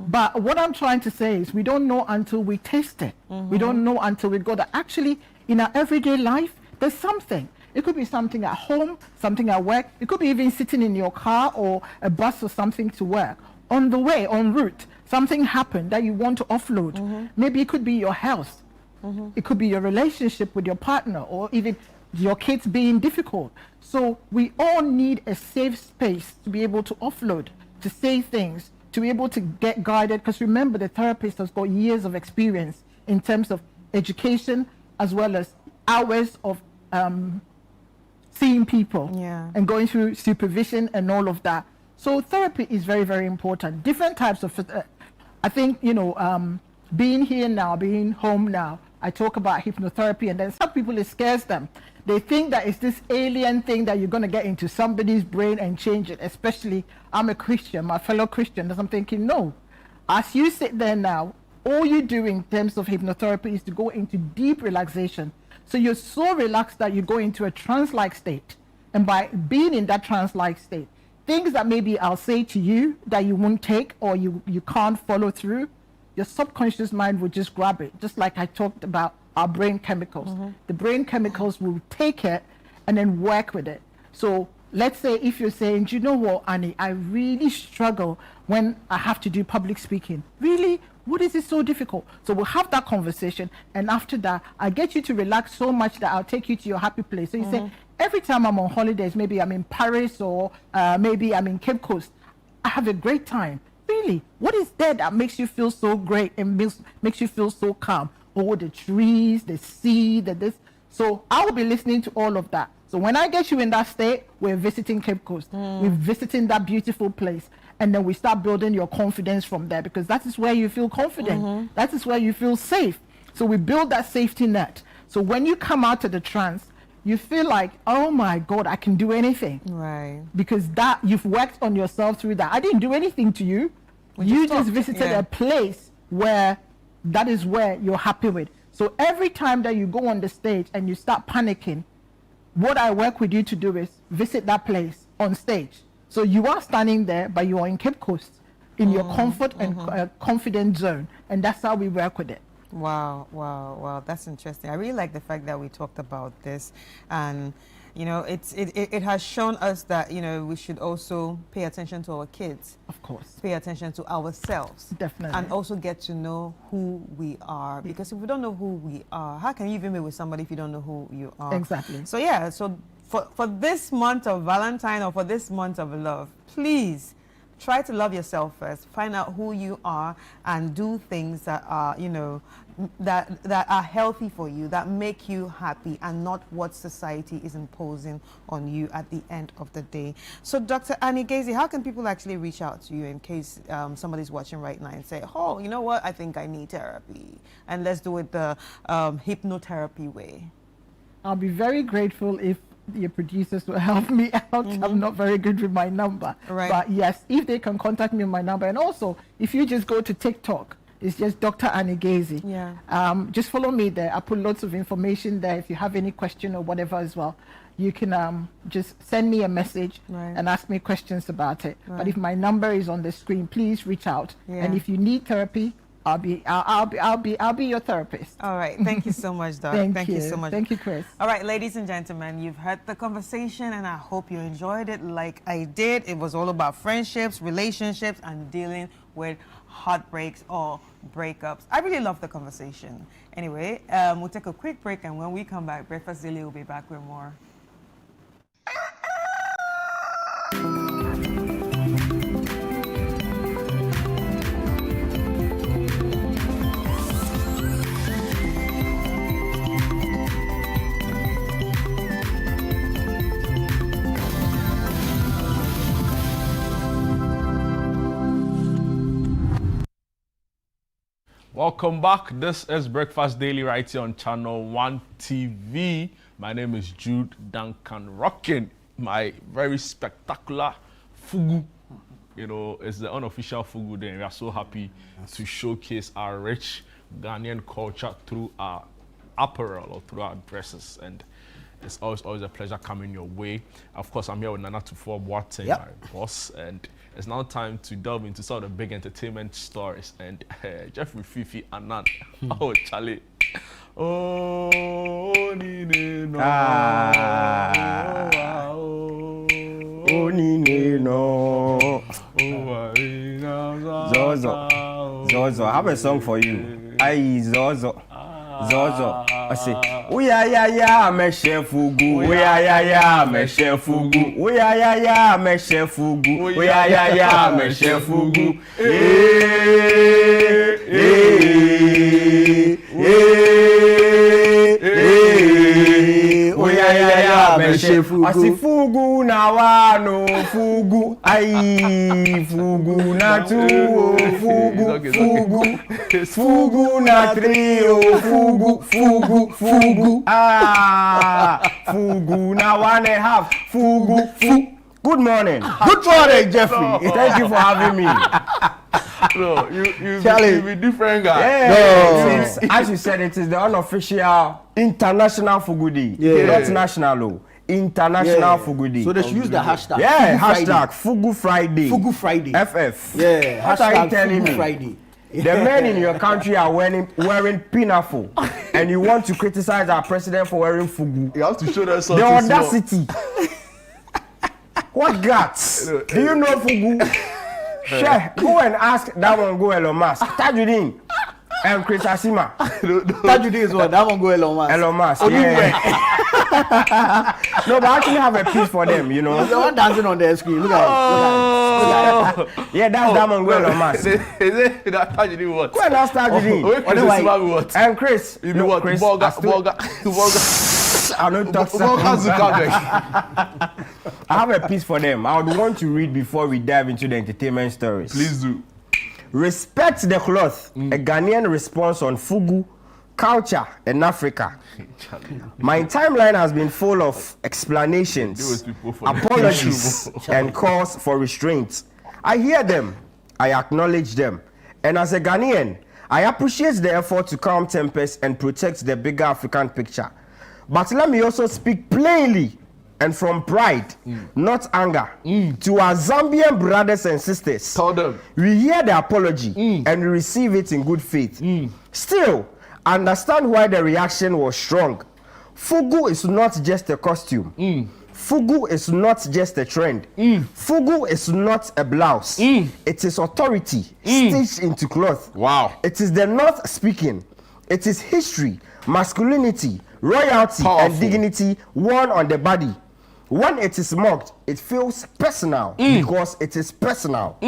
But what I'm trying to say is we don't know until we taste it. We don't know until we go that actually in our everyday life, there's something. It could be something at home, something at work. It could be even sitting in your car or a bus or something to work. On the way, en route, something happened that you want to offload. Maybe it could be your health. It could be your relationship with your partner, or even your kids being difficult. So we all need a safe space to be able to offload, to say things, to be able to get guided. Because remember, the therapist has got years of experience in terms of education, as well as hours of seeing people and going through supervision and all of that. So therapy is very, very important. Different types of, I think, being here now, being home now, I talk about hypnotherapy, and then some people, it scares them. They think that it's this alien thing that you're going to get into somebody's brain and change it. Especially, I'm a Christian, my fellow Christian, and I'm thinking, no. As you sit there now, all you do in terms of hypnotherapy is to go into deep relaxation. So you're so relaxed that you go into a trance-like state. And by being in that trance-like state, things that maybe I'll say to you that you won't take, or you can't follow through, your subconscious mind will just grab it, just like I talked about our brain chemicals. The brain chemicals will take it and then work with it. So let's say if you're saying, do you know what, Annie, I really struggle when I have to do public speaking. Really? What is it so difficult? So we'll have that conversation, and after that, I get you to relax so much that I'll take you to your happy place. So you say, every time I'm on holidays, maybe I'm in Paris or maybe I'm in Cape Coast, I have a great time. Really, what is there that makes you feel so great and makes you feel so calm? Oh, the trees, the sea, this. So I will be listening to all of that. So when I get you in that state, we're visiting Cape Coast. We're visiting that beautiful place. And then we start building your confidence from there, because that is where you feel confident. That is where you feel safe. So we build that safety net. So when you come out of the trance, you feel like, oh my God, I can do anything.
Right.
Because that you've worked on yourself through that. I didn't do anything to you. You just visited a place where that is where you're happy with. So every time that you go on the stage and you start panicking, what I work with you to do is visit that place on stage. So you are standing there, but you are in Cape Coast, in your comfort and confident zone. And that's how we work with it.
Wow, that's interesting. I really like the fact that we talked about this, and it has shown us that we should also pay attention to our kids,
of course,
pay attention to ourselves,
definitely,
and also get to know who we are, because if we don't know who we are, how can you even be with somebody if you don't know who you are?
Exactly.
So for this month of Valentine, or for this month of love, please try to love yourself first. Find out who you are and do things that are, that are healthy for you, that make you happy, and not what society is imposing on you at the end of the day. So Dr. Annie Gazy, how can people actually reach out to you in case somebody's watching right now and say, oh, you know what, I think I need therapy, and let's do it the hypnotherapy way?
I'll be very grateful if your producers will help me out. I'm not very good with my number.
Right.
But yes, if they can contact me on my number. And also, if you just go to TikTok, it's just Dr. Annie Gazy.
Yeah.
Just follow me there. I put lots of information there. If you have any question or whatever as well, you can just send me a message and ask me questions about it. But if my number is on the screen, please reach out.
Yeah.
And if you need therapy, I'll be your therapist.
All right. Thank you so much, Doc.
Thank you so much. Thank you, Chris.
All right, ladies and gentlemen, you've heard the conversation, and I hope you enjoyed it like I did. It was all about friendships, relationships, and dealing with heartbreaks or breakups. I really love the conversation. Anyway, we'll take a quick break, and when we come back, Breakfast Daily will be back with more.
Welcome back. This is Breakfast Daily right here on Channel 1 TV. My name is Jude Duncan, rocking my very spectacular Fugu. You know, it's the unofficial Fugu Day. We are so happy to showcase our rich Ghanaian culture through our apparel or through our dresses. And it's always a pleasure coming your way. Of course, I'm here with Nana Tufo Boateng, my boss, and it's now time to delve into some of the big entertainment stories. And Jeffrey Fifi Anand, oh Charlie, oh Nine no,
oh Nine no, Zozo, I have a song for you. Aye Zozo. I say, we are me chef Fugu, we are me chef Fugu, we are me chef Fugu, we are me chef Fugu. We are me chef Fugu. I see Fugu na wano Fugu, aye Fugu na two Fugu, Fugu na three Fugu, Fugu, now 1.5, Fugu. Good morning. Good morning, Jeffrey. Thank you for having me.
No, you're a different guy.
Yeah. No. As you said, it is the unofficial international Fugu Day. Not national, international Fugu Day.
So they should use the hashtag.
Yeah, hashtag Fugu Friday.
Fugu Friday.
FF.
Yeah,
what are you telling
Fugu
me?
Friday.
The men in your country are wearing pinafore, and you want to criticize our president for wearing fugu.
You have to show them something.
The audacity. What guts? Do you know fugu? Sure, go and ask that one go Elon Musk. Tajudeen and Chris Asima.
Tajudeen is what? That one go Elon Musk.
Elon Musk, yeah. No, but I actually have a piece for them, you know.
The one dancing on the screen. Look at it.
Yeah, that's that one go Elon Musk.
Is it that Tajudeen what?
Go and ask Tajudeen.
What?
And Chris.
You know what?
Chris,
Bulga.
I don't talk I have a piece for them. I would want to read before we dive into the entertainment stories.
Please do.
Respect the cloth. A Ghanaian response on Fugu, culture, and Africa. My timeline has been full of explanations, apologies, and calls for restraint. I hear them. I acknowledge them. And as a Ghanaian, I appreciate the effort to calm tempers and protect the bigger African picture. But let me also speak plainly and from pride, not anger, to our Zambian brothers and sisters.
Tell them.
We hear the apology and we receive it in good faith. Still, understand why the reaction was strong. Fugu is not just a costume. Fugu is not just a trend. Fugu is not a blouse. It is authority stitched into cloth.
Wow.
It is the North speaking. It is history, masculinity, royalty, and dignity worn on the body. When it is mocked, it feels personal because it is personal.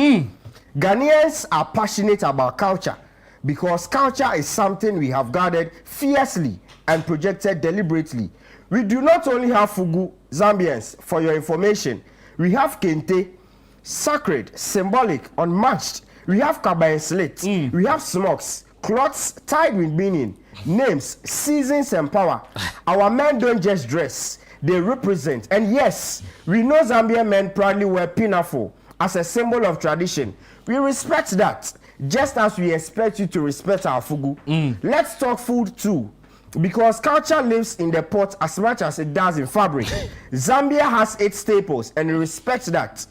Ghanaians are passionate about culture because culture is something we have guarded fiercely and projected deliberately. We do not only have Fugu, Zambians, for your information. We have Kente, sacred, symbolic, unmatched. We have Kaba and Slit. We have smokes, cloths tied with meaning, names, seasons, and power. Our men don't just dress, they represent. And yes, we know Zambian men proudly wear pinafore as a symbol of tradition. We respect that, just as we expect you to respect our Fugu. Let's talk food too, because culture lives in the pot as much as it does in fabric. Zambia has its staples, and we respect that.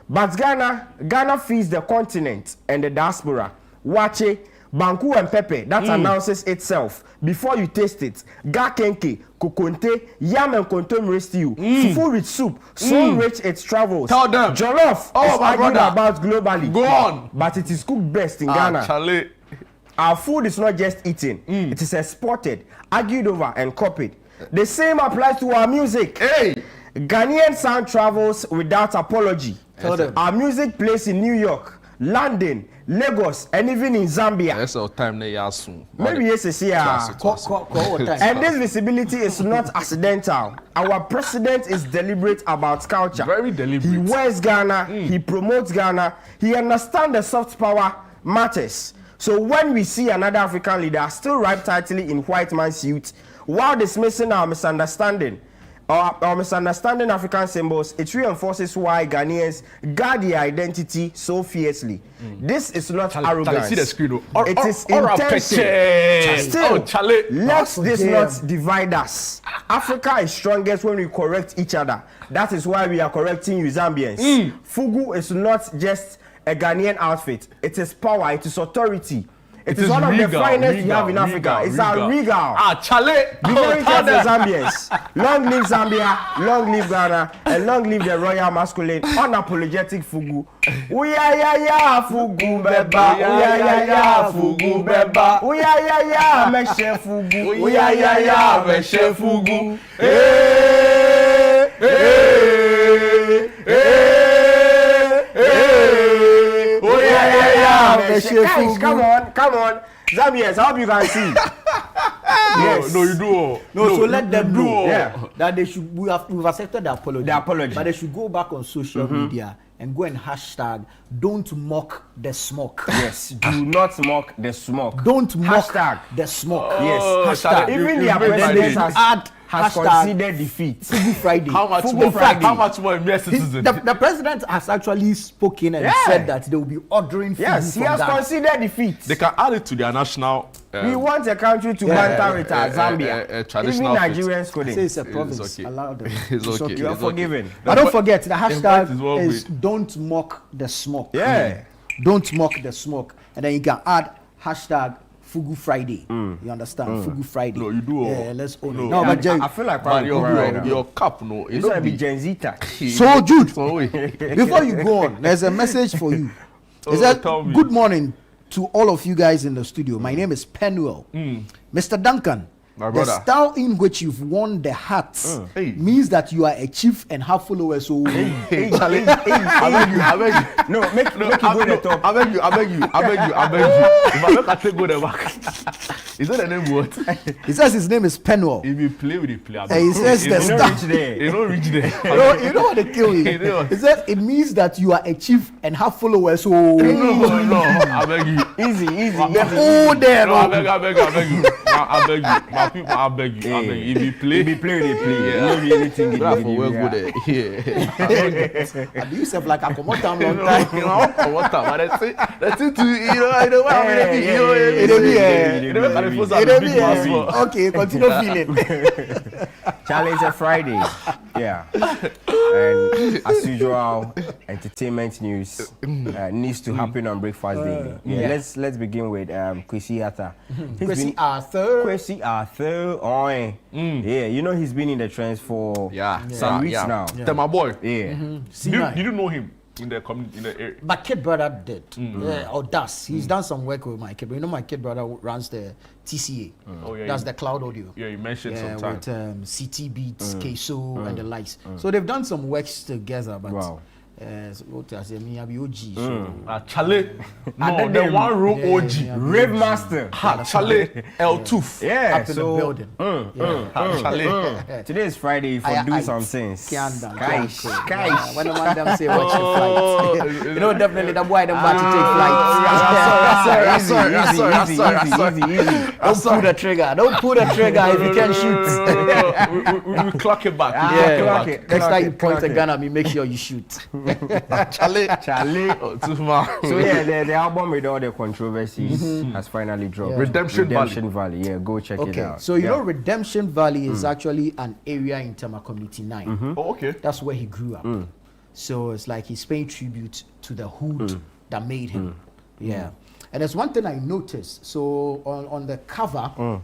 But Ghana feeds the continent and the diaspora. Wache, Banku and Pepe, that announces itself before you taste it. Gakenke, Kokonte, Yam and Kontomire stew, fufu with soup, so rich it travels.
Tell them.
Jollof is argued
brother.
about globally.
Go on.
But it is cooked best in Ghana.
Charlie.
Our food is not just eaten, it is exported, argued over, and copied. The same applies to our music.
Hey.
Ghanaian sound travels without apology. Our music plays in New York, London, Lagos, and even in Zambia.
That's our time there soon.
Maybe yes, and this visibility is not accidental. Our president is deliberate about culture.
Very deliberate.
He wears Ghana, he promotes Ghana, he understands the soft power matters. So when we see another African leader still wrapped tightly in white man suit, while dismissing our misunderstanding African symbols, it reinforces why Ghanaians guard their identity so fiercely. This is not arrogance.
See the screen,
it is intention. Still, let this not divide us. Africa is strongest when we correct each other. That is why we are correcting you Zambians. Fugu is not just a Ghanaian outfit. It is power, it is authority. It is one of the finest you have in Africa. It's a regal.
Chale.
Be very careful, Zambians. Long live Zambia, long live Ghana, and long live the royal masculine, unapologetic Fugu. Uyayaya Fugu beba. Uyayaya Fugu beba. Uyayaya meshe Fugu. Uyayaya meshe Fugu. Hey, hey, hey, Guys, come on. Zambians, I hope you can see.
Yes. No, you do.
No, so let them know
Yeah.
that they should. We've accepted the apology. But they should go back on social media and go and hashtag don't mock the smoke.
Yes, do not mock the smoke.
Don't mock
hashtag
the smoke.
Yes,
hashtag.
Even the president has considered defeat.
Fugu Friday.
How much more a mere citizen?
The president has actually spoken and said that they will be ordering Fugu.
Yes, he has considered defeat.
They can add it to their national.
We want a country to banter with Zambia.
Traditional
even Nigerians couldn't.
Say it's a province.
Okay.
Allow them.
It's okay.
You are forgiven.
But don't forget, the hashtag is don't mock the smoke.
Yeah.
Don't mock the smoke. And then you can add hashtag Fugu Friday. You understand? Fugu Friday.
No, you do.
Yeah, let's own it.
No, but Jerry, I feel like
your cap, no.
It's going to be Gen Z tax.
So, Jude, before you go on, there's a message for you. Is that good morning to all of you guys in the studio. My name is Penuel. Mr. Duncan, the style in which you've worn the hats means that you are a chief and have followers. So,
I beg you.
No, make you go the top.
I beg you. If I look at it, go the back. Is that the name what?
He says his name is Penuel.
If you play with the player,
he says the style.
You don't reach there.
You know what they kill you? He says it means that you are a chief and have followers. So,
no, I beg you.
Easy.
Oh, there.
No, I beg you. I beg you. My people, I beg you. If you play,
they play. Maybe anything.
I do yourself like a come on time long time.
That's it. I know what I mean.
Okay, continue feeling.
Challenge a Friday. Yeah. And as usual, entertainment news needs to happen on Breakfast Daily. Let's begin with Kwesi Arthur. Kwesi Arthur. Yeah, you know he's been in the trends for some weeks now.
Tell my boy.
Yeah.
Did you know him? In the area.
My kid brother did, or does. He's done some work with my kid. But you know, my kid brother runs the TCA. That's the cloud audio.
Yeah, you mentioned sometimes.
With CT Beats, Queso, and the likes. So they've done some works together. But
wow.
Chale, no, the one room OG,
Rave Master,
Chale, El Toof,
up in the building.
Chale.
Today is Friday for do some things.
Guys, when the man them say watch your flight, you know definitely that boy them about to take flight. Easy. Don't pull the trigger. Don't pull the trigger if you can't shoot.
We clock it back.
Next time you point a gun at me, make sure you shoot.
Charlie. So yeah, the album with all the controversies has finally dropped.
Redemption
Valley. Yeah, go check it out.
So you know Redemption Valley is actually an area in Tema Community 9.
Oh, okay.
That's where he grew up. So it's like he's paying tribute to the hood that made him. Yeah. And there's one thing I noticed. So on the cover,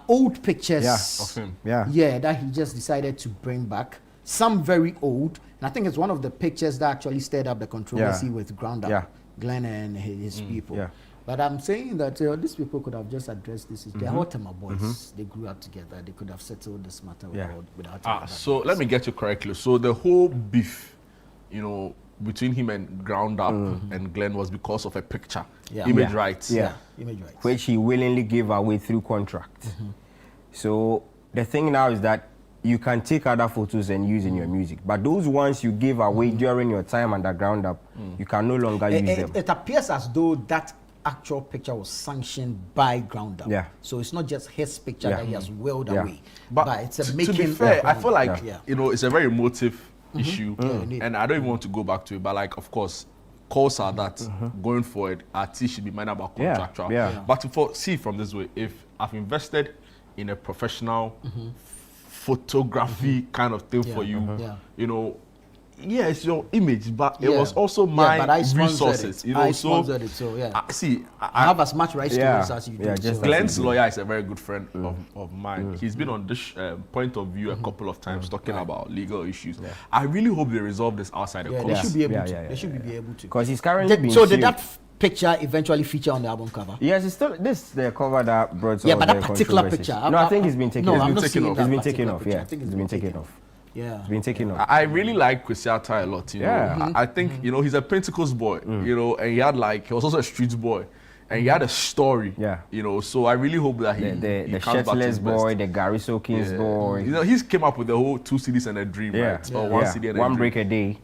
old pictures
of him.
Yeah, that he just decided to bring back. Some very old. And I think it's one of the pictures that actually stirred up the controversy with Ground Up, Glenn and his people. Yeah. But I'm saying that these people could have just addressed this. They're all Tema boys. They grew up together. They could have settled this matter without
so let me get you correctly. So the whole beef, you know, between him and Ground Up and Glenn was because of a picture. Image rights.
Image rights.
Which he willingly gave away through contract. So the thing now is that you can take other photos and use in your music, but those ones you gave away during your time under Ground Up, you can no longer use them.
It appears as though that actual picture was sanctioned by Ground Up.
Yeah.
So it's not just his picture that he has willed away,
but
it's a
to
making.
be fair, I feel like
Yeah.
you know it's a very emotive issue, and I don't even want to go back to it. But like, of course, calls are that going forward, artists should be minded about contractual. But see from this way, if I've invested in a professional photography kind of thing for you, you know. Yeah, it's your image, but it was also my
but I
resources.
It.
You know,
I sponsored it, so yeah. I have as much rights to this as you do.
Just
Glenn's lawyer is a very good friend of mine. He's been on this point of view a couple of times talking about legal issues. I really hope they resolve this outside the court.
They should be able to. They should be able to.
Because he's currently being
So
sued.
did that picture eventually feature on the album cover?
Yes, it's still this the cover that brought.
Yeah, but
the
that particular
controversies.
picture.
No, I think it's been taken.
No,
It's
I'm
been
not
taken
seeing
off.
that
It's been taken
particular
off.
picture.
Yeah,
I think
it's been taken off.
Yeah.
It's been taken off.
I really like Kwesi Arthur a lot. You know,
Yeah.
I think you know he's a Pentecost boy. You know, and he was also a streets boy, and he had a story.
Yeah.
You know, so I really hope that he
The
comes back to his
Shirtless boy,
best.
the Gary Soakins boy.
You know, he's came up with the whole 2 CDs and a dream, right? Or 1 CD and a
One
dream.
break a day.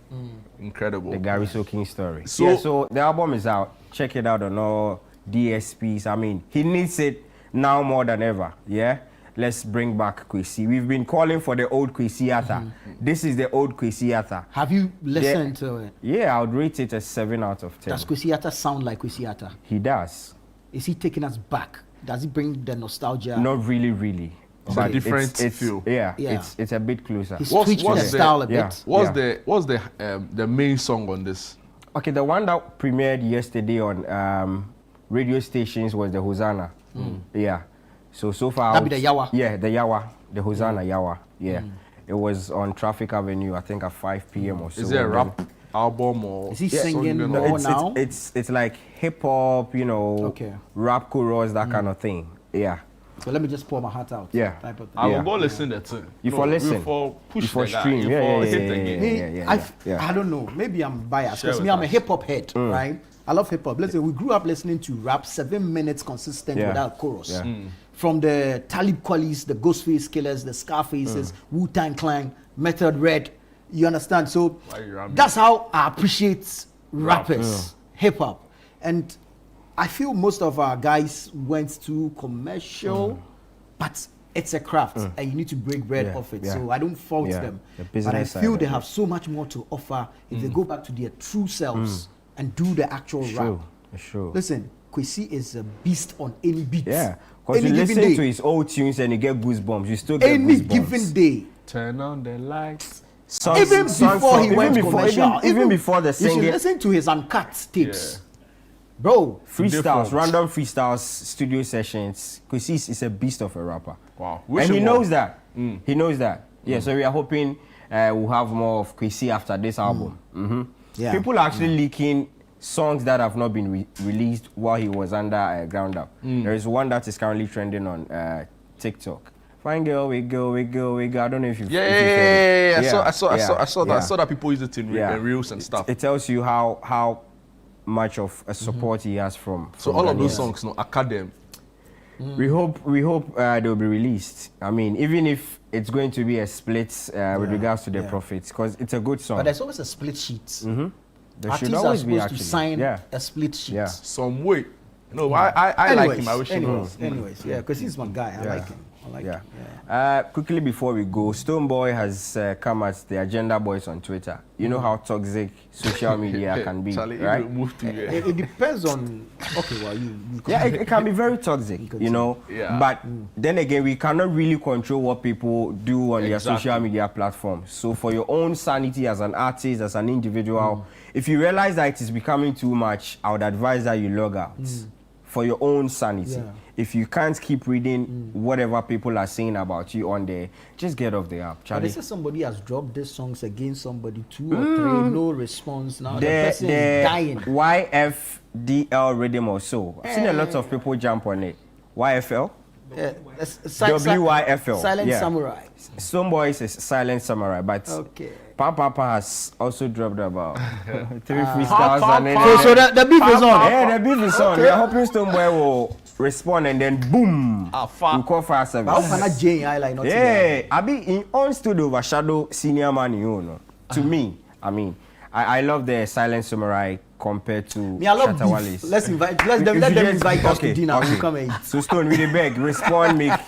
Incredible.
The Gary Soakins story.
So-
So the album is out. Check it out on all DSPs. I mean, he needs it now more than ever. Yeah. Let's bring back Kwesi. We've been calling for the old Kwesi Arthur. This is the old Kwesi Arthur.
Have you listened to it?
Yeah, I would rate it a 7 out of 10.
Does Kwesi Arthur sound like Kwesi Arthur?
He does.
Is he taking us back? Does he bring the nostalgia?
Not really.
It's
But
a different
it's,
feel.
Yeah,
Yeah.
it's a bit closer.
He's tweaked the style a bit.
What's the main song on this?
Okay, the one that premiered yesterday on radio stations was the Hosanna. Yeah. So far.
That be the Yawa?
Yeah, the Yawa, the Hosanna Yawa. Yeah. It was on Traffic Avenue, I think at 5 p.m. or so.
Is it a rap album or?
Is he
Yeah,
singing
no,
more now?
It's like hip hop, you know,
Okay.
rap chorus, that kind of thing. Yeah.
So let me just pour my heart out.
Yeah.
Type of thing.
I will go listen to it.
You for listen.
For push
You for
the guy.
stream.
You
Yeah,
for
yeah,
hit
yeah,
again.
yeah.
I don't know. Maybe I'm biased
Share
because
with
me, I'm a
us.
hip hop head, right? I love hip hop. Listen, we grew up listening to rap, 7 minutes consistent
Yeah.
without chorus.
Yeah.
From the Talib Kwalis, the Ghostface Killers, the Scarfaces, Wu-Tang Clan, Method Red. You understand? So
Why you ramming?
that's how I appreciate rappers, hip hop. And I feel most of our guys went to commercial, but it's a craft and you need to break bread
Yeah,
off it.
yeah.
So I don't fault
Yeah,
them.
the
But I
business side
feel
of
they
it.
have so much more to offer if they go back to their true selves and do the actual rap.
Sure.
Listen, Kwesi is a beast on any beat.
Yeah. Because you
Any given
listen
day.
to his old tunes and you get goosebumps. You still get
Any
goosebumps.
given day.
Turn on the lights.
Songs-
Even
songs
before
from-
he went
even before-
commercial.
even before the
You should
singing.
listen to his uncut tapes. Bro.
Freestyles, random freestyles, studio sessions. Kwesi is a beast of a rapper.
Wow.
And he knows that. He knows that. Yeah, so we are hoping we'll have more of Kwesi after this album.
Yeah.
People are actually leaking songs that have not been released while he was under Ground Up. There is one that is currently trending on TikTok. Fine girl, wiggle. I don't know if you've
Yeah,
if you've heard it.
I saw that.
yeah.
I saw that people use it in reels and stuff.
It tells you how much of a support he has from.
So all of those songs, no, academy.
We hope they'll be released. I mean, even if it's going to be a split with regards to the profits, because it's a good song.
But there's always a split sheet.
There should
Artists are
always be
supposed
actually.
to sign
Yeah.
a split sheet.
Yeah.
Some way. No, I like him. I wish he was.
Anyways, yeah, because he's my guy. I
Yeah.
like him. I like him.
Quickly before we go, Stonebwoy has come at the Agenda Boys on Twitter. You know how toxic social media can be,
Charlie,
right?
you move to
It depends on. Okay, well, you
Yeah, it can be very toxic, you know.
Yeah.
But then again, we cannot really control what people do on their social media platforms. So for your own sanity as an artist, as an individual, if you realize that it is becoming too much, I would advise that you log out. For your own sanity.
Yeah.
If you can't keep reading whatever people are saying about you on there, just get off the app,
But
Charlie.
they say somebody has dropped these songs against somebody, 2 or 3, no response. Now the person
the
is dying.
YFDL rhythm or so. I've seen a lot of people jump on it. YFL? WYFL.
Silent
yeah.
Samurai.
Stonebwoy is Silent Samurai, but
Okay.
Papa has also dropped about 3 freestyles. And then
So the beef is on.
Yeah, the beef is on.
Okay.
We are hoping Stonebwoy will respond and then boom, we'll call fire service.
How can I Jane I like not
Yeah, I be in on stood overshadow senior man, you know. To me, I mean, I love the silent samurai compared to
Me, I love
Shatta
beef.
Wale's.
Let them invite us to dinner.
Okay.
We'll come and eat.
So Stone, with the beg, respond, make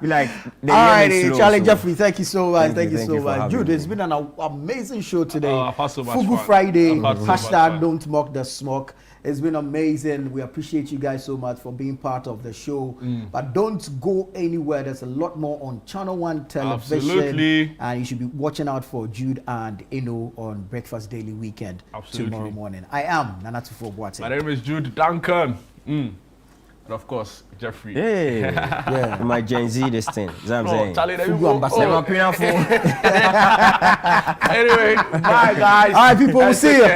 be like.
All right, Charlie
so.
Jeffrey, thank you so much. Thank you so
for
much.
having
Jude,
me.
it's been an amazing show today.
I've had so much
Fugu
fun.
Friday,
I've had so much
hashtag
fun.
don't mock the smoke. It's been amazing. We appreciate you guys so much for being part of the show. But don't go anywhere. There's a lot more on Channel 1 television.
Absolutely.
And you should be watching out for Jude and Eno on Breakfast Daily Weekend tomorrow morning. I am Nana Tufo Boate.
My name is Jude Duncan. And of course, Jeffrey.
Hey, yeah. My Gen Z this thing. Is that what I'm saying?
Charlie, there you
Fugu
go.
ambassador.
Anyway, bye guys.
All right, people, we'll see you.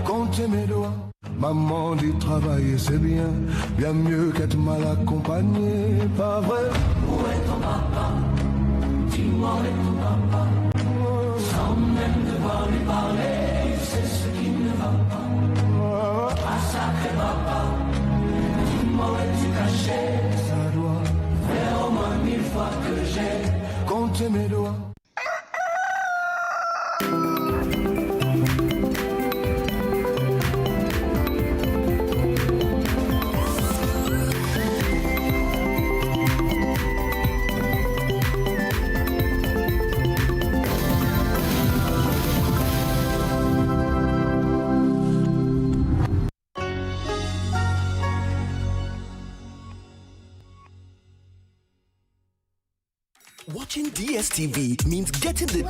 Comptez mes doigts. Maman dit travailler c'est bien, bien mieux qu'être mal accompagné, pas vrai? Où est ton papa? Dis-moi où est ton papa? Sans même devoir lui parler, c'est ce qui ne va pas. Ah sacré papa, dis-moi où es-tu caché? Ça doit faire au moins 1000 fois que j'ai compté mes doigts.
Watching DSTV means getting the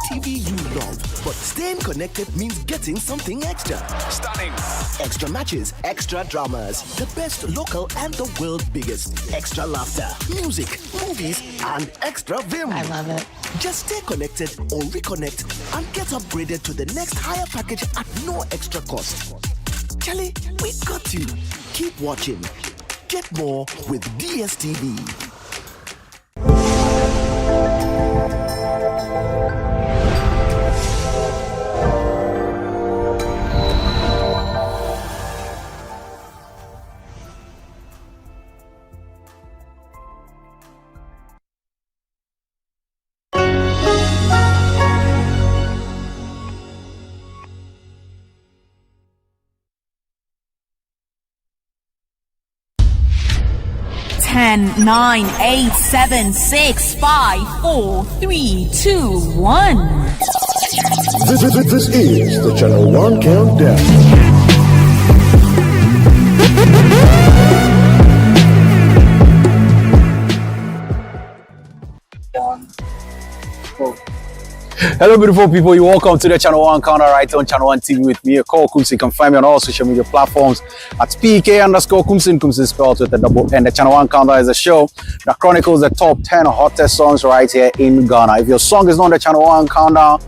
TV you love, but staying connected means getting something extra. Stunning. Extra matches, extra dramas, the best local and the world's biggest. Extra laughter, music, movies, and extra vim. I love it. Just stay connected or reconnect and get upgraded to the next higher package at no extra cost. Charlie, we got you. Keep watching. Get more with DSTV.
Ten, 9, 8, 7, 6, 5, 4, 3, 2, 1.
This is the Channel 1 Countdown.
Hello, beautiful people. You're welcome to the Channel 1 Counter right on Channel 1 TV with me, Call Kumsi. You can find me on all social media platforms at PK_Kumsin. Kumsin spelled with a double N. The Channel 1 Counter is a show that chronicles the top 10 hottest songs right here in Ghana. If your song is not on the Channel 1 Countdown,